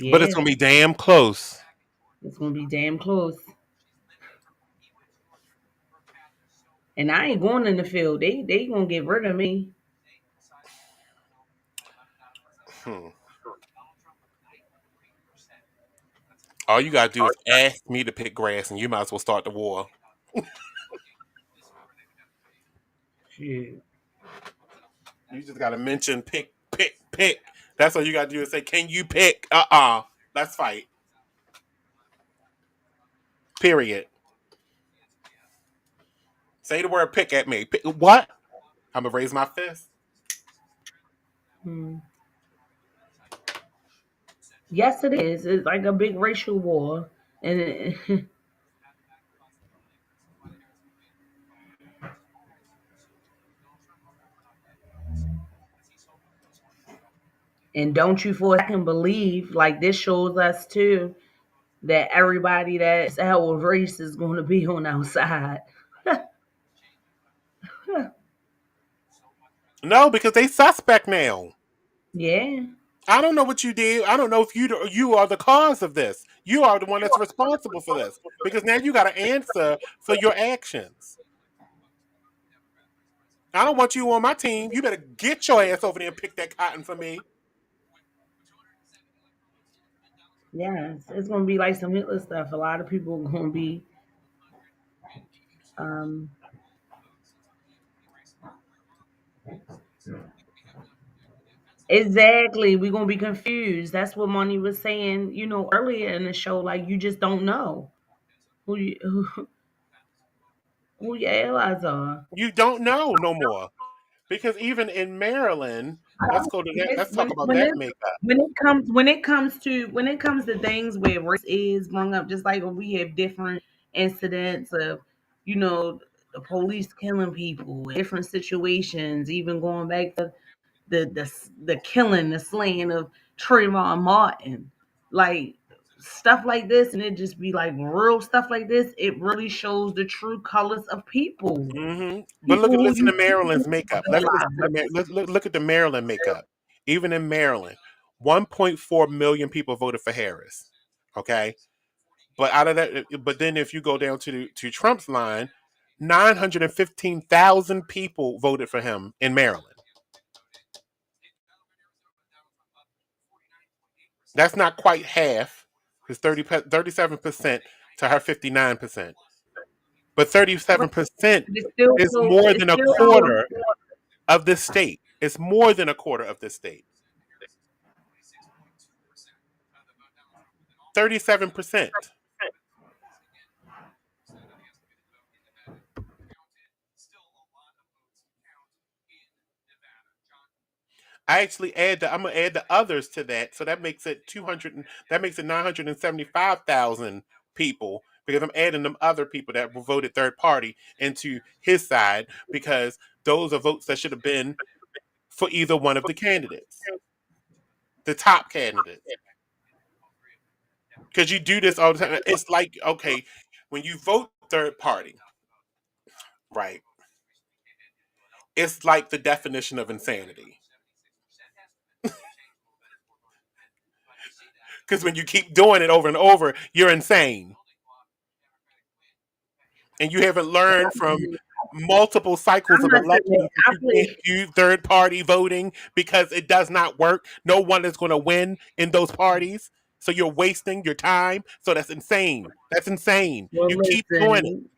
But it's yeah, gonna be damn close. it's gonna be damn close. And I ain't going in the field. They gonna get rid of me. Hmm. All you gotta do is ask me to pick grass, and you might as well start the war. Shit. You just gotta mention pick, pick, pick. That's all you gotta do is say, "Can you pick?" Let's fight. Period. Say the word "pick" at me. Pick, what? I'm gonna raise my fist. Hmm. Yes, it is. It's like a big racial war, and and don't you for a second believe like this shows us too that everybody that's our race is going to be on our side. No, because they suspect now. Yeah. I don't know what you did. I don't know if you are the cause of this. You are the one that's responsible for this because now you got to answer for your actions. I don't want you on my team. You better get your ass over there and pick that cotton for me. Yes, it's gonna be like some Hitler stuff. A lot of people are gonna be um exactly. We're gonna be confused. That's what Money was saying, earlier in the show. Like you just don't know who you who your allies are. You don't know no more because even in Maryland, let's go to When that. it's, Let's when talk about when that it makeup. when it comes to things where race is brought up, just like when we have different incidents of, you know, the police killing people, different situations, even going back to the killing, the slaying of Trayvon Martin, like stuff like this, and it just be like real stuff like this. It really shows the true colors of people. But People who listen you to Maryland's makeup. their Let's listen to lives. look at the Maryland makeup. Even in Maryland, 1.4 million people voted for Harris. Okay, but out of that, but then if you go down to Trump's line, 915,000 people voted for him in Maryland. That's not quite half. It's 37% to her 59%. But But 37% it's still is so. more It's than a still so. quarter of this state. It's more than a quarter of this state. 37%. I actually I'm gonna add the others to that, so that makes it 200. That makes it 975,000 people because I'm adding them other people that voted third party into his side because those are votes that should have been for either one of the candidates, the top candidates. Because you do this all the time. It's like okay, when you vote third party, right? It's like the definition of insanity. Because when you keep doing it over and over, you're insane. And you haven't learned from multiple cycles I of must admit, elections that I you can't play. do third party voting because it does not work. No one is going to win in those parties. So you're wasting your time. So that's insane. That's insane. Well, You keep doing it. listen.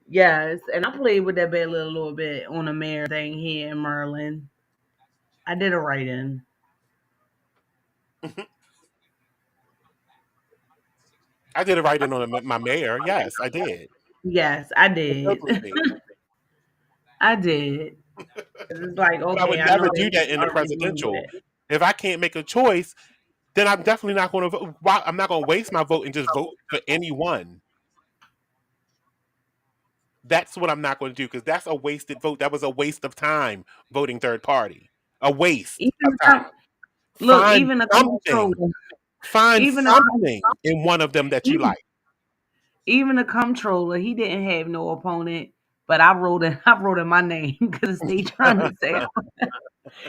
Yes, and I played with that bit a little bit on a mayor thing here in Maryland. I did a write-in. I did it right in on my mayor. Yes, I did. Yes, I I did. totally did. I did. 'Cause it's like, But I okay, would I know never they do that in the already knew presidential. that. If I can't make a choice, then I'm definitely not going to vote. I'm not going to waste my vote and just vote for anyone. That's what I'm not going to do because that's a wasted vote. That was a waste of time voting third party. A waste Even of the time. look, Find even the something. comptroller, Find even the something in one of them that you even, like. even the comptroller, he didn't have no opponent. But I wrote in my name because they trying to say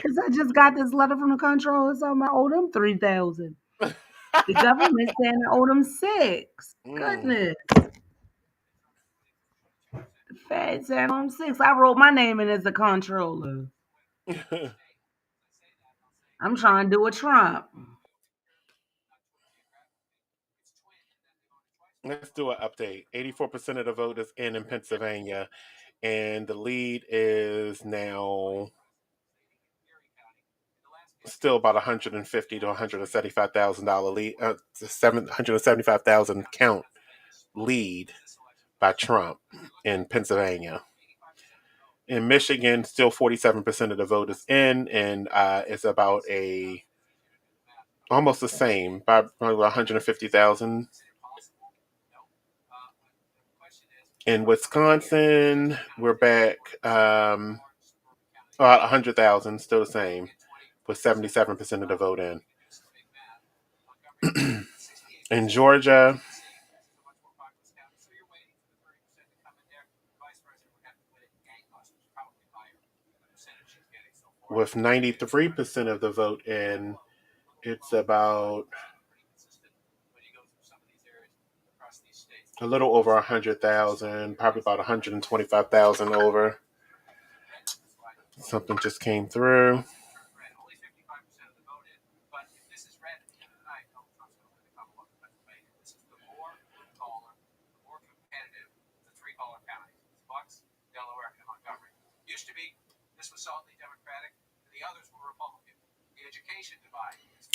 because I just got this letter from the comptroller saying I owe them 3,000. The government saying I owe them six. Mm. Goodness, the Fed saying I owe them six. I wrote my name in as a comptroller. I'm trying to do a Trump. Let's do an update. 84% of the vote is in Pennsylvania, and the lead is now still about 150 to 175,000 lead, 775,000 count lead by Trump in Pennsylvania. In Michigan, still 47% of the vote is in, and it's about a almost the same by probably 150,000. In Wisconsin, we're back about 100,000, still the same, with 77% of the vote in. In Georgia, with 93% of the vote in, it's about A little over 100,000, probably about 125,000 over. Something just came through.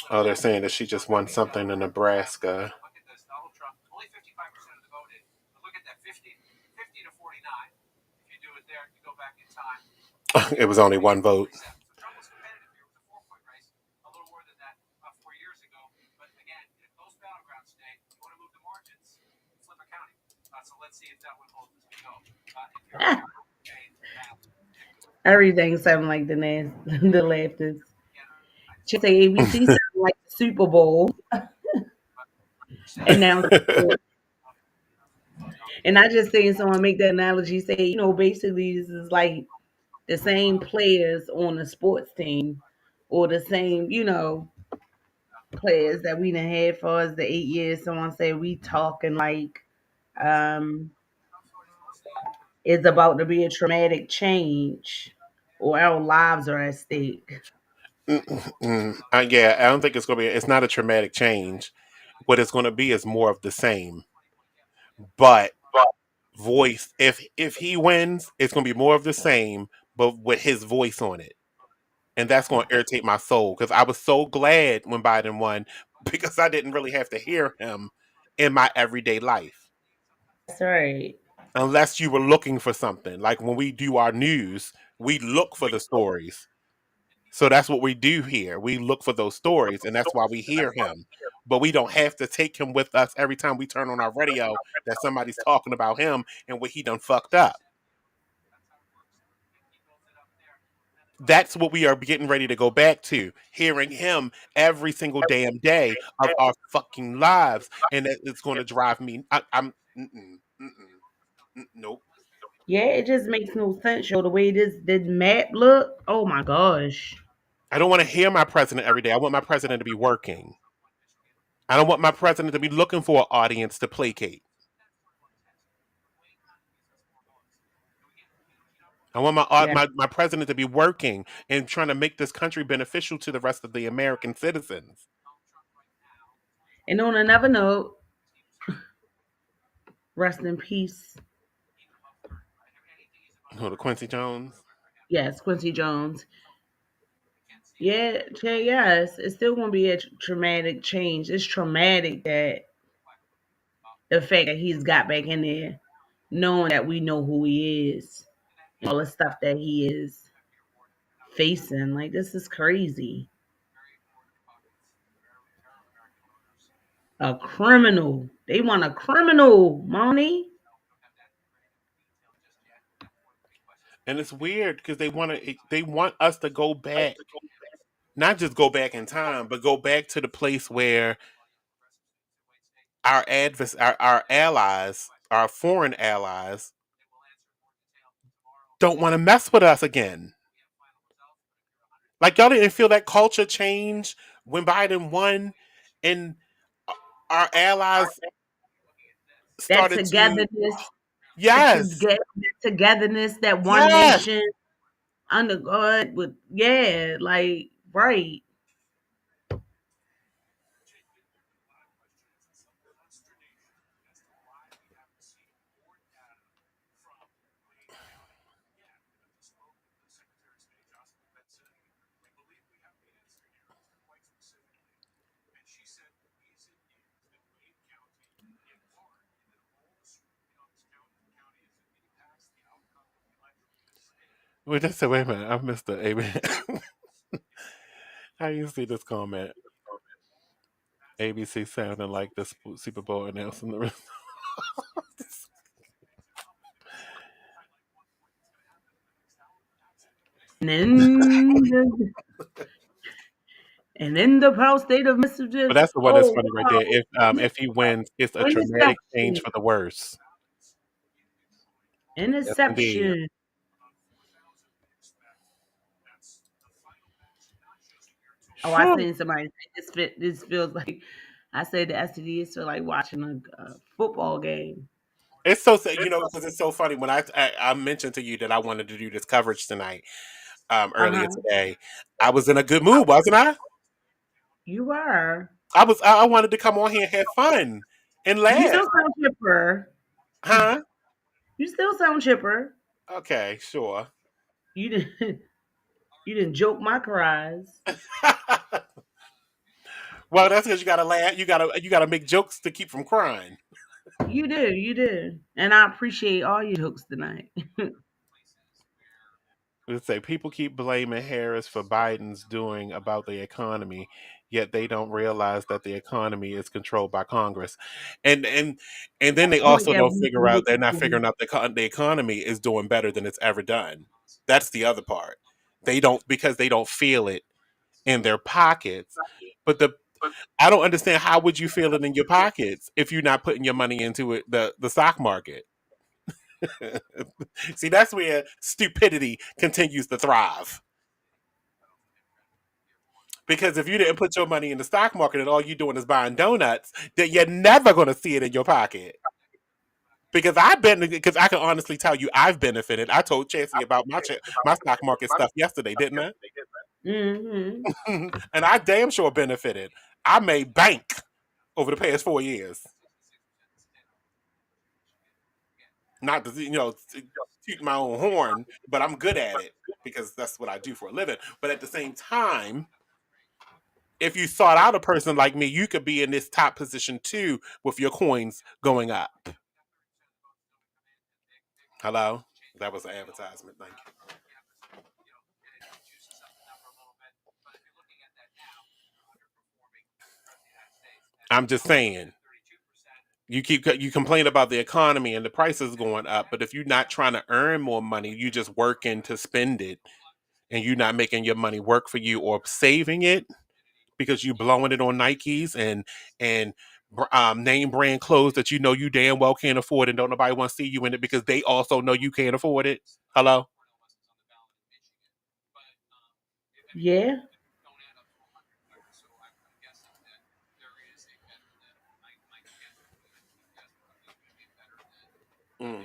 Oh, they're saying that she just won something in Nebraska. It was only one vote. Everything sounded like the laughter. She say ABC sounded like the Super Bowl announcement. And I just seen someone make that analogy, say, basically this is like the same players on a sports team or the same, players that we done had for us the 8 years. Someone said we talking like um it's about to be a traumatic change or our lives are at stake. Yeah, I don't think it's going to be. It's not a traumatic change. What it's going to be is more of the same. But voice, if he wins, it's going to be more of the same, but with his voice on it, and that's going to irritate my soul because I was so glad when Biden won because I didn't really have to hear him in my everyday life That's right. unless you were looking for something. Like when we do our news, we look for the stories. So that's what we do here. We look for those stories, and that's why we hear him. But we don't have to take him with us every time we turn on our radio that somebody's talking about him and what he done fucked up. That's what we are getting ready to go back to, hearing him every single damn day of our fucking lives, and it's going to drive me. I'm nope. Yeah, it just makes no sense, yo. The way this map look, oh my gosh. I don't want to hear my president every day. I want my president to be working. I don't want my president to be looking for an audience to placate. I want Yeah. my president to be working and trying to make this country beneficial to the rest of the American citizens. And on another note, rest in peace. Oh, the Quincy Jones. Yes, Quincy Jones. Yes, it's still gonna be a traumatic change. It's traumatic that the fact that he's got back in there, knowing that we know who he is, all the stuff that he is facing. Like this is crazy. A criminal. They want a criminal, Money. And it's weird because they want us to go back, not just go back in time, but go back to the place where our allies, our foreign allies, don't want to mess with us again. Like y'all didn't feel that culture change when Biden won, and our allies That started to togetherness, yes, that togetherness, that one yes. nation under God with yeah, like right. Wait, just say, wait a minute. I missed the Amen. How you see this comment? ABC sounding like the Super Bowl announcing the results. And then the proud state of But Mississippi. that's the one that's Oh funny right there. wow. If he wins, it's a traumatic change Interception. for the worse. Yes, indeed. Interception. Oh, I Phew. seen somebody say this feels like I said the STDs feel like watching a football game. It's so because it's so funny when I mentioned to you that I wanted to do this coverage tonight earlier Uh-huh. today. I was in a good mood, wasn't I? You were. I wanted to come on here and have fun and You laugh, still sound chipper. huh? You still sound chipper. Okay, sure. You didn't you didn't joke my cries. Well, that's because you gotta laugh. You gotta make jokes to keep from crying. You did, you did. And I appreciate all your jokes tonight. Let's say people keep blaming Harris for Biden's doing about the economy, yet they don't realize that the economy is controlled by Congress, and then they Point also that don't we figure can out get they're not to. figuring out the economy is doing better than it's ever done. That's the other part. They don't because they don't feel it in their pockets. But the I don't understand how would you feel it in your pockets if you're not putting your money into it the stock market. See, that's where stupidity continues to thrive. Because if you didn't put your money in the stock market and all you're doing is buying donuts, then you're never going to see it in your pocket. Because I can honestly tell you I've benefited. I told Chancey about my stock market stuff yesterday, didn't I? Mm-hmm. And I damn sure benefited. I made bank over the past 4 years. Not to toot my own horn, but I'm good at it because that's what I do for a living. But at the same time, if you sought out a person like me, you could be in this top position too with your coins going up. Hello? That was an advertisement. Thank you. I'm just saying. You complain about the economy and the prices going up, but if you're not trying to earn more money, you just working to spend it, and you're not making your money work for you or saving it because you blowing it on Nikes and name brand clothes that you know you damn well can't afford and don't nobody want to see you in it because they also know you can't afford it. Hello? Yeah. Mm.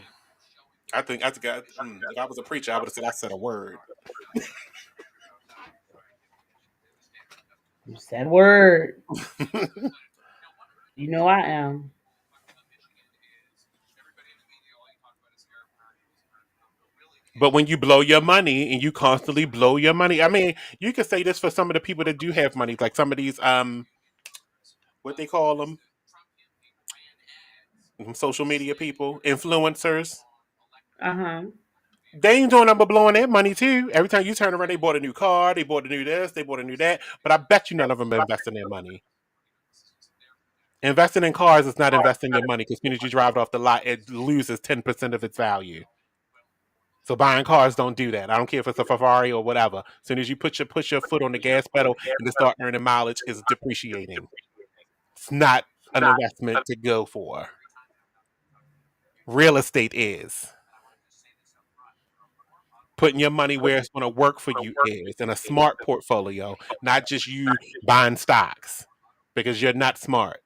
If I was a preacher, I would have said I said a word. You said word. You know I am. But when you blow your money and you constantly blow your money, I mean, you could say this for some of the people that do have money, like some of these what they call them, social media people, influencers. Uh-huh. They ain't doing nothing but blowing their money too. Every time you turn around, they bought a new car, they bought a new this, they bought a new that. But I bet you none of them are investing their money. Investing in cars is not investing your money because as soon as you drive it off the lot, it loses 10% of its value. So buying cars don't do that. I don't care if it's a Ferrari or whatever. As soon as you push your foot on the gas pedal and to start earning mileage, is depreciating. It's not an investment to go for. Real estate is putting your money where it's going to work for you is in a smart portfolio, not just you buying stocks because you're not smart.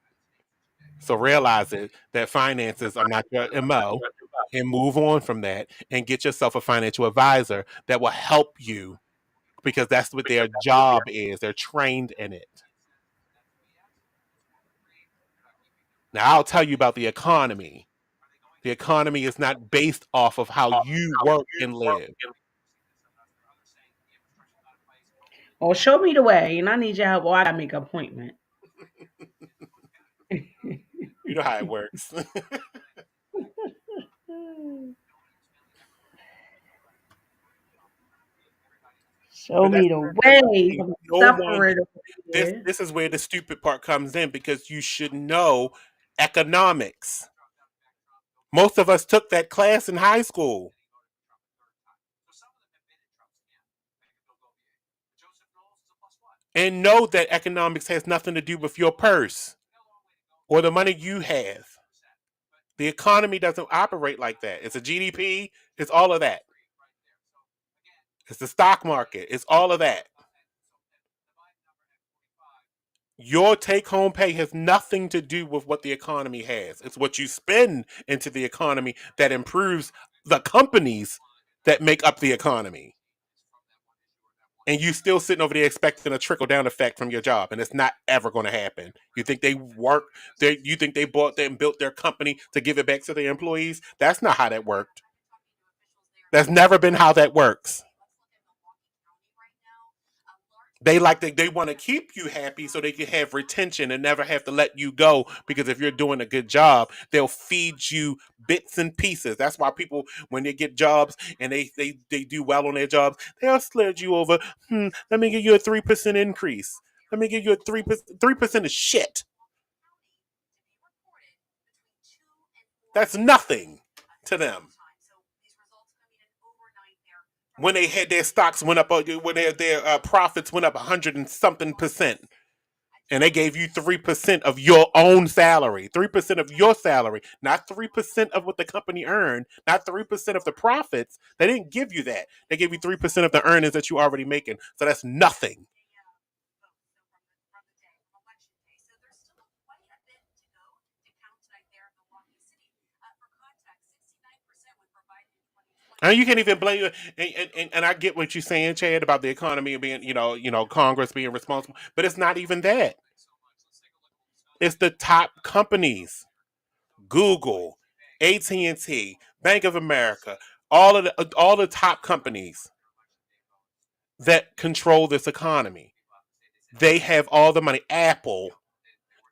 So realize it that finances are not your MO and move on from that and get yourself a financial advisor that will help you because that's what their job is. They're trained in it. Now, I'll tell you about the economy. The economy is not based off of how you work and live. Well, show me the way, and I need your help, or I gotta make an appointment. You know how it works. Show But me the way. I'm no one. suffering over This here. this is where the stupid part comes in because you should know economics. Most of us took that class in high school and know that economics has nothing to do with your purse or the money you have. The economy doesn't operate like that. It's a GDP, it's all of that. It's the stock market, it's all of that. Your take-home pay has nothing to do with what the economy has. It's what you spend into the economy that improves the companies that make up the economy. And you still sitting over there expecting a trickle-down effect from your job, and it's not ever going to happen. You think they work? You think they bought and built their company to give it back to their employees? That's not how that worked. That's never been how that works. They want to keep you happy so they can have retention and never have to let you go, because if you're doing a good job, they'll feed you bits and pieces. That's why people, when they get jobs and they do well on their jobs, they'll slide you over. Let me give you a 3% increase. Let me give you a 3%. 3% of shit. That's nothing to them. When they had their stocks went up, when their profits went up 100 and something percent, and they gave you 3% of your own salary, 3% of your salary, not 3% of what the company earned, not 3% of the profits. They didn't give you that. They gave you 3% of the earnings that you're already making. So that's nothing. And you can't even blame you. And I get what you're saying, Chad, about the economy being, Congress being responsible, but it's not even that. It's the top companies, Google, AT&T, Bank of America, all the top companies that control this economy. They have all the money. Apple,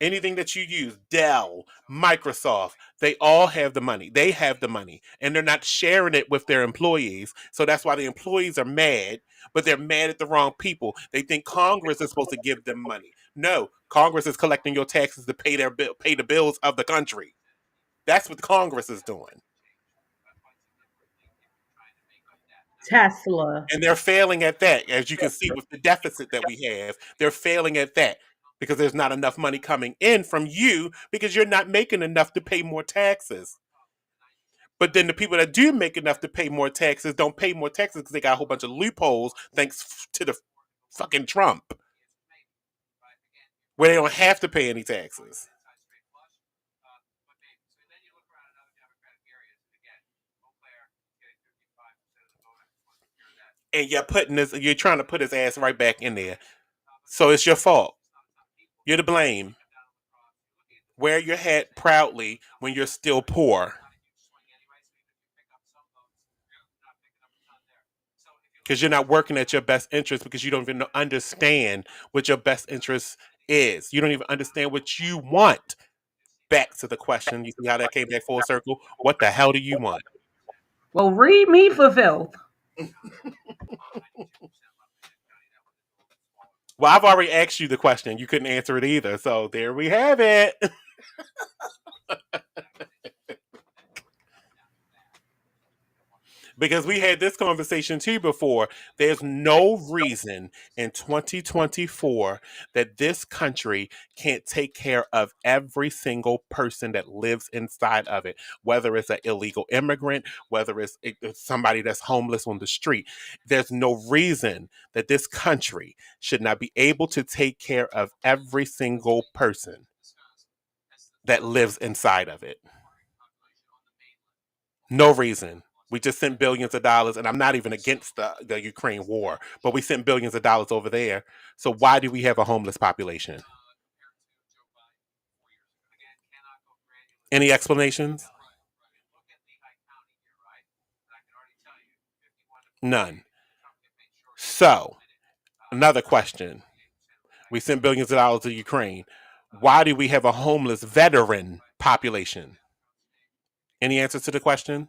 anything that you use, Dell, Microsoft, they all have the money. They have the money, and they're not sharing it with their employees. So that's why the employees are mad, but they're mad at the wrong people. They think Congress is supposed to give them money. No, Congress is collecting your taxes to pay the bills of the country. That's what Congress is doing. Tesla. And they're failing at that. As you can see with the deficit that we have, they're failing at that because there's not enough money coming in from you because you're not making enough to pay more taxes. But then the people that do make enough to pay more taxes don't pay more taxes because they got a whole bunch of loopholes thanks to the fucking Trump, where they don't have to pay any taxes. And you're trying to put his ass right back in there. So it's your fault. You're to blame. Wear your hat proudly when you're still poor. Because you're not working at your best interest, because you don't even understand what your best interest is. You don't even understand what you want. Back to the question. You see how that came back full circle? What the hell do you want? Well, read me for filth. Well, I've already asked you the question. You couldn't answer it either. So there we have it. Because we had this conversation too before. There's no reason in 2024 that this country can't take care of every single person that lives inside of it, whether it's an illegal immigrant, whether it's somebody that's homeless on the street. There's no reason that this country should not be able to take care of every single person that lives inside of it. No reason. We just sent billions of dollars, and I'm not even against the Ukraine war, but we sent billions of dollars over there. So why do we have a homeless population? Any explanations? None. So, another question. We sent billions of dollars to Ukraine. Why do we have a homeless veteran population? Any answers to the question?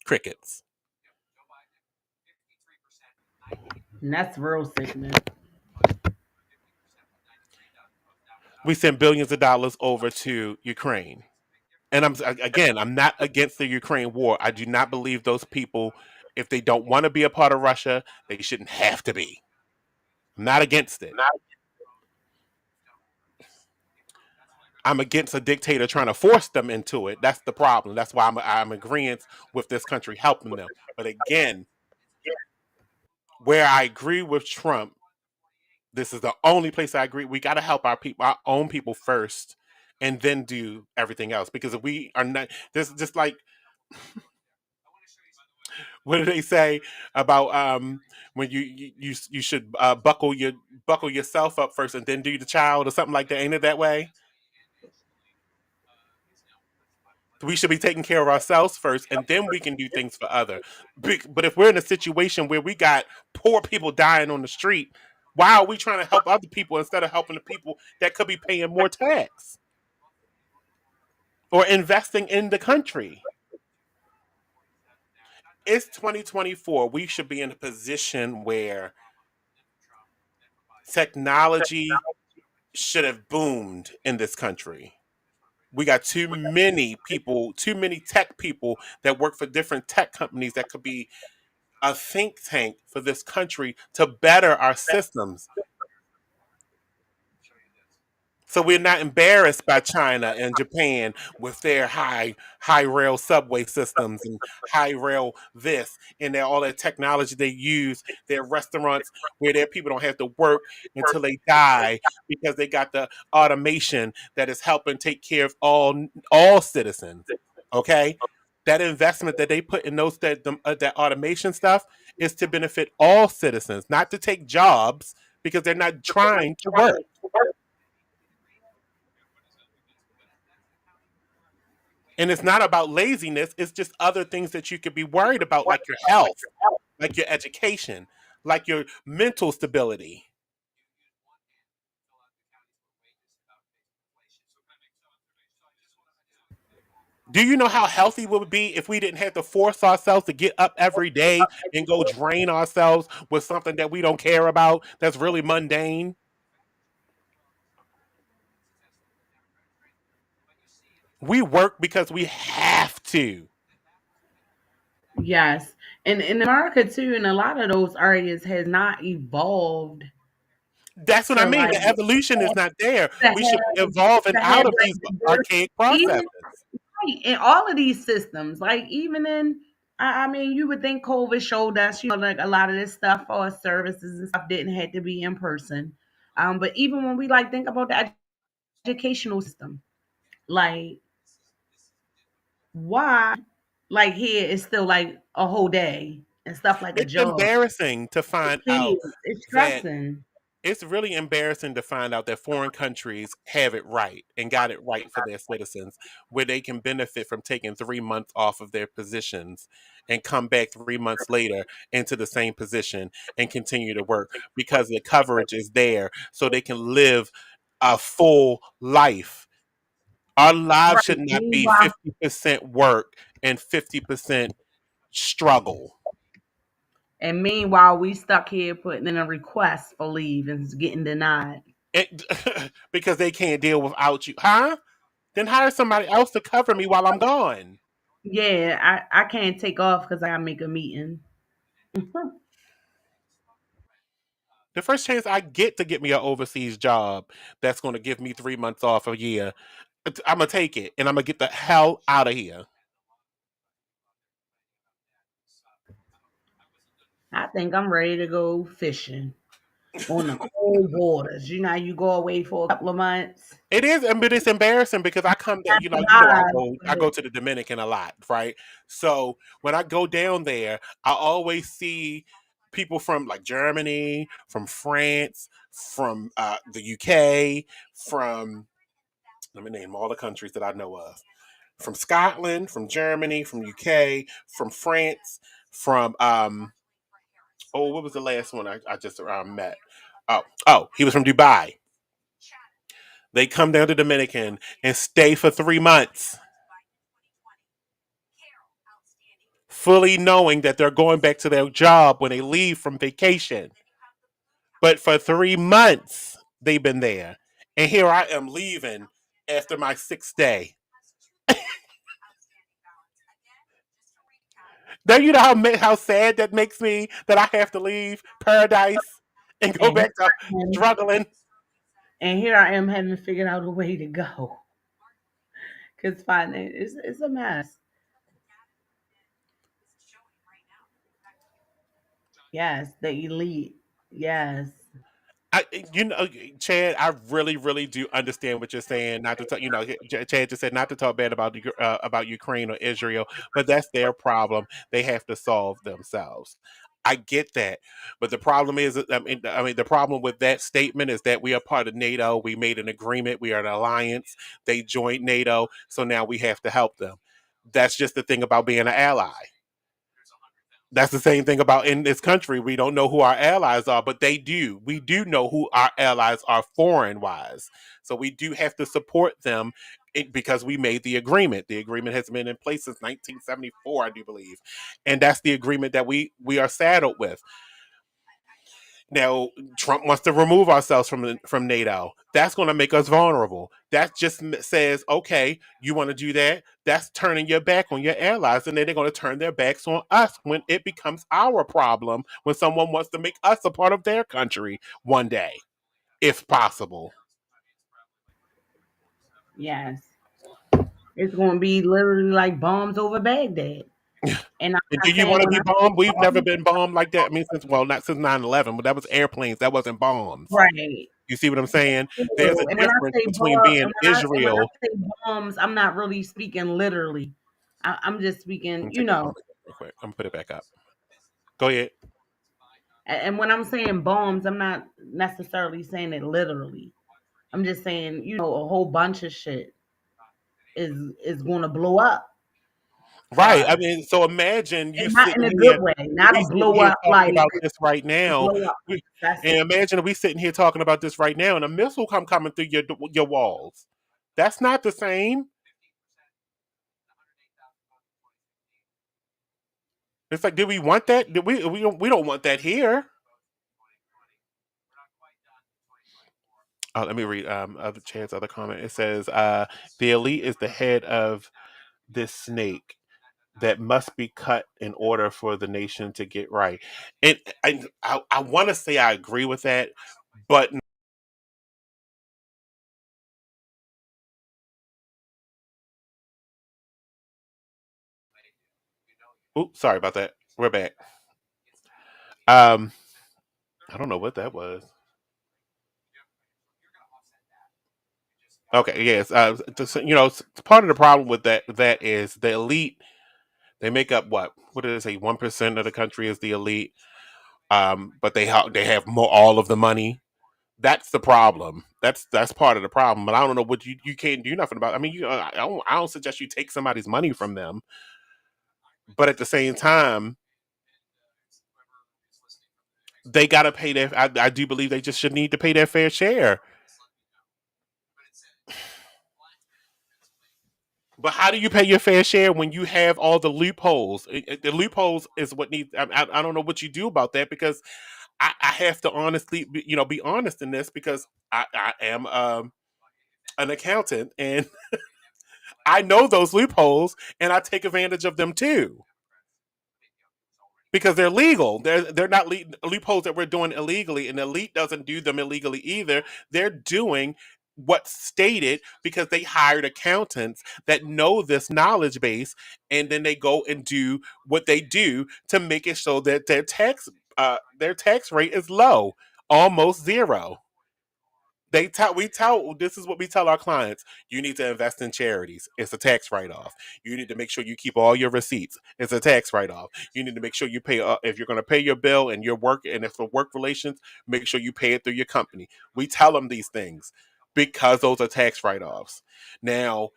Crickets. And that's real sickening. We sent billions of dollars over to Ukraine. And I'm not against the Ukraine war. I do not believe those people, if they don't want to be a part of Russia, they shouldn't have to be. I'm not against it. I'm against a dictator trying to force them into it. That's the problem. That's why I'm agreeing with this country helping them. But again, where I agree with Trump, This is the only place I agree. We got to help our people, our own people first, and then do everything else. Because if we are not, this is just like, what do they say about when you should buckle yourself up first and then do the child or something like that? Ain't it that way? We should be taking care of ourselves first, and then we can do things for other. But if we're in a situation where we got poor people dying on the street, why are we trying to help other people instead of helping the people that could be paying more tax or investing in the country? It's 2024. We should be in a position where technology should have boomed in this country. We got too many people, too many tech people that work for different tech companies that could be a think tank for this country to better our systems. So we're not embarrassed by China and Japan with their high rail subway systems and high rail this and all that technology they use. Their restaurants where their people don't have to work until they die because they got the automation that is helping take care of all citizens. Okay, that investment that they put in that automation stuff is to benefit all citizens, not to take jobs because they're not trying to work. And it's not about laziness, it's just other things that you could be worried about, like your health, like your education, like your mental stability. Do you know how healthy we would be if we didn't have to force ourselves to get up every day and go drain ourselves with something that we don't care about that's really mundane? We work because we have to. Yes. And in America too, in a lot of those areas has not evolved That's what I to mean. like The evolution is not there. to We should be have evolving out of like these diverse, archaic even processes. right, in all of these systems, like even in I mean, you would think COVID showed us, like a lot of this stuff for services and stuff didn't have to be in person. But even when we like think about the educational system, like why like here it's still like a whole day and stuff like a It's job. embarrassing to find It out is. It's that stressing. it's really embarrassing to find out that foreign countries have it right and got it right for their citizens, where they can benefit from taking 3 months off of their positions and come back 3 months later into the same position and continue to work because the coverage is there so they can live a full life. Our lives should Right. not be Meanwhile, 50% work and 50% struggle. we stuck here putting in a request for leave and it's getting denied. It, because they can't deal without you. Huh? Then hire somebody else to cover me while I'm gone. Yeah, I can't take off because I gotta make a meeting. The first chance I get to get me an overseas job that's going to give me 3 months off a year, I'm going to take it and I'm going to get the hell out of here. I think I'm ready to go fishing on the cold waters. You know, how you go away for a couple of months. It is, but it's embarrassing because I come there. Not I survive, go. I but go to the Dominican a lot, right? So when I go down there, I always see people from like Germany, from France, from the UK, from let me name all the countries that I know of. From Scotland, from Germany, from UK, from France, from oh, what was the last one I just met? Oh, he was from Dubai. They come down to Dominican and stay for 3 months, fully knowing that they're going back to their job when they leave from vacation. But for 3 months, they've been there. And here I am leaving after my 6th day. Now you know how sad that makes me that I have to leave paradise and go and back to struggling. here I am having figured out a way to go because finance it's a mess. Yes, the elite. Yes. Chad, I really, really do understand what you're saying. Not to talk, Chad just said not to talk bad about Ukraine or Israel, but that's their problem. They have to solve themselves. I get that, but the problem is, the problem with that statement is that we are part of NATO. We made an agreement. We are an alliance. They joined NATO, so now we have to help them. That's just the thing about being an ally. That's the same thing about in this country. We don't know who our allies are, but they do. We do know who our allies are foreign wise. So we do have to support them because we made the agreement. The agreement has been in place since 1974, I do believe. And that's the agreement that we are saddled with. Now, Trump wants to remove ourselves from NATO. That's going to make us vulnerable. That just says, okay, you want to do that? That's turning your back on your allies, and then they're going to turn their backs on us when it becomes our problem when someone wants to make us a part of their country one day, if possible. Yes. It's going to be literally like bombs over Baghdad. And I'm And do not you saying want to when be I say bombed? We've never bombs, been bombed like that. I mean, not since 9/11, but that was airplanes. That wasn't bombs. right. You see what I'm saying? There's a And when I difference say between bomb, being and when I Israel. say bombs, I'm not really speaking literally. I'm just Let speaking, me take this off real quick. I'm gonna put it back up. Go ahead. and when I'm saying bombs, I'm not necessarily saying it literally. I'm just saying, a whole bunch of shit is going to blow up for Right. I us, mean, so imagine you and not in sitting a good here, way, not we a sitting blow here up talking like about this right a now. blow up And excessive. imagine we sitting here talking about this right now, and a missile coming through your walls. That's not the same. It's like, did we want that? Did we don't want that here. Let me read other Chad's other comment. It says, the elite is the head of this snake that must be cut in order for the nation to get right. And I want to say I agree with that, but oops, sorry about that. We're back. Um, I don't know what that was. Okay, yes. Part of the problem with that is the elite. They make up what? What did it say? 1% of the country is the elite. But they have all of the money. That's the problem. That's part of the problem. But I don't know what you can't do nothing about. I mean, I don't suggest you take somebody's money from them, but at the same time, they got to pay their. I do believe they just should need to pay their fair share. But how do you pay your fair share when you have all the loopholes? The loopholes is what needs. I don't know what you do about that because I have to honestly, be honest in this because I am an accountant and I know those loopholes and I take advantage of them too because they're legal. They're not loopholes that we're doing illegally, and the elite doesn't do them illegally either. They're doing what's stated because they hired accountants that know this knowledge base, and then they go and do what they do to make it so that their tax rate is low, almost zero. This is what we tell our clients. You need to invest in charities. It's a tax write-off. You need to make sure you keep all your receipts. It's a tax write-off. You need to make sure you pay if you're going to pay your bill and your work, and if for work relations, make sure you pay it through your company. We tell them these things because those are tax write-offs. Now,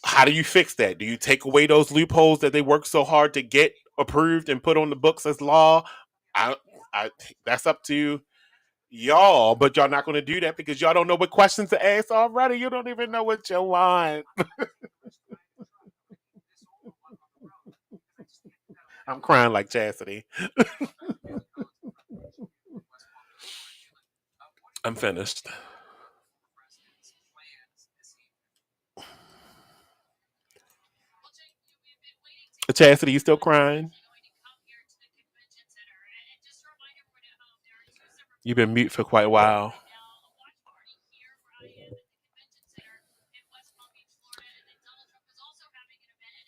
how do you fix that? Do you take away those loopholes that they work so hard to get approved and put on the books as law? I, I that's up to y'all, but y'all not going to do that because y'all don't know what questions to ask already. You don't even know what you want. I'm crying like Chastity. I'm finished. Chastity, you still crying? You've been mute for quite a while.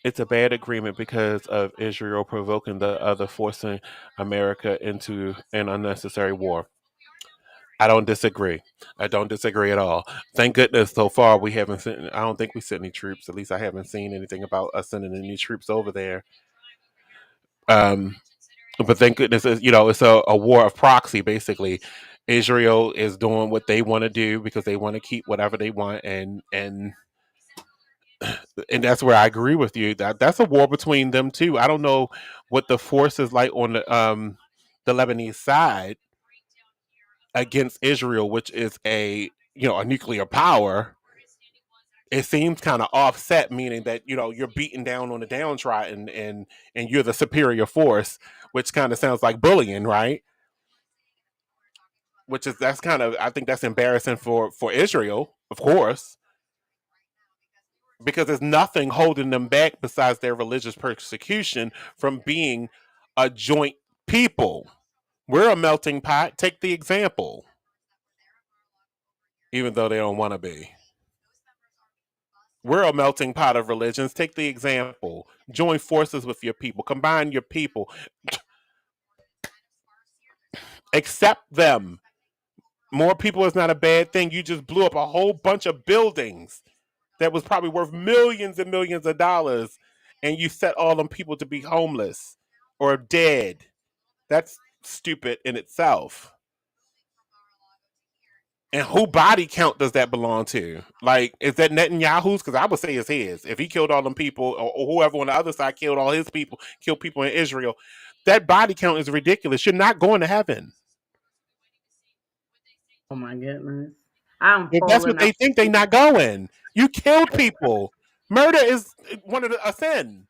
It's a bad agreement because of Israel provoking the other, forcing America into an unnecessary war. I don't disagree. I don't disagree at all. Thank goodness so far we haven't sent. I don't think we sent any troops. At least I haven't seen anything about us sending any troops over there. Um, but thank goodness, it's a war of proxy. Basically, Israel is doing what they want to do because they want to keep whatever they want, and that's where I agree with you. That's a war between them too. I don't know what the force is like on the Lebanese side against Israel, which is a nuclear power. It seems kind of offset, meaning that you're beating down on the downtrodden and you're the superior force, which kind of sounds like bullying, right? That's kind of, I think that's embarrassing for Israel, of course, because there's nothing holding them back besides their religious persecution from being a joint people. We're a melting pot. Take the example, even though they don't want to be. We're a melting pot of religions. Take the example. Join forces with your people. Combine your people. Accept them. More people is not a bad thing. You just blew up a whole bunch of buildings that was probably worth millions and millions of dollars, and you set all them people to be homeless or dead. That's stupid in itself. And who body count does that belong to? Like, is that Netanyahu's? Because I would say it's his. If he killed all them people, or whoever on the other side killed all his people, killed people in Israel, that body count is ridiculous. You're not going to heaven. Oh my goodness. I'm If that's what falling they out. think, they're not going. You killed people. Murder is one of a sin.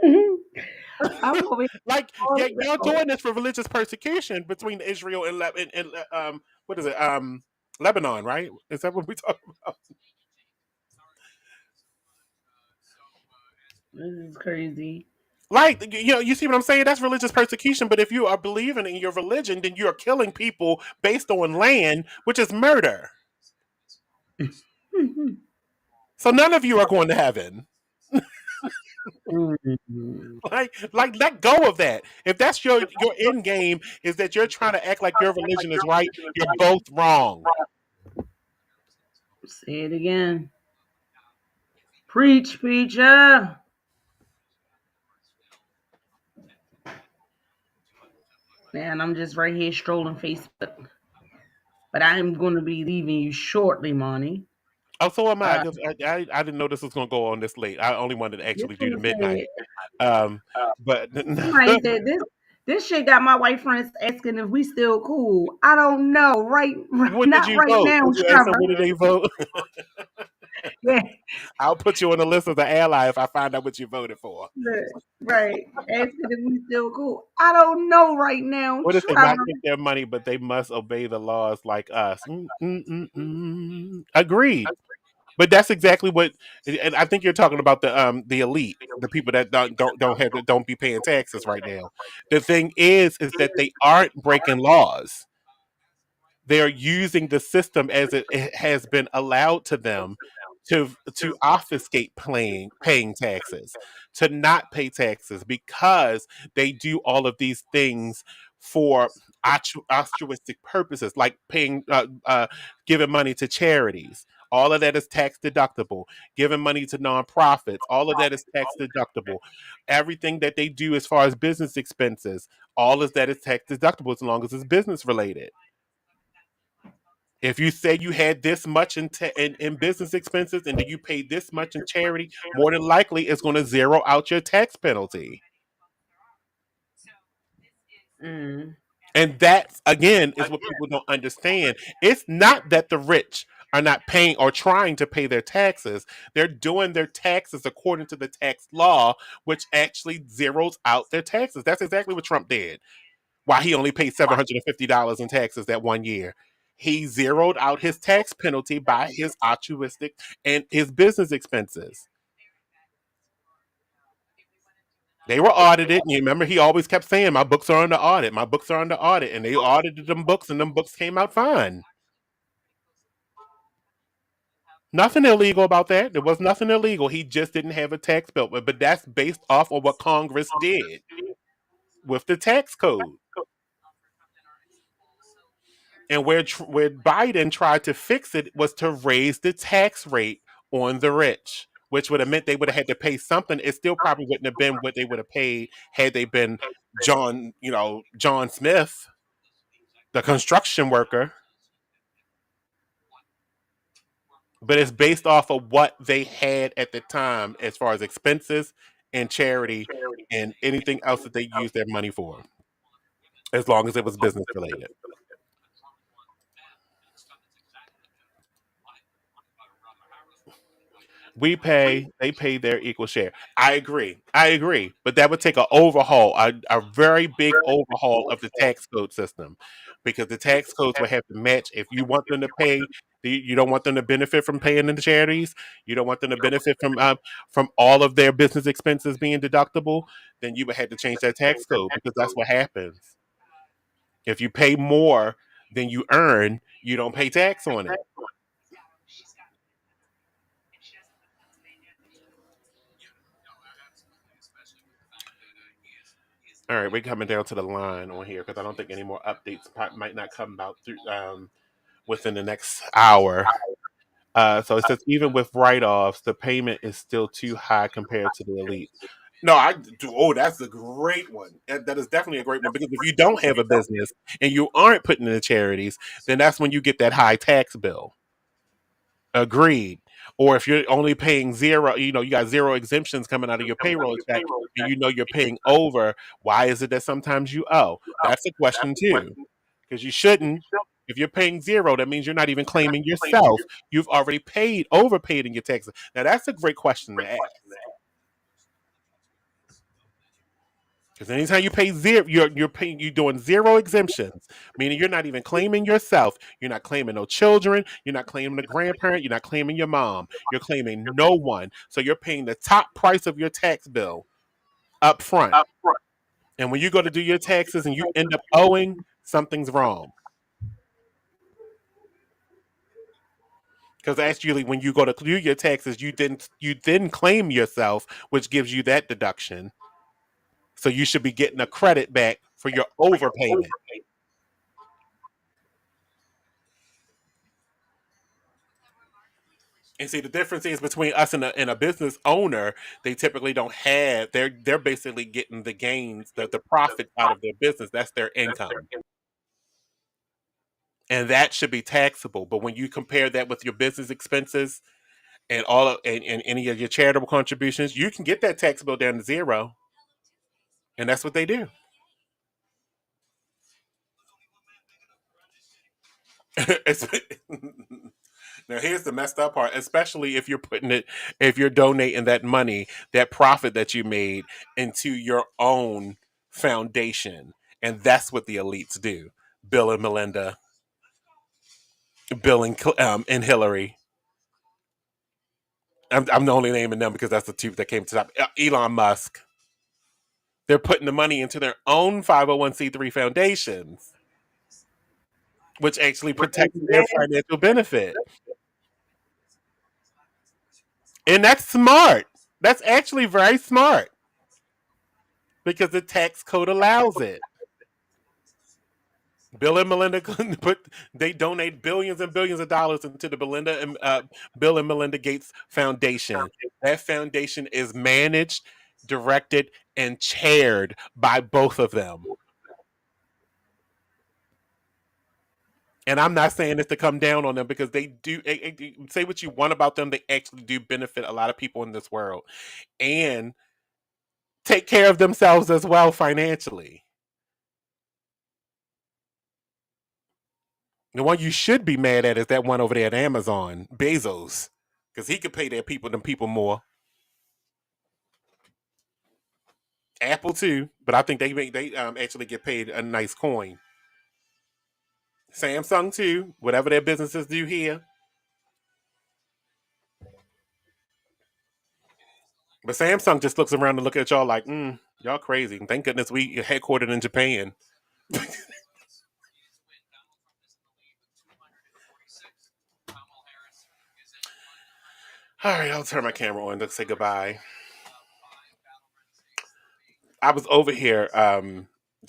I'm over here Like, yeah, falling y'all out. doing this for religious persecution between Israel and what is it? Lebanon, right? Is that what we talking about? This is crazy. Like, you see what I'm saying? That's religious persecution. But if you are believing in your religion, then you are killing people based on land, which is murder. So none of you are going to heaven. Mhm. Like, let go of that. If that's your end game, is that you're trying to act like your religion is right, you're both wrong. Say it again. Preach, preacher. Man, I'm just right here strolling Facebook. But I'm going to be leaving you shortly, Monty. Oh, so am I. Uh, 'Cause I didn't know this was going to go on this late. I only wanted to this actually do the one said, midnight. Um, but somebody said this shit got my white friends asking if we still cool. I don't know. what did Not you right vote? now, Did you ask them Trevor. what did they vote? Yeah, I'll put you on the list as an ally if I find out what you voted for. look, right. Asking if we still cool. I don't know right now, What if they not Trevor. take their money, but they must obey the laws like us? Agreed. But that's exactly what, and I think you're talking about the elite, the people that don't be paying taxes right now. The thing is that they aren't breaking laws. They're using the system as it has been allowed to them to obfuscate paying taxes, to not pay taxes because they do all of these things for altruistic purposes, like giving money to charities. All of that is tax deductible. Giving money to nonprofits, all of that is tax deductible. Everything that they do as far as business expenses, all of that is tax deductible as long as it's business related. If you say you had this much in business expenses and then you paid this much in charity, more than likely it's going to zero out your tax penalty. Mm. And that, again, is what people don't understand. It's not that the rich are not paying or trying to pay their taxes. They're doing their taxes according to the tax law, which actually zeroes out their taxes. That's exactly what Trump did. Why he only paid $750 in taxes that one year. He zeroed out his tax penalty by his altruistic and his business expenses. They were audited, and you remember he always kept saying, "My books are under audit. My books are under audit," and they audited them books, and them books came out fine. Nothing illegal about that. There was nothing illegal. He just didn't have a tax bill, but that's based off of what Congress did with the tax code. And where Biden tried to fix it was to raise the tax rate on the rich, which would have meant they would have had to pay something. It still probably wouldn't have been what they would have paid had they been John Smith, the construction worker. But it's based off of what they had at the time as far as expenses and charity and anything else that they used their money for, as long as it was business related. They pay their equal share. I agree. But that would take an overhaul, a very big overhaul of the tax code system, because the tax codes would have to match. If you want them to pay, you don't want them to benefit from paying into charities. You don't want them to benefit from all of their business expenses being deductible. Then you would have to change that tax code, because that's what happens. If you pay more than you earn, you don't pay tax on it. All right, we're coming down to the line on here because I don't think any more updates might not come about through within the next hour. So it says even with write-offs, the payment is still too high compared to the elite. No, I do. Oh, that's a great one. That is definitely a great one, because if you don't have a business and you aren't putting in the charities, then that's when you get that high tax bill. Agreed. Or if you're only paying zero, you got zero exemptions coming out of your payroll check, and you're paying over. Why is it that sometimes you owe? That's a question too, because you shouldn't. If you're paying zero, that means you're not even claiming yourself. You've already overpaid in your taxes. Now that's a great question to ask. Because anytime you pay zero, you're doing zero exemptions, meaning you're not even claiming yourself. You're not claiming no children. You're not claiming a grandparent. You're not claiming your mom. You're claiming no one. So you're paying the top price of your tax bill up front. And when you go to do your taxes and you end up owing, something's wrong. Because actually, when you go to do your taxes, you didn't claim yourself, which gives you that deduction. So you should be getting a credit back for your overpayment. And see, the difference is between us and a business owner. They typically don't have. They're basically getting the gains, the profit out of their business. That's their income, and that should be taxable. But when you compare that with your business expenses and and any of your charitable contributions, you can get that tax bill down to zero, and that's what they do. Now here's the messed up part, especially if you're donating that money, that profit that you made, into your own foundation. And that's what the elites do. Bill and Melinda, Bill and Hillary. I'm only naming them because that's the two that came to the top. Elon Musk. They're putting the money into their own 501c3 foundations, which actually protects their financial benefit. And that's smart. That's actually very smart, because the tax code allows it. Bill and Melinda they donate billions and billions of dollars into the Bill and Melinda Gates Foundation. That foundation is managed, directed, and chaired by both of them. And I'm not saying this to come down on them, because they do, say what you want about them. They actually do benefit a lot of people in this world and take care of themselves as well financially. The one you should be mad at is that one over there at Amazon, Bezos, because he could pay them people more. Apple too, but I think they actually get paid a nice coin. Samsung too, whatever their businesses do here. But Samsung just looks around and look at y'all like, y'all crazy. Thank goodness we headquartered in Japan. All right, I'll turn my camera on to say goodbye. I was over here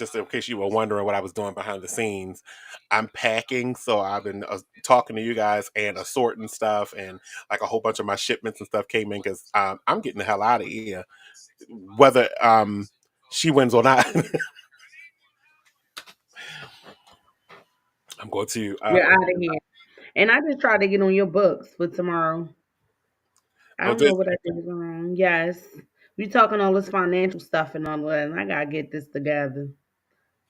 just in case you were wondering what I was doing behind the scenes, I'm packing. So I've been talking to you guys and assorting stuff, and like a whole bunch of my shipments and stuff came in because I'm getting the hell out of here, whether she wins or not. I'm going to. You're out of here. And I just tried to get on your books for tomorrow. I Oh, don't know what I did wrong. Yes. We talking all this financial stuff and all that, and I gotta get this together.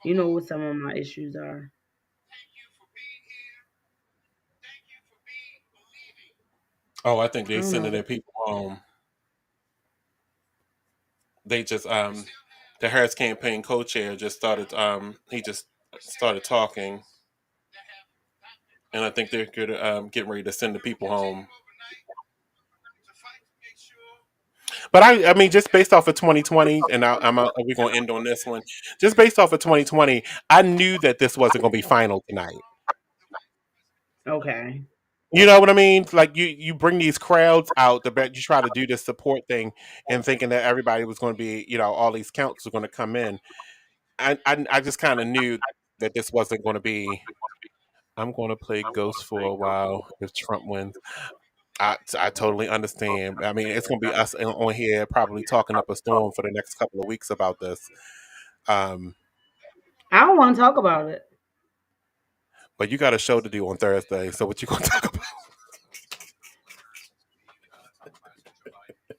You know what some of my issues are. I think I they don't sending know. their people home. They just the Harris campaign co-chair just started he just started talking, and I think they're good getting ready to send the people home. But I mean, just based off of 2020, and we're gonna end on this one. Just based off of 2020, I knew that this wasn't gonna be final tonight. Okay. You know what I mean? Like you bring these crowds out, you try to do this support thing, and thinking that everybody was going to be, all these counts were going to come in. I just kind of knew that this wasn't going to be. I'm going to play Ghost for a while if Trump wins. I totally understand. I mean, it's going to be us on here probably talking up a storm for the next couple of weeks about this. Um, I don't want to talk about it. but you got a show to do on Thursday, so what you going to talk about?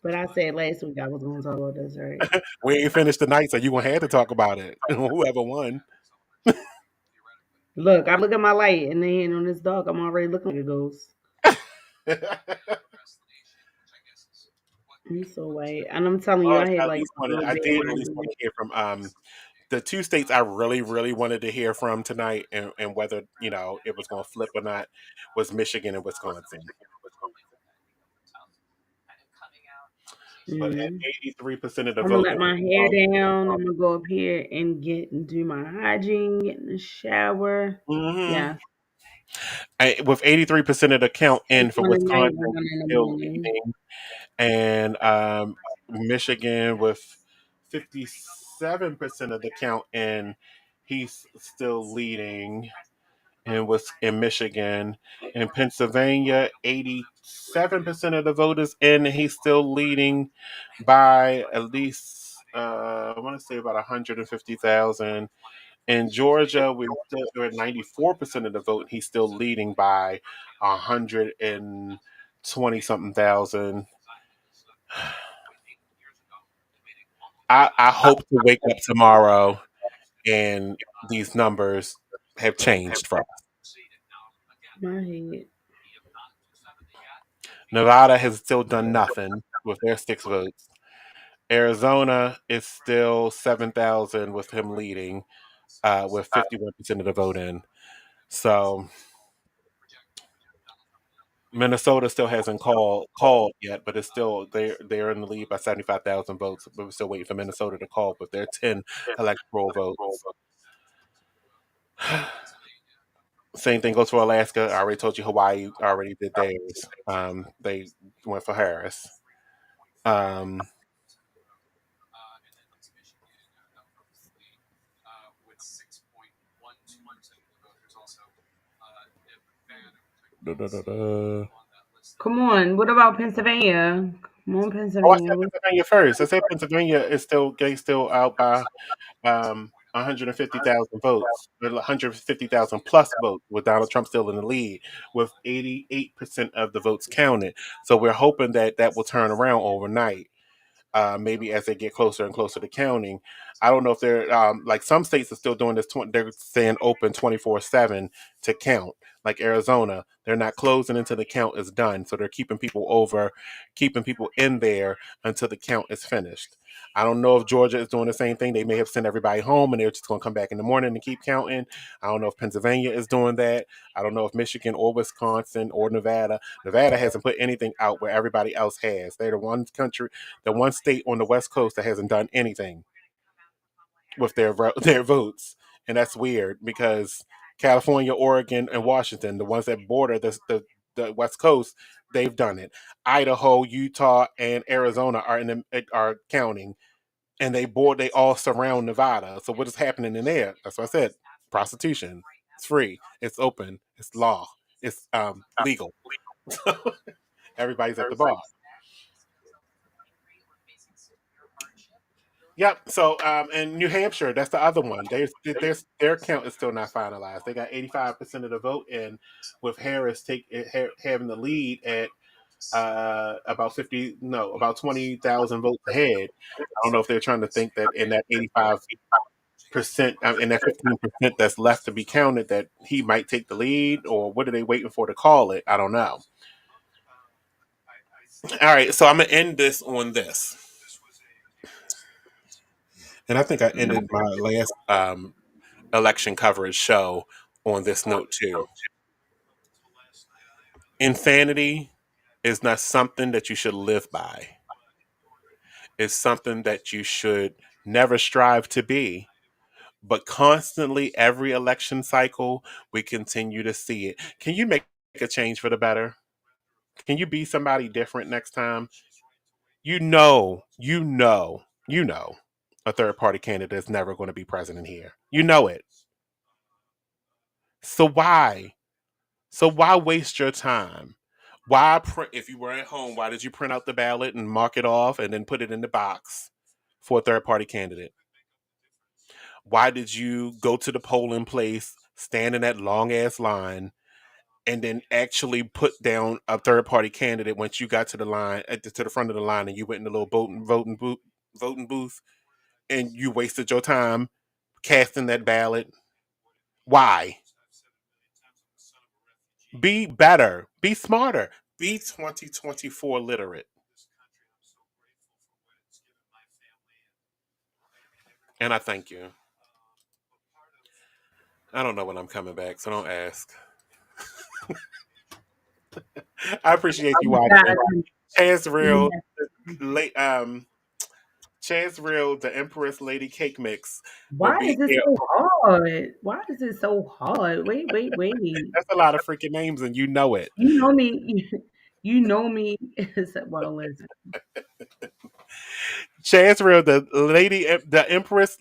But I said last week I was going to talk about this, right? We ain't finished the night, so you gonna have to talk about it. Whoever won. Look, I look at my light and then on this dog, I'm already looking like a ghost. He's so white. And I'm telling you, Oh, I had like a little I bit in did my at least want head. to hear from the two states I really, really wanted to hear from tonight, and whether it was going to flip or not, was Michigan and Wisconsin. But at Mm. 83% of the I'm gonna vote let in my hair Wisconsin, down. I'm gonna go up here and do my hygiene, get in the shower. hmm Yeah. with 83% of the count in It's for one at night, Wisconsin, one in he's the still morning. leading, and Michigan with 57% of the count in, he's still leading. And was in Michigan. In Pennsylvania, 87% of the voters in. He's still leading by at least, I want to say about 150,000. In Georgia, we're at 94% of the vote. He's still leading by 120 something thousand. I hope to wake up tomorrow and these numbers have changed for us. My head. Nevada has still done nothing with their 6 votes. Arizona is still 7,000 with him leading, with 51% of the vote in. So Minnesota still hasn't called yet, but it's still they're in the lead by 75,000 votes. But we're still waiting for Minnesota to call with their 10 electoral votes. Same thing goes for Alaska. I already told you Hawaii already did theirs. They went for Harris. Um, da, da, da, da. Come on. What about Pennsylvania? Come on, Oh, I Pennsylvania. said Pennsylvania first. I said Pennsylvania is still out by 150,000 votes, 150,000 plus votes, with Donald Trump still in the lead, with 88% of the votes counted. So we're hoping that that will turn around overnight. Maybe as they get closer and closer to counting. I don't know if they're like some states are still doing this. They're staying open 24/7 to count. Like Arizona, they're not closing until the count is done. So they're keeping people in there until the count is finished. I don't know if Georgia is doing the same thing. They may have sent everybody home and they're just going to come back in the morning and keep counting. I don't know if Pennsylvania is doing that. I don't know if Michigan or Wisconsin or Nevada. Nevada hasn't put anything out where everybody else has. They're the one state on the West Coast that hasn't done anything with their votes, and that's weird because California, Oregon, and Washington, the ones that border the West Coast, they've done it. Idaho, Utah, and Arizona are counting, and they all surround Nevada. So what is happening in there? That's what I said. Prostitution. It's free. It's open. It's law. It's legal. Everybody's at the bar. Yep. So in New Hampshire, that's the other one. Their count is still not finalized. They got 85% of the vote, and with Harris having the lead at about 20,000 votes ahead. I don't know if they're trying to think that in that 85%, in that 15% that's left to be counted, that he might take the lead, or what are they waiting for to call it? I don't know. All right, so I'm gonna end this on this, and I think I ended my last election coverage show on this note too. Insanity is not something that you should live by. It's something that you should never strive to be. But constantly, every election cycle, we continue to see it. Can you make a change for the better? Can you be somebody different next time? You know, a third party candidate is never going to be president here. You know it. So why? So why waste your time? Why print? If you were at home, why did you print out the ballot and mark it off and then put it in the box for a third party candidate? Why did you go to the polling place, stand in that long ass line, and then actually put down a third party candidate once you got to the line to the front of the line and you went in the little voting booth and you wasted your time casting that ballot? Why? Be better. Be smarter. Be 2024 literate. And I thank you. I don't know when I'm coming back, so don't ask. I appreciate you watching. Chas'Real, late Chas'Real, the Empress Lady Cakemix will Why be is it here. so hard? Why is it so hard? Wait. That's a lot of freaking names, and you know it. You know me. You know me. Well, listen. Chas'Real, the Empress.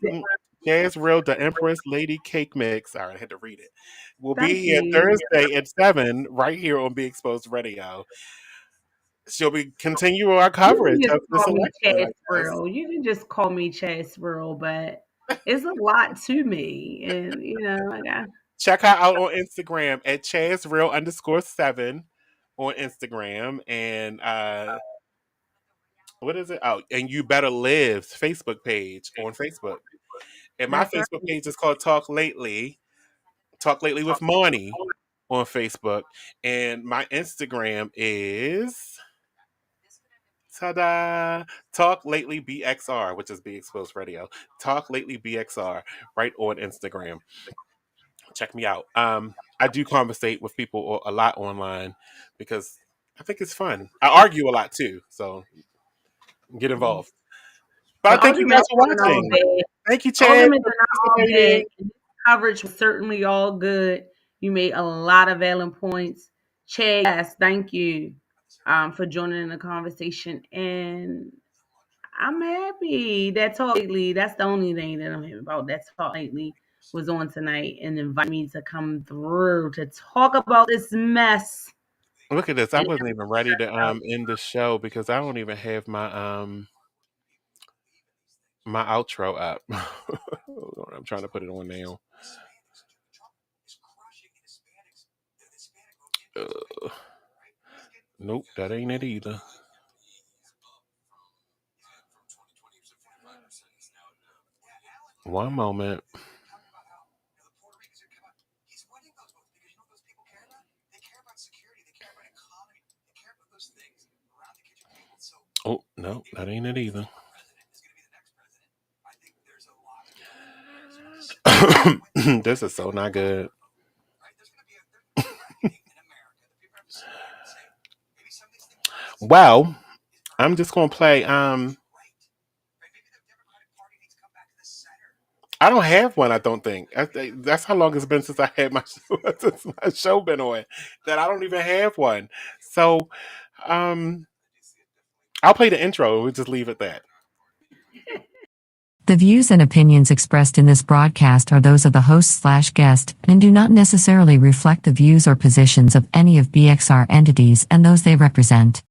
Chas'Real, the Empress Lady Cakemix. All right, I had to read it. Will Thank be here you. Thursday at 7 right here on Be Exposed Radio. She'll be continue our You coverage can just of this call me election, I guess. Chas'Real. You can just call me Chas'Real, but it's a lot to me, and I got. Check her out on Instagram at Chas'Real_7 on Instagram. And what is it? Oh, and You Better Live's Facebook page on Facebook. And my That's right. Facebook page is called Talk Lately with Monny on Facebook. And my Instagram is ta-da! Talk Lately BXR, which is Be Exposed Radio. Talk Lately BXR, right on Instagram. Check me out. I do conversate with people a lot online because I think it's fun. I argue a lot too, so get involved. The But thank you guys arguments for weren't all watching. bad. Thank you, Chad, Arguments for are not all bad. participating. Coverage was certainly all good. You made a lot of valid points. Chad, yes, thank you for joining in the conversation. And I'm happy that Talk Lately, that's the only thing that I'm happy about. That Talk Lately was on tonight and invited me to come through to talk about this mess. Look at this. I And wasn't even ready to end the show because I don't even have my outro up. Hold on, I'm trying to put it on now. Nope, that ain't it either. One moment. Oh, no, that ain't it either. This is so not good. Well, I'm just gonna play. I don't have one. I don't think. That's how long it's been since I had my show, since my show been on. That I don't even have one. So, um, I'll play the intro. We'll just leave it that. The views and opinions expressed in this broadcast are those of the host/guest and do not necessarily reflect the views or positions of any of BXR entities and those they represent.